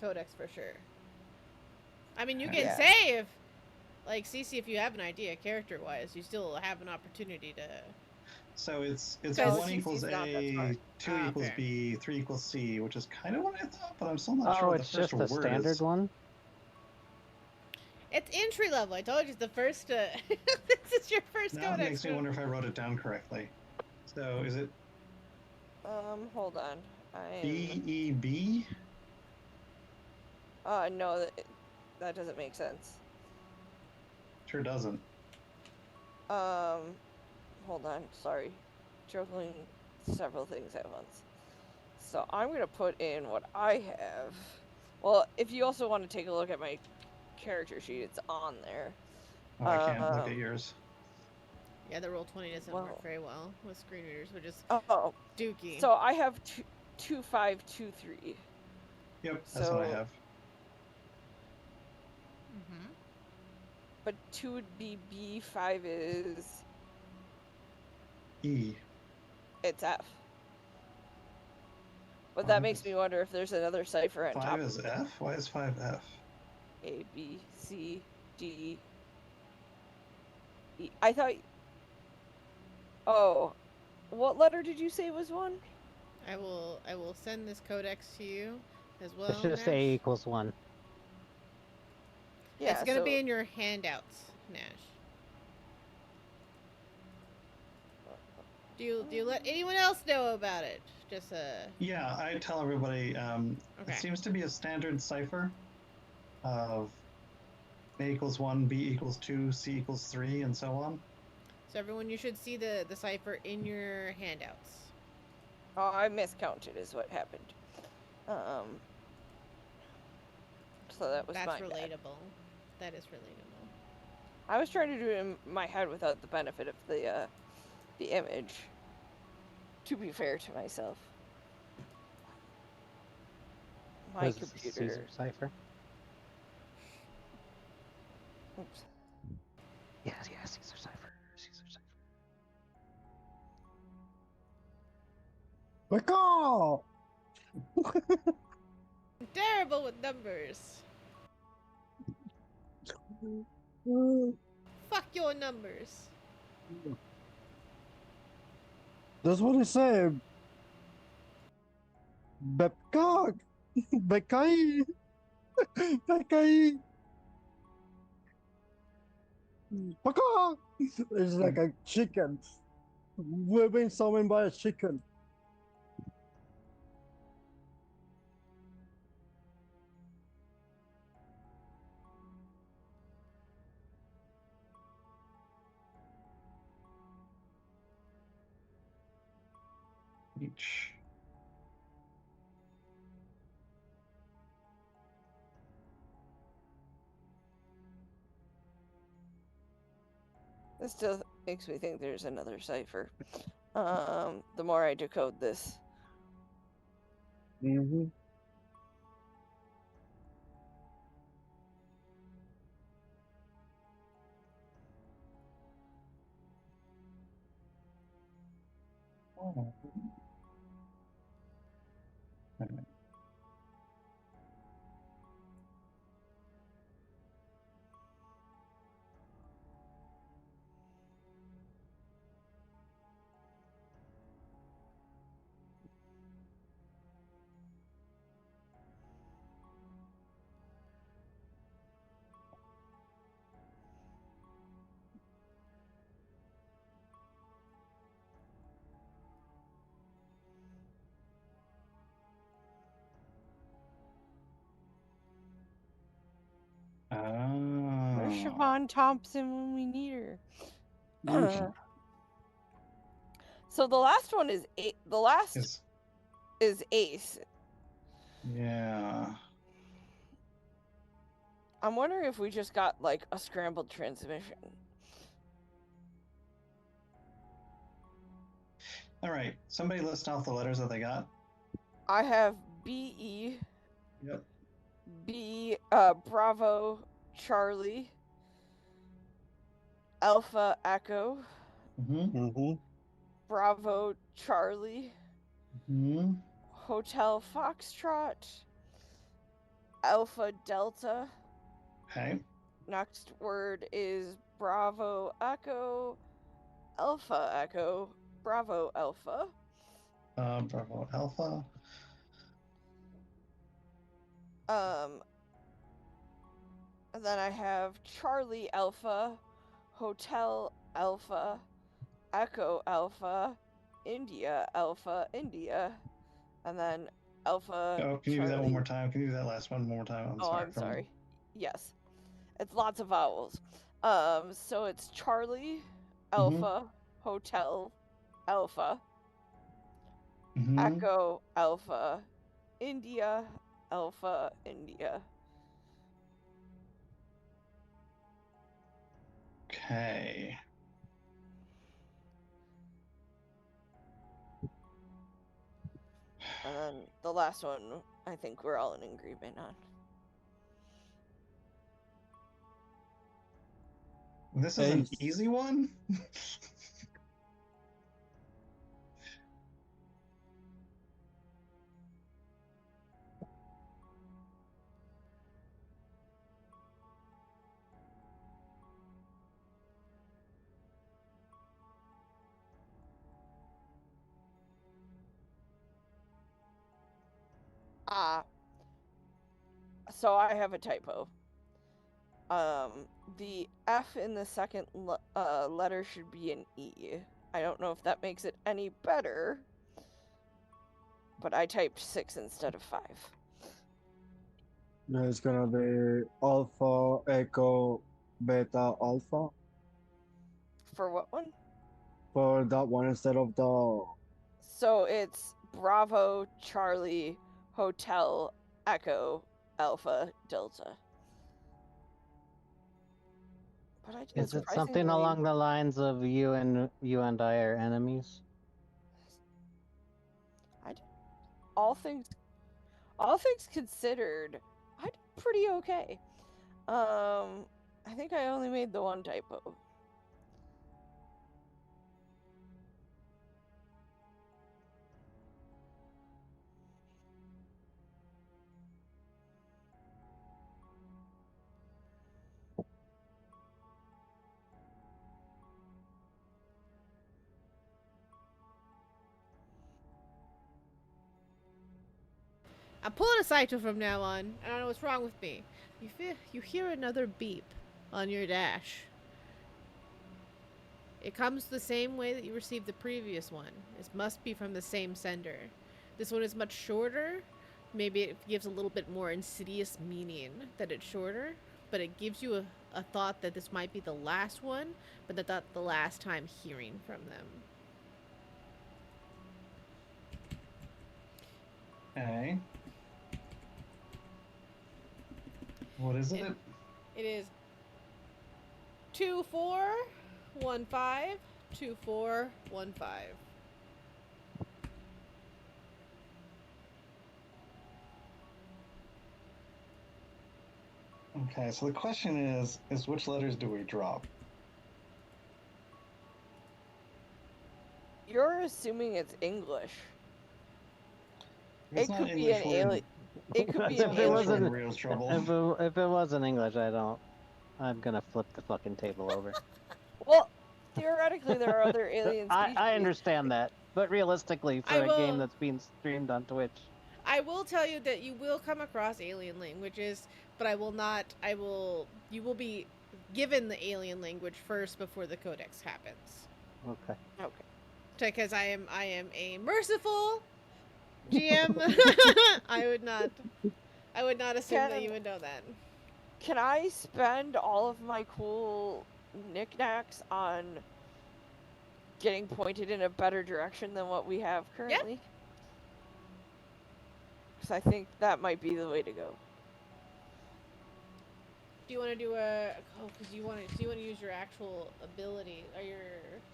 codex for sure. I mean, you can save, like Cece, if you have an idea character-wise, you still have an opportunity to. So it's So 1 equals A, 2 equals B, 3 equals C, which is kind of what I thought, but I'm still not sure what the it's first just the word standard is. one? It's entry level. I told you it's the first. This is your first Now it codex. makes me wonder if I wrote it down correctly. So is it hold on. BEB? No, that doesn't make sense. Sure doesn't. Hold on. Sorry. Juggling several things at once. So I'm going to put in what I have. Well, if you also want to take a look at my character sheet, it's on there. Oh, I can't look at yours. Yeah, the roll 20 doesn't work very well with screen readers, which is dookie. So I have 2523. Yep, that's what I have. Mm-hmm. But 2 would be B, 5 is E. It's F. But that makes me wonder if there's another cipher on top. 5 is F? Why is 5 F? A, B, C, D. I thought. Oh, what letter did you say was 1? I will send this codex to you as It's well, just Nash. A equals 1. Yeah, It's gonna so be in your handouts, Nash. Do you let anyone else know about it? Just Yeah, I tell everybody. Okay. It seems to be a standard cipher of A equals 1, B equals 2, C equals 3, and so on. So everyone, you should see the cipher in your handouts. oh, I miscounted is what happened. So that was That's my bad. relatable. That is relatable. I was trying to do it in my head without the benefit of the image. To be fair to myself. My Was this a computer. Caesar cipher? Oops. Yeah, Caesar cipher. Caesar cipher. Recall! I'm terrible with numbers. Fuck your numbers. That's what they say. Bebkak! Bekai! Bekai! Bebkak! It's like a chicken. We're being summoned by a chicken. Each. This still makes me think there's another cipher. The more I decode this. Mm-hmm. Oh. Where's Oh. Siobhan Thompson when we need her? So the last one is the last Is is Ace. yeah. I'm wondering if we just got like a scrambled transmission. All right. Somebody list off the letters that they got. I have BE, Yep. B, Bravo, Charlie, Alpha, Echo, Mm-hmm. Mm-hmm. Bravo, Charlie, Mm-hmm. Hotel Foxtrot, Alpha, Delta. Okay. Next word is Bravo, Echo, Alpha, Echo, Bravo, Alpha. Bravo Alpha. And then I have Charlie Alpha, Hotel Alpha, Echo Alpha, India Alpha, India, and then Alpha Oh, can you do that one Charlie. more time? Can you do that last one more time? Oh, I'm sorry. Yes. It's lots of vowels. So it's Charlie Alpha, Hotel Alpha, Mm-hmm. Echo Alpha, India Alpha, India. Okay. And then the last one, I think we're all in agreement on. This is an Ace. easy one. Ah, so I have a typo. The F in the second letter should be an E. I don't know if that makes it any better, but I typed 6 instead of 5. It's gonna be Alpha Echo Beta Alpha For what one? for that one instead of the. So it's Bravo, Charlie, Hotel, Echo, Alpha, Delta. But I did Is it something surprisingly. along the lines of you and I are enemies? I did, all things considered, I did pretty okay. I think I only made the one typo. I'm pulling a Saito from now on. I don't know what's wrong with me. You hear another beep on your dash. It comes the same way that you received the previous one. It must be from the same sender. This one is much shorter. Maybe it gives a little bit more insidious meaning that it's shorter, but it gives you a thought that this might be the last one, but not the last time hearing from them. Okay. What is it? It is 2415 2415. Okay, so the question is which letters do we drop? You're assuming it's English. It's It not could be English an word. alien. It could be If an it That's we're in wasn't- alien. real trouble. If it wasn't English, I'm gonna flip the fucking table over. Well, theoretically, there are other alien species. I understand that, but realistically, for a game that's being streamed on Twitch, I will tell you that you will come across alien languages, but you will be given the alien language first before the codex happens. okay. Okay. Because I am a merciful GM. I would not assume that you would know that. Can I spend all of my cool knickknacks on getting pointed in a better direction than what we have currently? Because I think that might be the way to go. Do you want to do because you want to use your actual ability or your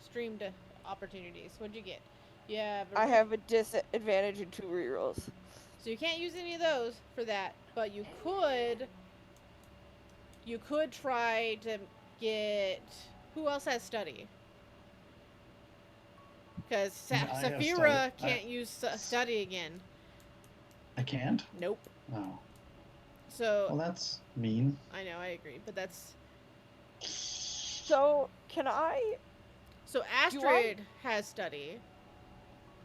streamed opportunities? What'd you get? Yeah, I have a disadvantage in 2 rerolls. So you can't use any of those for that, but you could try to get who else has study? Because Saphira can't use study again. I can't? Nope. Oh. So Well, that's mean. I know, I agree, but that's So can I? so Astrid has study.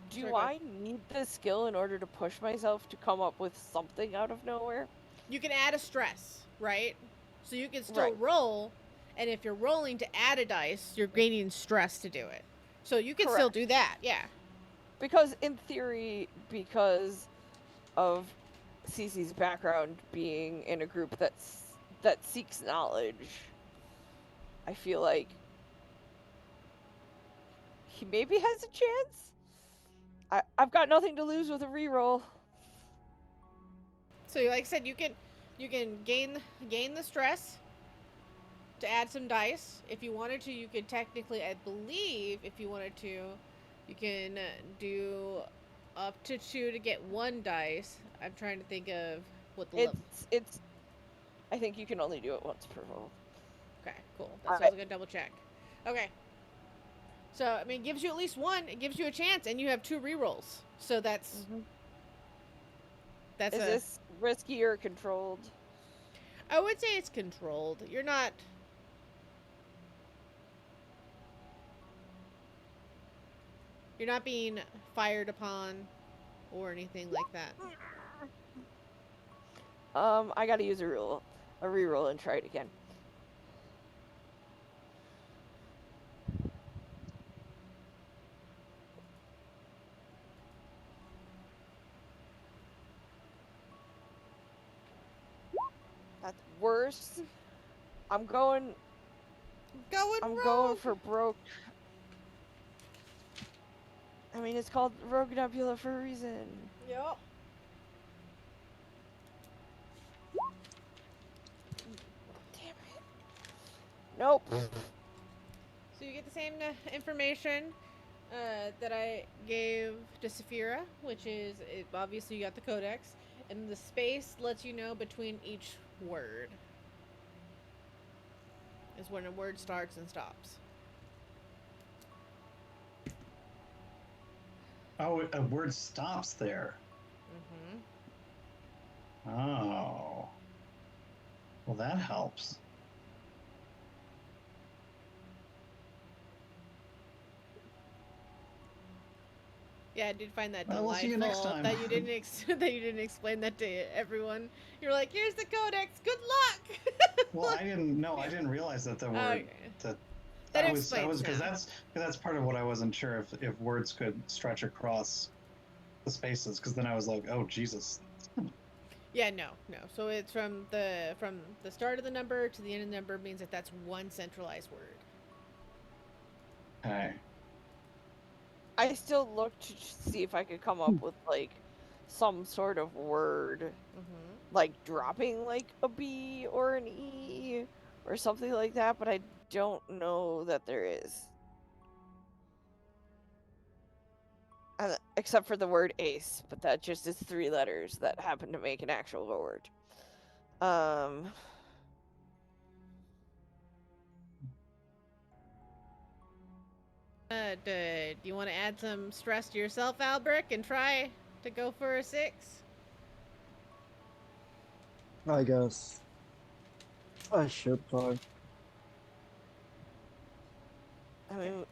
Do I need this skill in order to push myself to come up with something out of nowhere? You can add a stress, right? So you can still roll, and if you're rolling to add a dice, you're gaining stress to do it. So you can still do that, yeah. Because in theory, because of Cece's background being in a group that seeks knowledge, I feel like he maybe has a chance. I've got nothing to lose with a reroll. So like I said, you can gain the stress to add some dice. If you wanted to, you could technically, I believe, if you wanted to, you can do up to 2 to get 1 dice. I'm trying to think of what the it's I think you can only do it once per roll. Okay, cool. That's what I was gonna double check. Okay. So I mean, it gives you at least 1. It gives you a chance, and you have 2 rerolls. So that's Is this risky or controlled? I would say it's controlled. You're not. You're not being fired upon or anything like that. I gotta use a reroll and try it again. That's worse. I'm going Rogue. for broke. I mean, it's called Rogue Nebula for a reason. Yup. Damn it. Nope. So you get the same information that I gave to Saphira, which is obviously you got the codex, and the space lets you know between each word. Is when a word starts and stops. Oh, a word stops there. Mm-hmm. Oh. Well, that helps. Yeah, I did find that Well, delightful. we'll see you next time. That you didn't that you didn't explain that to everyone. You're like, here's the codex. Good luck. Well, I didn't realize that the word Okay. that That I was explains because now. that's part of what I wasn't sure if words could stretch across the spaces, because then I was like, oh Jesus. Yeah, no. So it's from the start of the number to the end of the number means that that's one centralized word. Okay. I still looked to see if I could come up with like some sort of word, Mm-hmm. like dropping like a B or an E or something like that, but I don't know that there is. Except for the word ace, but that just is 3 letters that happen to make an actual word. Do you want to add some stress to yourself, Albrecht, and try to go for a 6? I guess I should try. I mean,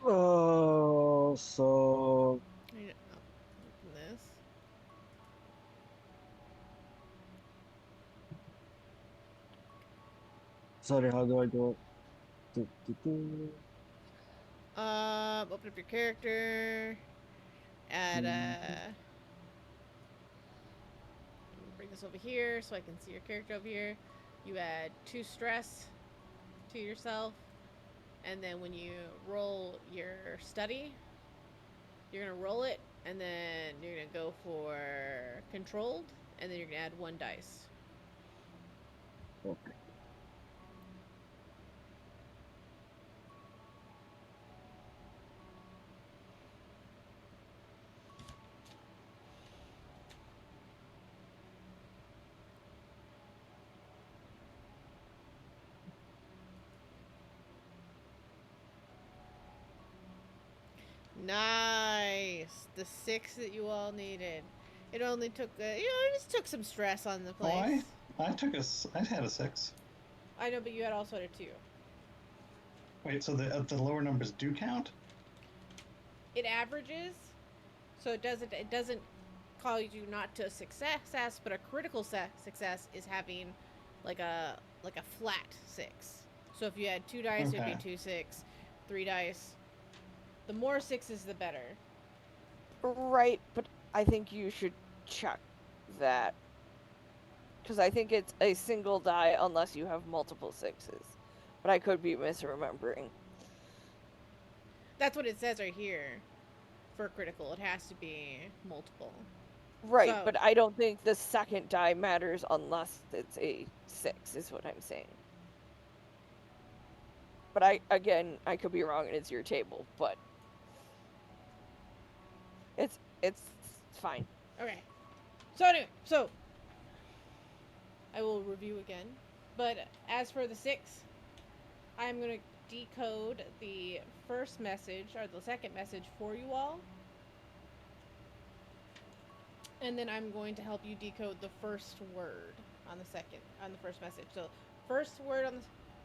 Oh, so This. sorry. How do I do it? Do. Open up your character. Add bring this over here so I can see your character over here. You add 2 stress to yourself, and then when you roll your study, you're gonna roll it, and then you're gonna go for controlled, and then you're gonna add 1 dice. Okay. Nice, the 6 that you all needed. It only took it just took some stress on the place. Oh, I had a 6. I know, but you had also had a 2. Wait, so the lower numbers do count? It averages, so it doesn't call you not to success, but a critical success is having like a flat 6. So if you had 2 dice, Okay. it'd be 2 6, 3 dice. The more 6s, the better. right, but I think you should check that. Because I think it's a single die unless you have multiple 6s. But I could be misremembering. That's what it says right here. For critical, it has to be multiple. Right, So, but I don't think the second die matters unless it's a 6, is what I'm saying. But I could be wrong and it's your table, but it's fine. okay. So anyway, I will review again. But as for the 6, I'm going to decode the first message or the second message for you all. And then I'm going to help you decode the first word on the first message. So, first word on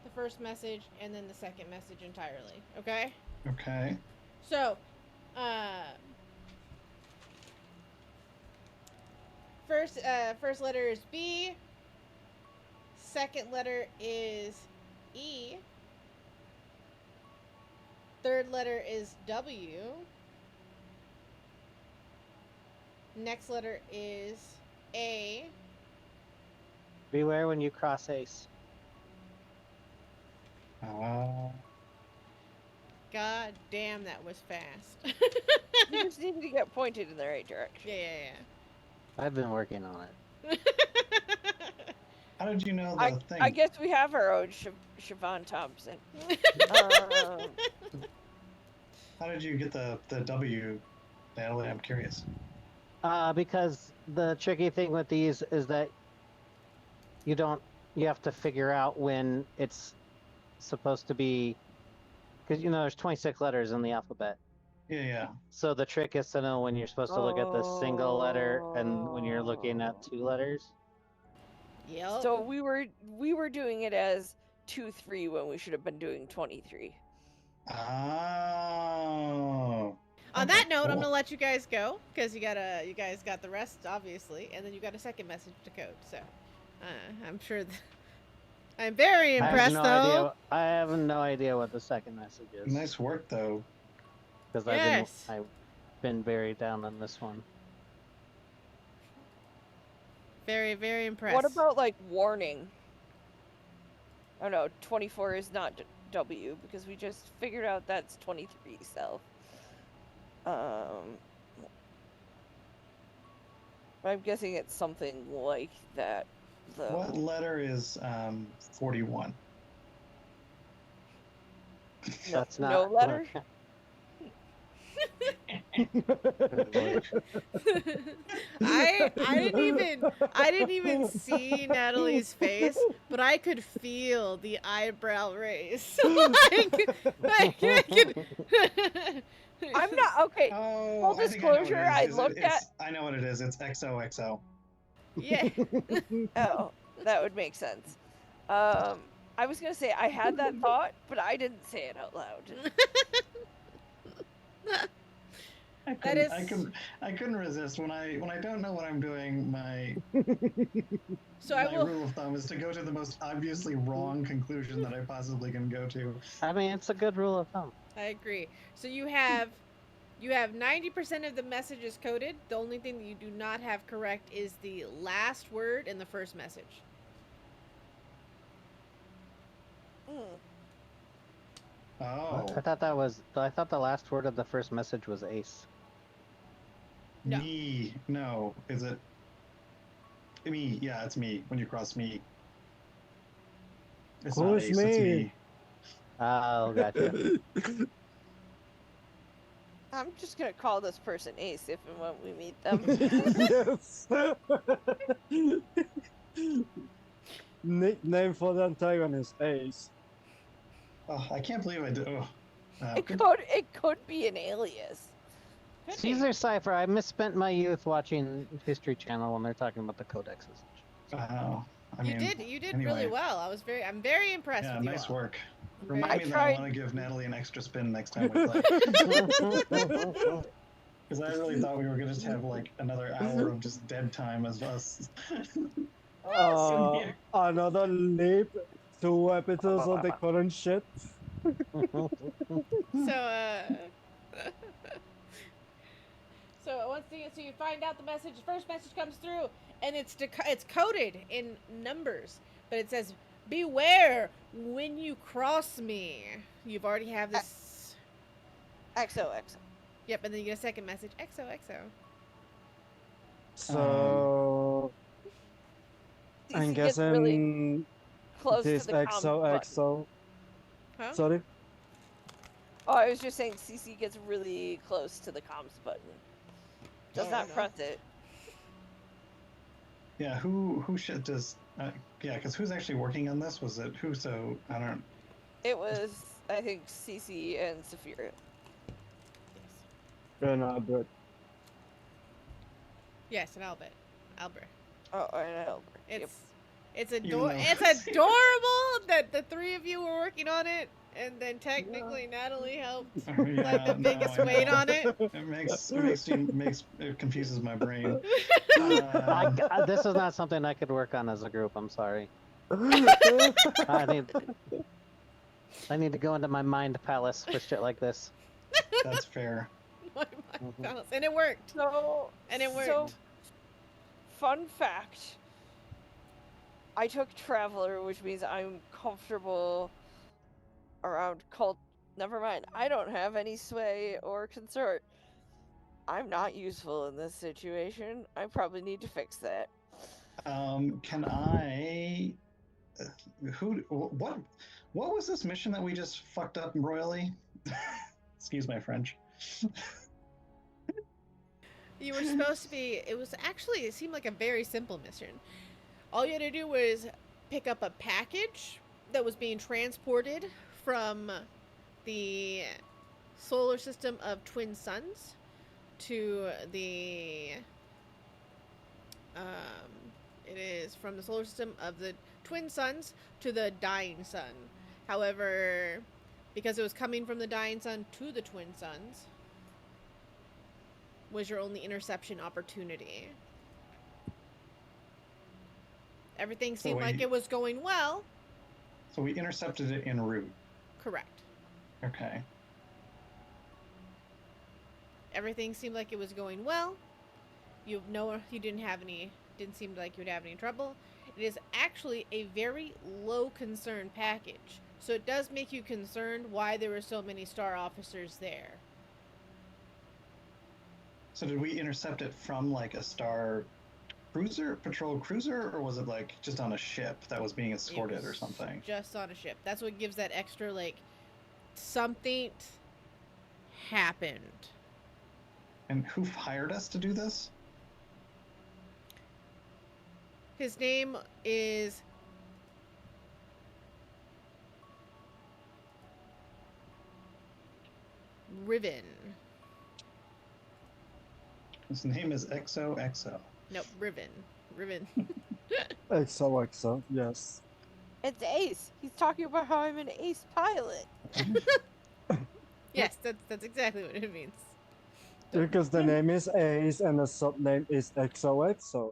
the first message, and then the second message entirely. Okay? Okay. So, First letter is B. Second letter is E. Third letter is W. Next letter is A. Beware when you cross ace. God damn, that was fast. You just need to get pointed in the right direction. Yeah. I've been working on it. How did you know the thing? I guess we have our own Siobhan Thompson. How did you get the W, Natalie? I'm curious. Because the tricky thing with these is that you have to figure out when it's supposed to be, because there's 26 letters in the alphabet. Yeah. So the trick is to know when you're supposed to look at the single letter and when you're looking at two letters. Yep. So we were doing it as 2-3 when we should have been doing 23. Oh. On Okay, that note, I'm cool. gonna let you guys go because you guys got the rest obviously, and then you got a second message to code. So, I'm sure. I'm very impressed though. I have no idea what the second message is. Nice work, though. Because Yes. I've been very down on this one. Very, very impressed. What about like warning? Oh no, 24 is not W because we just figured out that's 23. So, I'm guessing it's something like that. Though. What letter is 41? That's not no letter. I didn't even see Natalie's face, but I could feel the eyebrow raise. I'm not okay. Oh, Full disclosure, I looked at. I know what it is. It's XOXO. Yeah. Oh, that would make sense. I was gonna say I had that thought, but I didn't say it out loud. I couldn't resist when I don't know what I'm doing. My rule of thumb is to go to the most obviously wrong conclusion that I possibly can go to. I mean, it's a good rule of thumb. I agree. So you have 90% of the messages coded. The only thing that you do not have correct is the last word in the first message. Oh. I thought the last word of the first message was ace. No. Me. No. Is it? Me. Yeah, it's me. When you cross me. It's not Who's ace, it's me? me. Oh, gotcha. I'm just gonna call this person Ace if and when we meet them. Yes. Nickname for the antagonist, Ace. Oh, I can't believe I did. Oh. It could be an alias. Could be. Caesar Cipher, I misspent my youth watching History Channel when they're talking about the codexes. Oh. I You mean, did anyway. really well. I'm very impressed Yeah, with you nice all. work. Very- Remind me that I tried- want to give Natalie an extra spin next time we play. Because I really thought we were going to just have like another hour of just dead time as us. Another leap, 2 episodes of the current shit. So once you find out the message, the first message comes through, and it's coded in numbers, but it says, "Beware when you cross me." You've already have this. XOXO. Yep, and then you get a second message, XOXO. So I'm DC gets really guessing close this to the comms button. XOXO. Huh? Sorry. Oh, I was just saying CC gets really close to the comms button. Does not press it. Yeah, who should does? Yeah, because who's actually working on this? Was it who? So I don't. It was, I think, CC and Saphira. And Albert. Yes, and Albert. Oh, I know. It's It's Even though- it's adorable that the three of you were working on it, and then technically Natalie helped Yeah, like the no, biggest I weight know. on it. It confuses my brain. This is not something I could work on as a group. I'm sorry. I need to go into my mind palace for shit like this. That's fair. My Mhm. palace. And it worked. And it worked. Fun fact. I took Traveler, which means I'm comfortable around cult. Never mind. I don't have any sway or consort. I'm not useful in this situation. I probably need to fix that. Can I? What was this mission that we just fucked up royally? Excuse my French. You were supposed to be. It seemed like a very simple mission. All you had to do was pick up a package that was being transported from the solar system of twin suns to the it is from the solar system of the twin suns to the dying sun. However, because it was coming from the dying sun to the twin suns, was your only interception opportunity. Everything seemed like it was going well. So we intercepted it en route. Correct. Okay. Everything seemed like it was going well. You didn't seem like you would have any trouble. It is actually a very low concern package. So it does make you concerned why there were so many star officers there. So did we intercept it from like a star patrol cruiser, or was it like just on a ship that was being escorted or something? Just on a ship. That's what gives that extra, like, something happened. And who hired us to do this? His name is Riven. His name is XOXO. Nope, Riven. Riven. XOXO, yes. It's Ace. He's talking about how I'm an ace pilot. Yes, that's exactly what it means. Because the name is Ace and the subname is XOXO.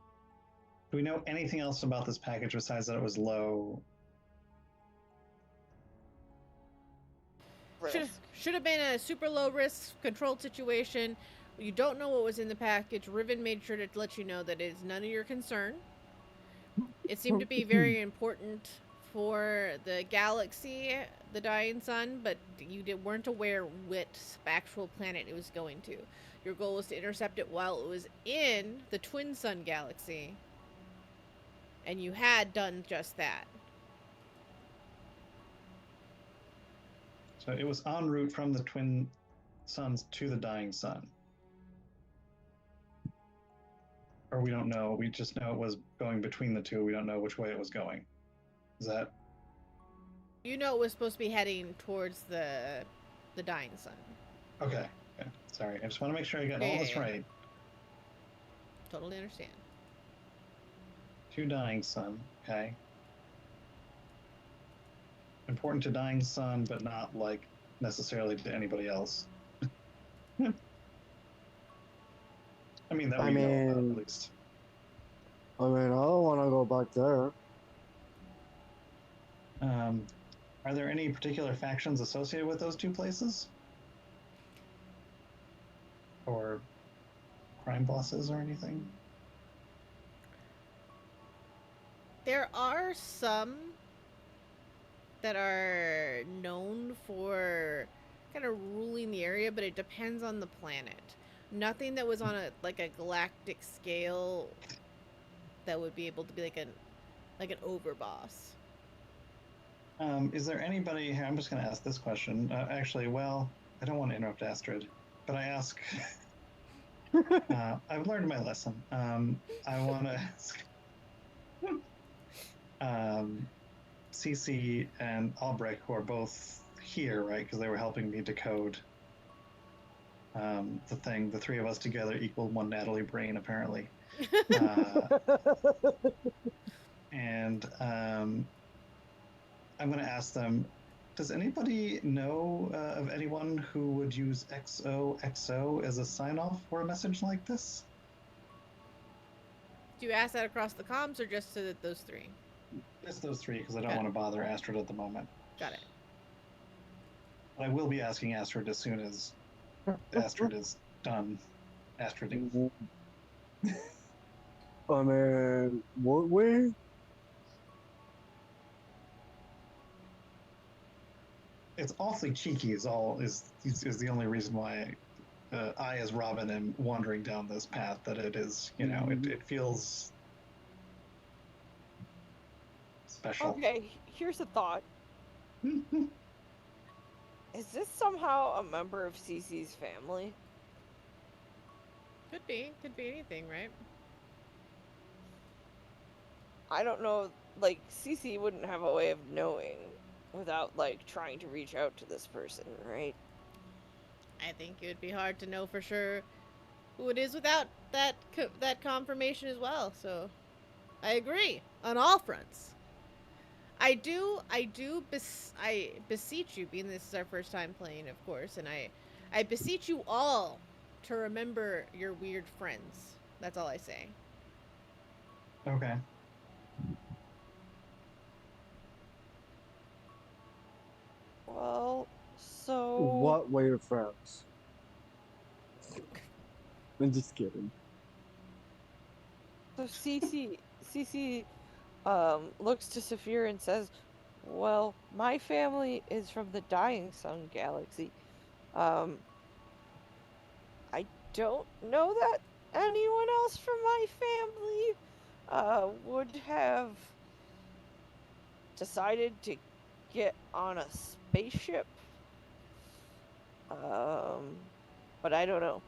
Do we know anything else about this package besides that it was low? Should have been a super low risk controlled situation. You don't know what was in the package. Riven made sure to let you know that it is none of your concern. It seemed to be very important for the galaxy, the dying sun, but you weren't aware what actual planet it was going to. Your goal was to intercept it while it was in the twin sun galaxy, and you had done just that. So it was en route from the twin suns to the dying sun. Or we don't know. We just know it was going between the two. We don't know which way it was going. Is that? You know it was supposed to be heading towards the dying sun. Okay. Sorry. I just want to make sure I got all this right. Totally understand. To dying sun. Okay. Important to dying sun, but not like necessarily to anybody else. I mean, that we know about, at least. I mean, I don't want to go back there. Are there any particular factions associated with those two places? Or crime bosses or anything? There are some that are known for kind of ruling the area, but it depends on the planet. Nothing that was on a galactic scale that would be able to be like an overboss. Is there anybody here? I'm just going to ask this question. Actually, well, I don't want to interrupt Astrid, but I ask. I've learned my lesson. I want to ask Cece and Albrecht, who are both here, right? Because they were helping me decode the thing. The three of us together equal one Natalie brain, apparently. and I'm going to ask them. Does anybody know of anyone who would use XOXO as a sign-off for a message like this? Do you ask that across the comms or just to those three? Just those three, because I don't Got want it. to bother Astrid at the moment. Got it. But I will be asking Astrid as soon as Astrid is done Astriding. I mean, would we? It's awfully cheeky. Is the only reason why I, as Robin, am wandering down this path. That it is, it feels special. Okay, here's a thought. Is this somehow a member of Cece's family? Could be. Could be anything, right? I don't know, like, Cece wouldn't have a way of knowing without, like, trying to reach out to this person, right? I think it would be hard to know for sure who it is without that confirmation as well. So, I agree on all fronts. I beseech you, being this is our first time playing, of course, and I beseech you all to remember your weird friends. That's all I say. Okay. Well, so... What were your friends? I'm just kidding. So Cece looks to Saphir and says, well, my family is from the Dying Sun Galaxy. I don't know that anyone else from my family would have decided to get on a spaceship. But I don't know.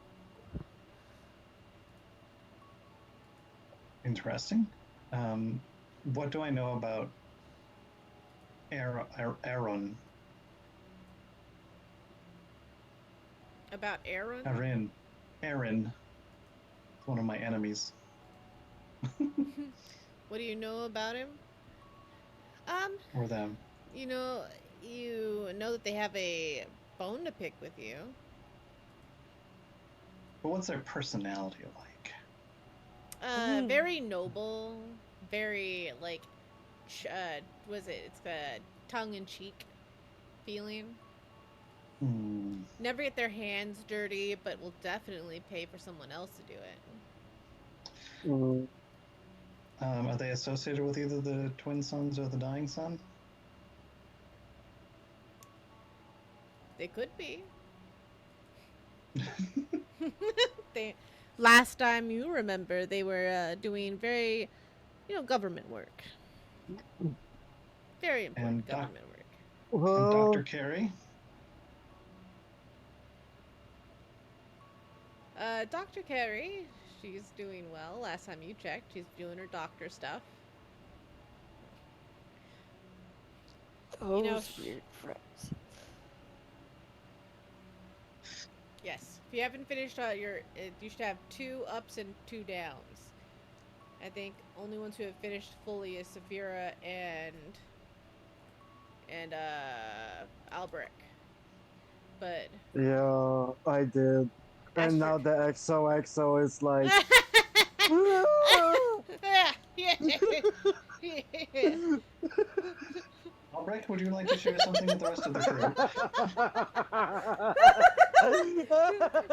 Interesting. What do I know about Aaron? About Aaron? Aaron. It's one of my enemies. What do you know about him? Or them. You know that they have a bone to pick with you. But what's their personality like? Very noble, very like, it's a tongue-in-cheek feeling. Never get their hands dirty, but will definitely pay for someone else to do it. Are they associated with either the Twin Suns or the Dying Sun? They could be. Last time you remember, they were doing very, government work. Very important government work. And Dr. Carey? Dr. Carey, she's doing well. Last time you checked, she's doing her doctor stuff. Those weird friends. Yes. If you haven't finished you should have 2 ups and 2 downs. I think only ones who have finished fully is Saphira and Albrecht. But yeah, I did. And now the XOXO is like Albrecht, would you like to share something with the rest of the crew?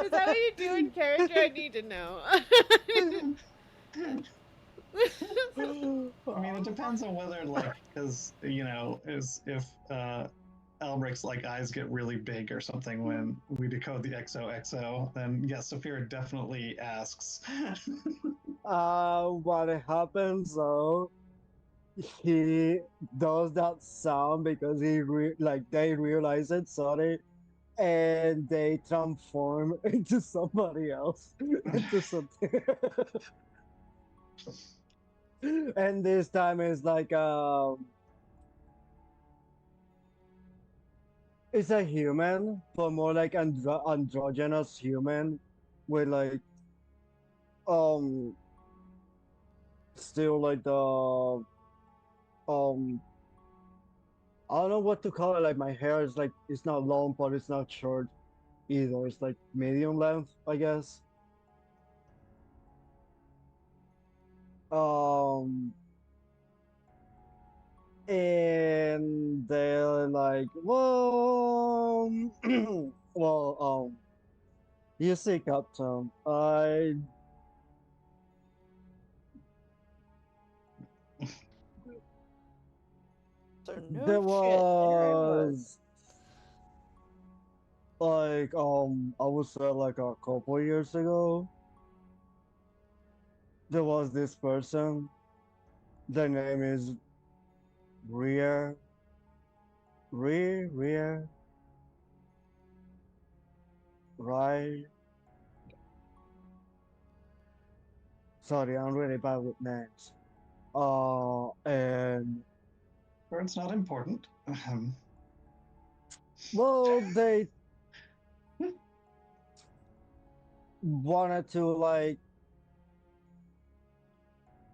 Is that what you do in character? I need to know. I mean, it depends on whether, because, if Albrecht's, eyes get really big or something when we decode the XOXO, then, yes, Saphira definitely asks. what happens, though, he does that sound because they realize it, sorry, and they transform into somebody else, into something. And this time it's like it's a human, but more like androgynous human, with um still like the I don't know what to call it. Like my hair is like it's not long, but it's not short either. It's like medium length, I guess. Um, and they're like, well, well, you see, Captain, So no there shit. You're in work. was like, I would say like a couple years ago, there was this person. Their name is Ria, Ria, Rai. Sorry, I'm really bad with names. And Or it's not important. well, they wanted to like,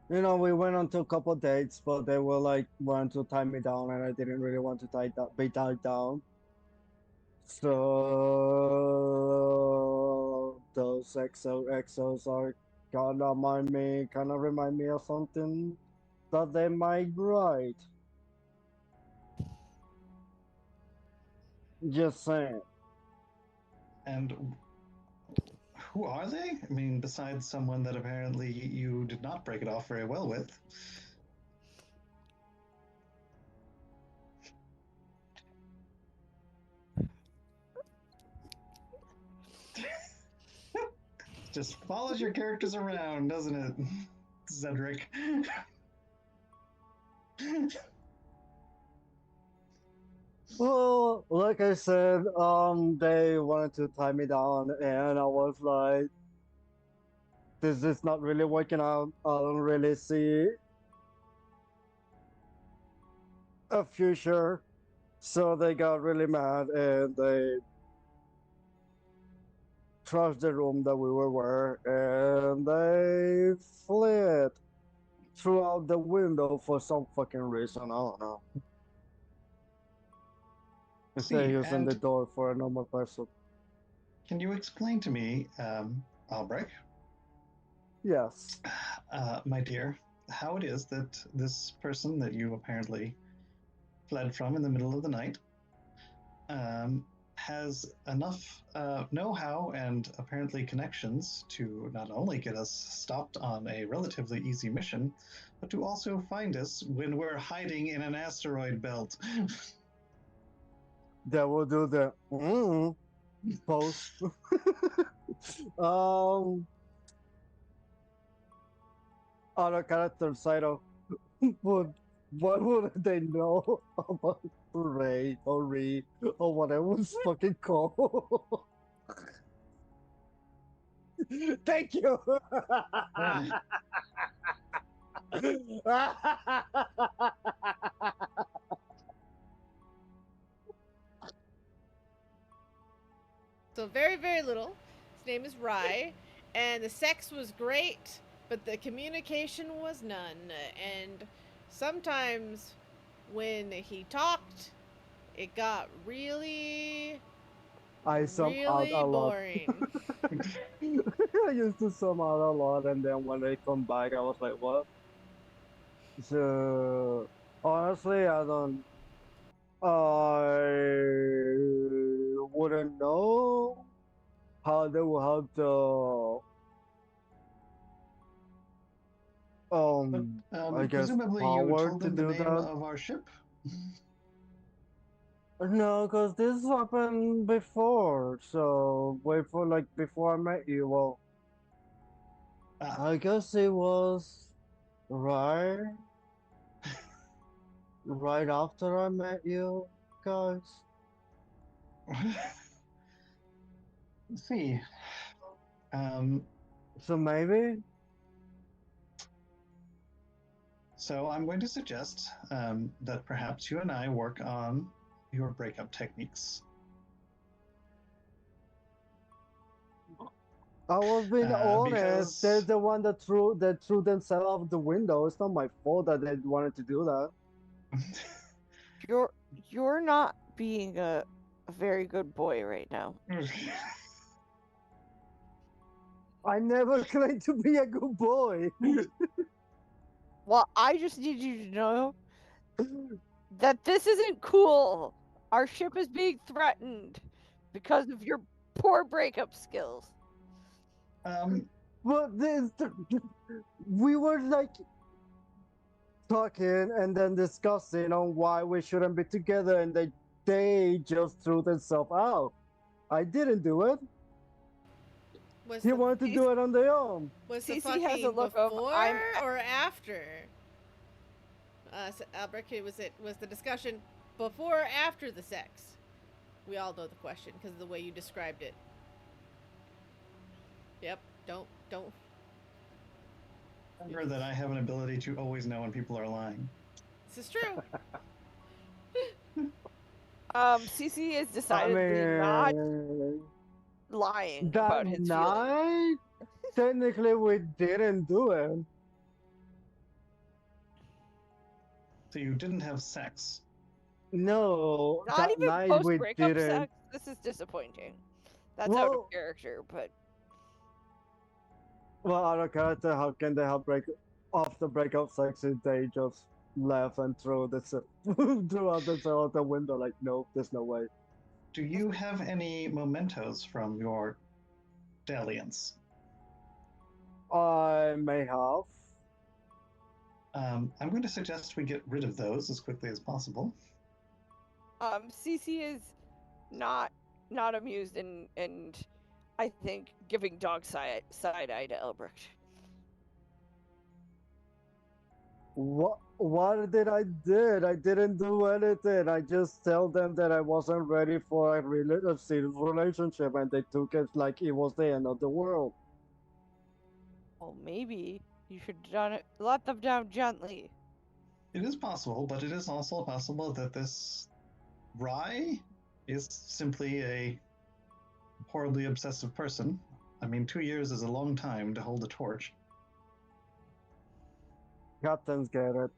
we went on to a couple dates, but they were like wanting to tie me down, and I didn't really want to be tied down. So those exos are kind of remind me of something that they might write. Just saying. And who are they? I mean, besides someone that apparently you did not break it off very well with. Just follows your characters around, doesn't it, Cedric? Well, like I said, they wanted to tie me down, and I was like, this is not really working out. I don't really see a future. So they got really mad and they trashed the room that we were and they fled throughout the window for some fucking reason. I don't know. Instead of See, using the and door for a normal person. can you explain to me, Albrecht, Yes. my dear, how it is that this person that you apparently fled from in the middle of the night um, has enough know-how and apparently connections to not only get us stopped on a relatively easy mission, but to also find us when we're hiding in an asteroid belt. They will do the post. um Other character side of would what would they know about Ray or Re or whatever it's fucking called? Thank you. So very, very little. His name is Rye, and the sex was great, but the communication was none. And sometimes when he talked, it got really, I sum out really a lot. boring. I used to sum out a lot, and then when they come back, I was like, "What?" So honestly, I don't. I wouldn't know how they will have the But I guess presumably you power told to them the do name that. of our ship. No, because this happened before. So wait for like before I met you. Well, Ah, I guess it was right right after I met you guys. let's see. Um, So maybe so I'm going to suggest that perhaps you and I work on your breakup techniques. I was being honest. They're Because the one that threw themselves out of the window. It's not my fault that they wanted to do that. You're not being a very good boy right now. I never claimed to be a good boy. Well, I just need you to know that this isn't cool. Our ship is being threatened because of your poor breakup skills. Well, we were like talking and then discussing on why we shouldn't be together, and they just threw themselves out. I didn't do it. Was He the wanted to do it on their own. was the Cece has a fucking look of, before I'm- or after? So Albrecht, was the discussion before or after the sex? We all know the question because of the way you described it. Yep. Don't. Remember that I have an ability to always know when people are lying. This is true. Cece is decidedly not lying that about his feelings. night, technically we didn't do it. So you didn't have sex. No, Not that even night post we breakup didn't. sex. This is disappointing. That's out of Well- character, but Well, out of character, how can they have after breakup sex if they just left and threw out the window? Like, no, there's no way. Do you have any mementos from your dalliance? I may have. I'm going to suggest we get rid of those as quickly as possible. Cece is not amused and I think giving dog side eye to Elbrecht. What did I did? I didn't do anything. I just tell them that I wasn't ready for a serious relationship, and they took it like it was the end of the world. Well, maybe you should let them down gently. It is possible, but it is also possible that this Rye is simply a horribly obsessive person. I mean, 2 years is a long time to hold a torch. Captains get it.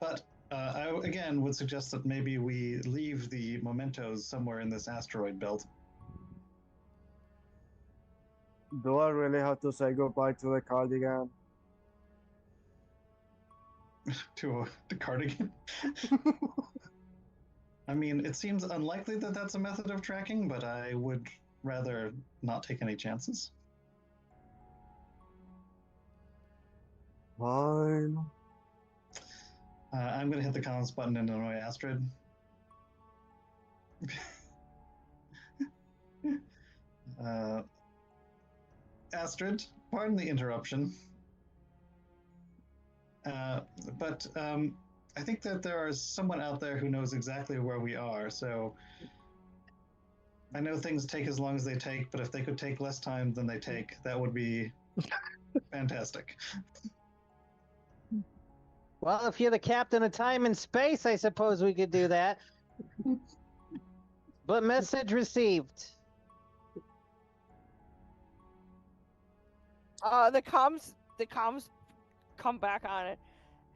But I again would suggest that maybe we leave the mementos somewhere in this asteroid belt. Do I really have to say goodbye to the cardigan? to the cardigan. I mean, it seems unlikely that that's a method of tracking, but I would rather not take any chances. Fine. I'm going to hit the comms button and annoy Astrid. Astrid, pardon the interruption. But I think that there is someone out there who knows exactly where we are, so I know things take as long as they take, but if they could take less time than they take, that would be fantastic. Well, if you're the captain of time and space, I suppose we could do that. But message received. The comms come back on it.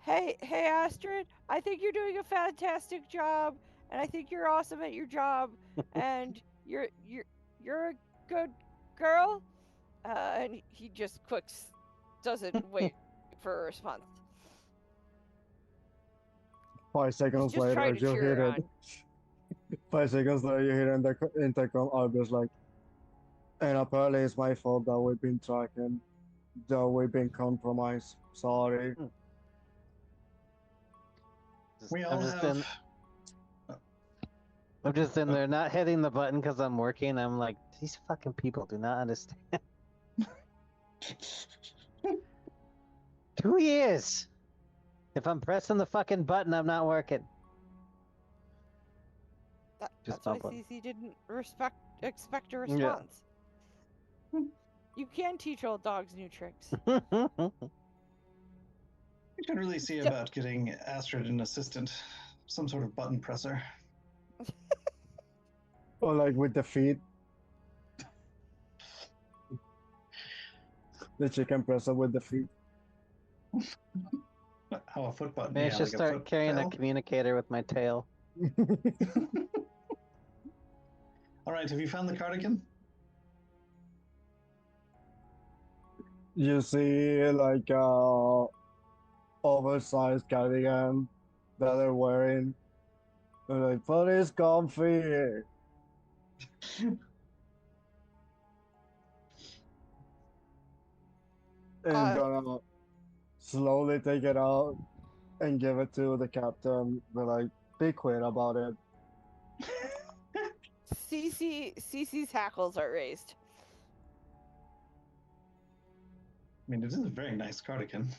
Hey Astrid, I think you're doing a fantastic job, and I think you're awesome at your job, and you're a good girl. And he just doesn't wait for a response. 5 seconds Just later, trying to you cheer hear her it. on. 5 seconds later, you hear in the intercom, Albus like, and apparently it's my fault that we've been tracking, that we've been compromised. Sorry. We I'm all just have. I'm just in there not hitting the button because I'm working. I'm like, these fucking people do not understand. 2 years. If I'm pressing the fucking button, I'm not working. Just That's why bump it. Cece didn't expect a response. You can teach old dogs new tricks. You can really see about getting Astrid an assistant, some sort of button presser. Or like with the feet. The chicken presser with the feet. Oh, a foot button. Maybe I Yeah, should like a start foot carrying a bell. communicator with my tail. All right, have you found the cardigan? You see, like, oversized cardigan that they're wearing. They're like, but it's comfy. And Uh, gonna slowly take it out and give it to the captain. They're like, be quick about it. Cece's hackles are raised. I mean, it is a very nice cardigan.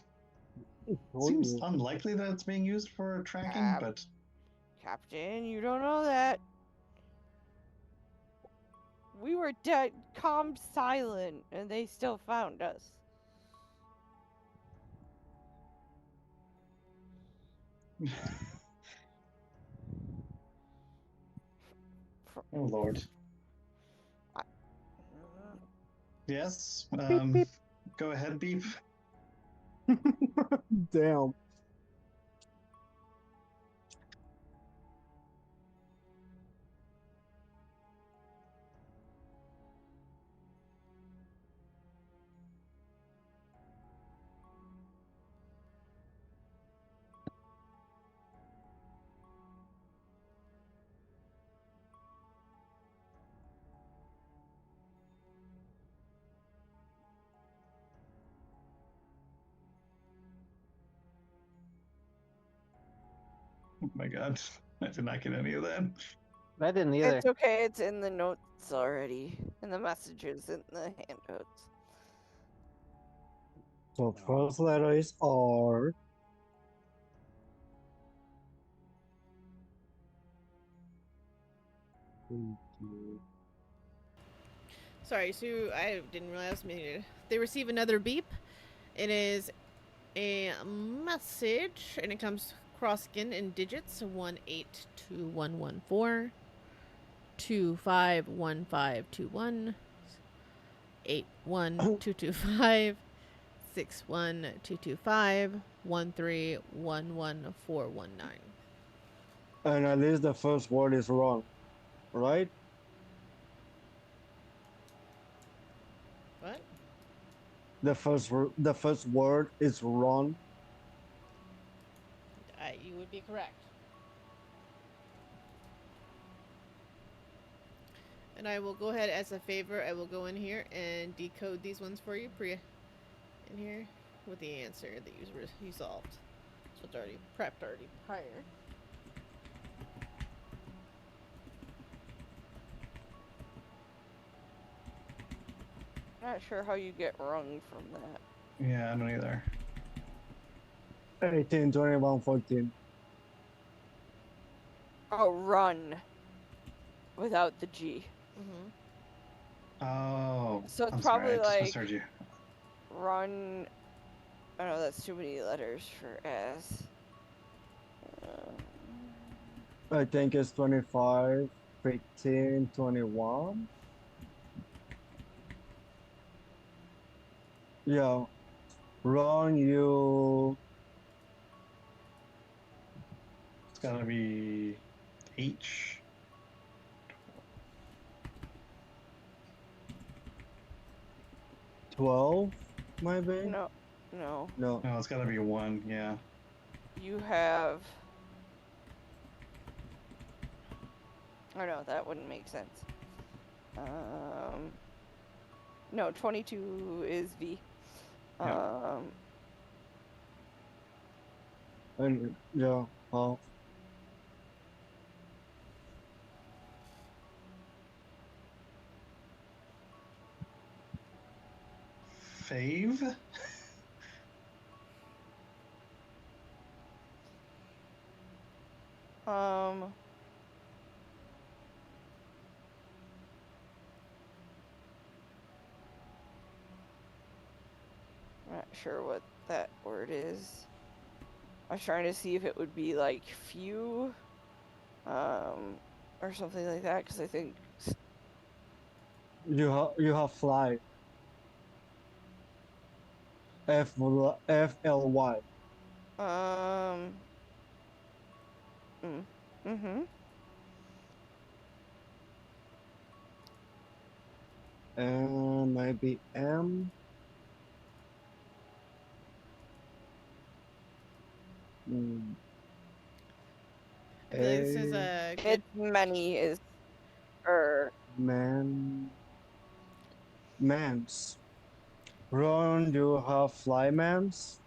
Oh, Seems yeah. unlikely that it's being used for tracking, but Captain, you don't know that. We were dead, calm, silent, and they still found us. oh Lord. I- Yes. Beep, beep. Go ahead, Beep. Damn. Oh my God, I did not get any of that. I didn't either. It's okay, it's in the notes already. In the messages, in the handouts. So first letter is R. Sorry, Sue. I didn't realize I was muted. They receive another beep. It is a message, and it comes cross-skin in digits 182114 251521 81225 61225 1311419. And at least the first word is wrong, right? What? The first word is wrong. You would be correct. And I will go ahead as a favor. I will go in here and decode these ones for you, Priya. In here with the answer that you solved. So it's already prepped already prior. Not sure how you get rung from that. Yeah, I don't either. 18, 21, 14. Oh, run. Without the G. Mm-hmm. Oh, So it's I'm probably sorry, I just like misheard you. run. I know that's too many letters for S. I think it's 25, 15, 21. Yeah. Wrong, you. It's gotta be H. 12, maybe? No, no. No. No, it's gotta be 1. Yeah. You have. Oh no, that wouldn't make sense. No, 22 is V. Yeah. And yeah, oh. Fave. I'm not sure what that word is. I was trying to see if it would be like few, or something like that, because I think. You have fly. F L Y. Um. Mm-hmm. And maybe M. Mm, I feel like this is A. a good. It's many is er. Man. Mans. Ron, you have fly mans?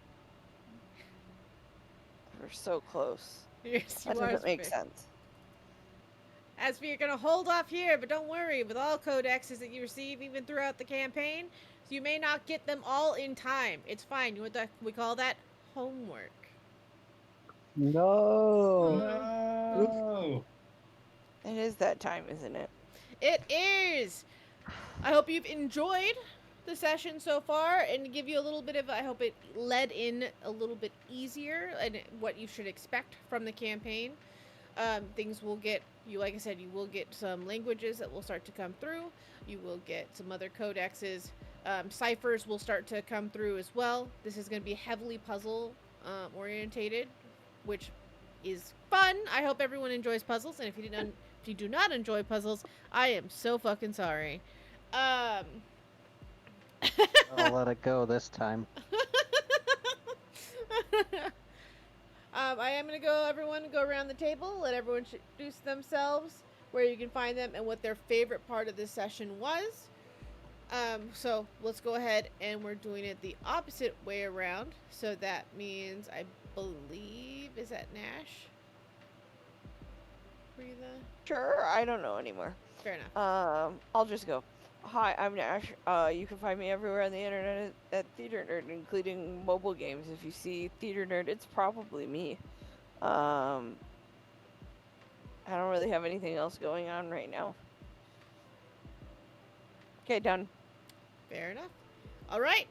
We're so close. Yes, That you are. doesn't make sense. As we are going to hold off here, but don't worry, with all codexes that you receive, even throughout the campaign, so you may not get them all in time. It's fine. You know what we call that? Homework. No. No. It is that time, isn't it? It is! I hope you've enjoyed the session so far and give you a little bit of, I hope it led in a little bit easier and what you should expect from the campaign. Things will get, you like I said, you will get some languages that will start to come through. You will get some other codexes. Ciphers will start to come through as well. This is going to be heavily puzzle orientated, which is fun. I hope everyone enjoys puzzles, and if you do not enjoy puzzles, I am so fucking sorry. I'll let it go this time. I am going to everyone go around the table, let everyone introduce themselves, where you can find them, and what their favorite part of this session was. So let's go ahead, and we're doing it the opposite way around. So that means, I believe, is that Nash? Were you the... Sure, I don't know anymore. Fair enough. I'll just go. Hi, I'm Nash. You can find me everywhere on the internet at Theater Nerd, including mobile games. If you see Theater Nerd, it's probably me. I don't really have anything else going on right now. Okay, done. Fair enough. All right.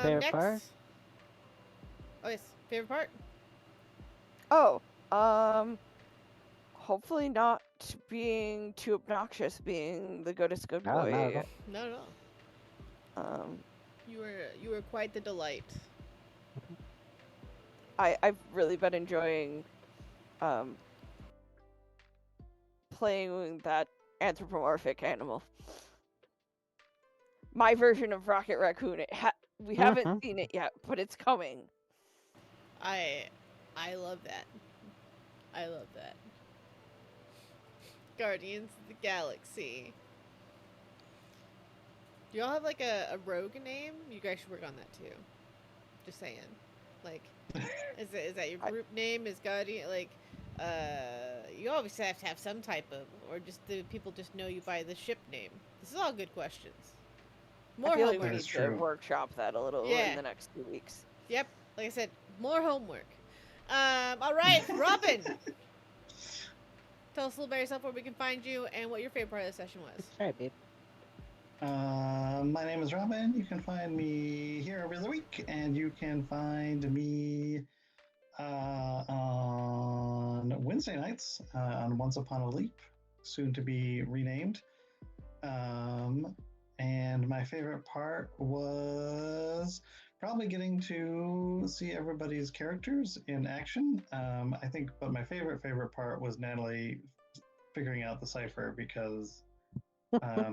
Favorite Next. part? Oh yes, favorite part. Oh, hopefully not being too obnoxious, being the goatess good No, boy. not at all. No, no. You were quite the delight. I've really been enjoying playing that anthropomorphic animal. My version of Rocket Raccoon. We haven't seen it yet, but it's coming. I love that. I love that. Guardians of the Galaxy. Do y'all have like a rogue name? You guys should work on that too. Just saying. Like, is that your group name? Is Guardian like? You always have to have some type of, or just the people just know you by the ship name. This is all good questions. More I feel like homework. we need to workshop that a little in the next 2 weeks. Yep, like I said, more homework. All right, Robin. Tell us a little about yourself, where we can find you, and what your favorite part of the session was. Sorry, babe. My name is Robin. You can find me here every other week, and you can find me on Wednesday nights on Once Upon a Leap, soon to be renamed. And my favorite part was probably getting to see everybody's characters in action. I think, but my favorite part was Natalie figuring out the cipher, because I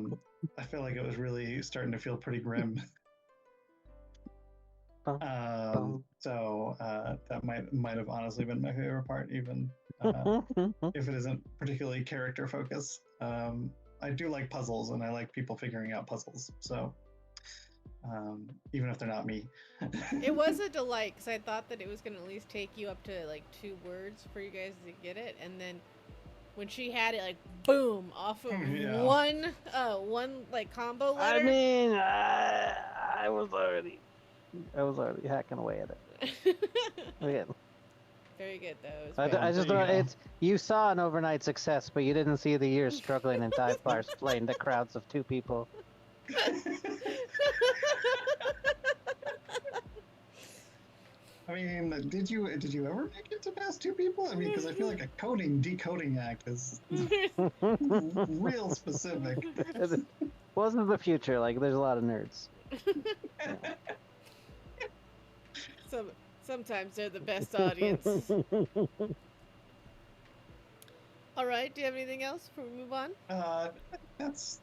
feel like it was really starting to feel pretty grim. So that might have honestly been my favorite part, even if it isn't particularly character focused. I do like puzzles, and I like people figuring out puzzles. So even if they're not me. It was a delight, because I thought that it was going to at least take you up to like 2 words for you guys to get it, and then when she had it, like, boom, off of one like combo letter. I mean, I was already hacking away at it. Again. Very good, though. I just thought it's, you saw an overnight success, but you didn't see the years struggling in dive bars playing to crowds of 2 people. I mean, did you ever make it to past 2 people? I mean, because I feel like a decoding act is real specific. It wasn't the Sometimes they're the best audience. All right. Do you have anything else before we move on? That's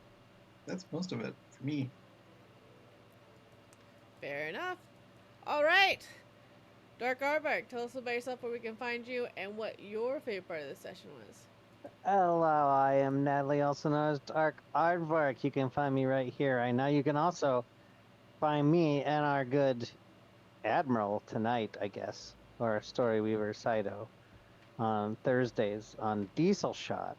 most of it for me. Fair enough. All right. Dark Aardvark, tell us about yourself, where we can find you, and what your favorite part of this session was. Hello, I am Natalie, also known as Dark Aardvark. You can find me right here. I know you can also find me and our good Admiral tonight, I guess, or Story Weaver Saito, on Thursdays on Diesel Shot,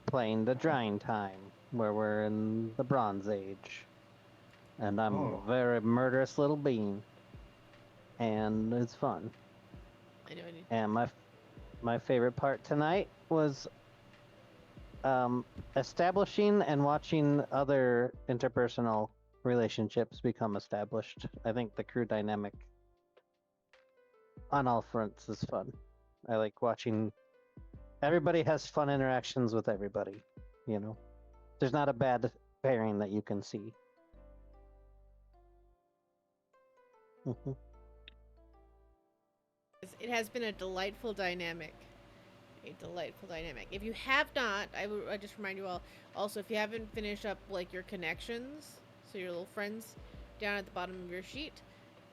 playing the Drying Time, where we're in the Bronze Age. And I'm a very murderous little bean. And it's fun. I know. And my favorite part tonight was establishing and watching other interpersonal relationships become established. I think the crew dynamic on all fronts is fun. I like watching everybody has fun interactions with everybody, you know. There's not a bad pairing that you can see. It has been a delightful dynamic. A delightful dynamic. If you have not, I just remind you all. Also, if you haven't finished up like your connections, so your little friends down at the bottom of your sheet,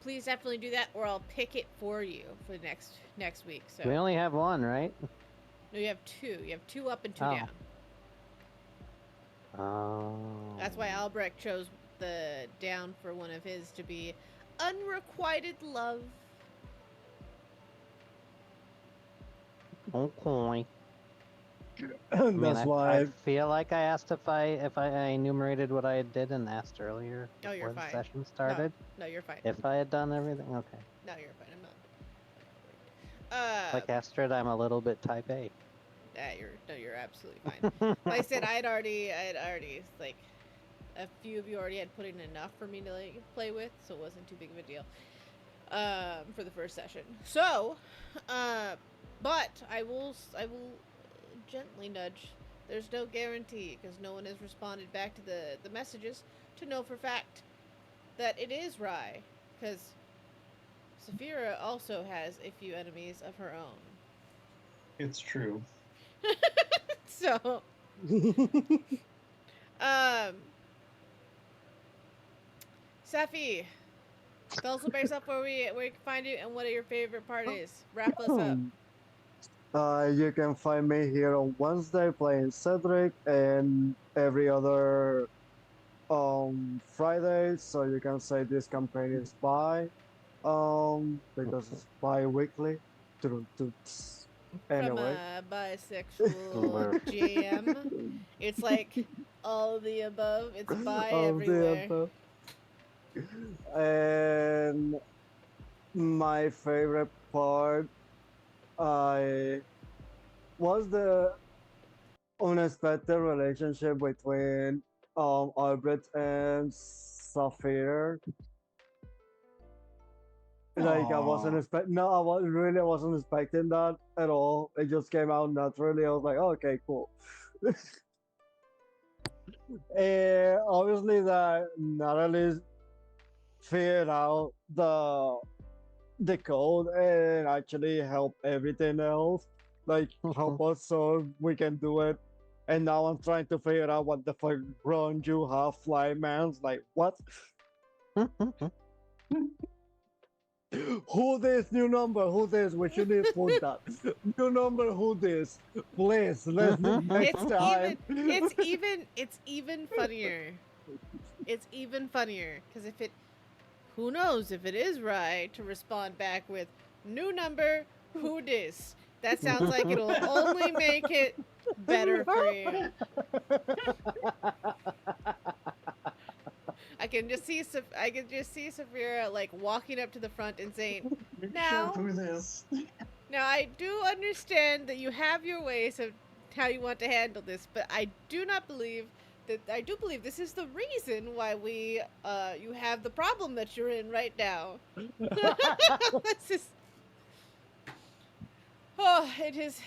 please definitely do that, or I'll pick it for you for the next week. So We only have one, right? no, you have two. You have two up and two Oh. down. Oh. That's why Albrecht chose the down for one of his to be unrequited love. Okay. That's why. I feel like I asked if I enumerated what I did and asked earlier No, you're before the fine. session started. No, you're fine. If I had done everything, okay. No, you're fine. I'm not. Like Astrid, I'm a little bit type A. You're absolutely fine. Like I said, I had already like a few of you already had put in enough for me to like play with, so it wasn't too big of a deal. For the first session. So, but I will gently nudge. There's no guarantee because no one has responded back to the messages to know for fact that it is Rye, because Saphira also has a few enemies of her own. It's true. So, Safi, tell us about yourself, where we can find you, and what your favorite part is. Wrap us up. You can find me here on Wednesday playing Cedric, and every other Friday. So you can say this campaign is because it's bi-weekly. Anyway. From a bisexual GM, it's like all of the above. It's bi everywhere. And my favorite part was the unexpected relationship between Albert and Saphir. Like I wasn't really wasn't expecting that at all. It just came out naturally. I was like, oh, okay, cool. And obviously that Natalie figured out the code and actually help everything else. Like help us so we can do it. And now I'm trying to figure out what the fuck wrong you have, fly man's like what? Who this new number? Who this? We should put that new number. Who this? Please, let's do next time. It's even funnier. It's even funnier because who knows if it is right to respond back with new number. Who this? That sounds like it'll only make it better for you. I can just see Saphira like walking up to the front and saying, "Now, Who this? Now I do understand that you have your ways of how you want to handle this, but I do believe this is the reason why you have the problem that you're in right now." This is. Oh, it has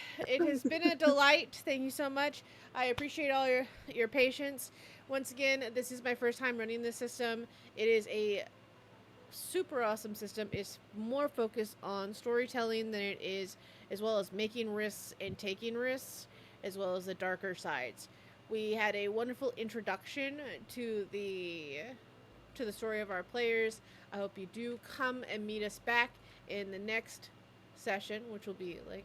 been a delight. Thank you so much. I appreciate all your patience. Once again, this is my first time running this system. It is a super awesome system. It's more focused on storytelling than it is, as well as making risks and taking risks, as well as the darker sides. We had a wonderful introduction to the story of our players. I hope you do come and meet us back in the next session, which will be like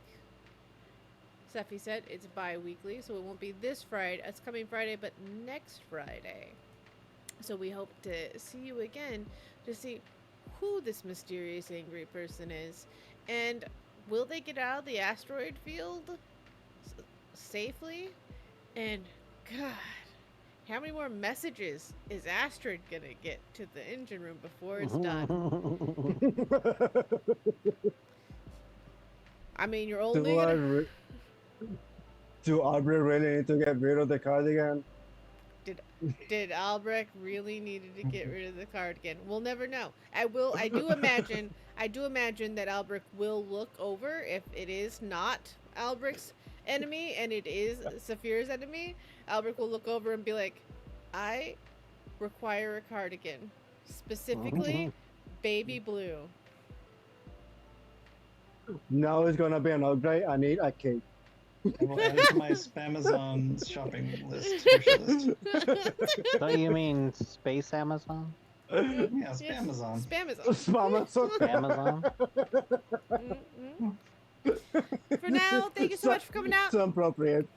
Steffi said, it's bi-weekly, so it won't be this Friday, it's coming Friday, but next Friday. So we hope to see you again to see who this mysterious angry person is, and will they get out of the asteroid field safely? And God, how many more messages is Astrid gonna get to the engine room before it's done? I mean, you're only Do gonna... do Aubrey really need to get rid of the cardigan? Did Albrecht really needed to get rid of the cardigan? We'll never know. I do imagine that Albrecht will look over if it is not Albrecht's enemy and it is Saphir's enemy. Albrecht will look over and be like, I require a cardigan. Specifically, baby blue. Now it's gonna be an upgrade. I need a cake. I will add it to my Spamazon shopping list. Wish list. Don't you mean Space Amazon? Yeah, Yes, Spamazon. Spamazon. Spamazon. For now, thank you so much for coming out. So appropriate.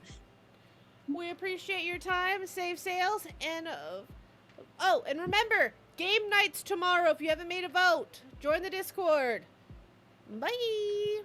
We appreciate your time. Safe sails. And, oh, and remember, game nights tomorrow if you haven't made a vote. Join the Discord. Bye.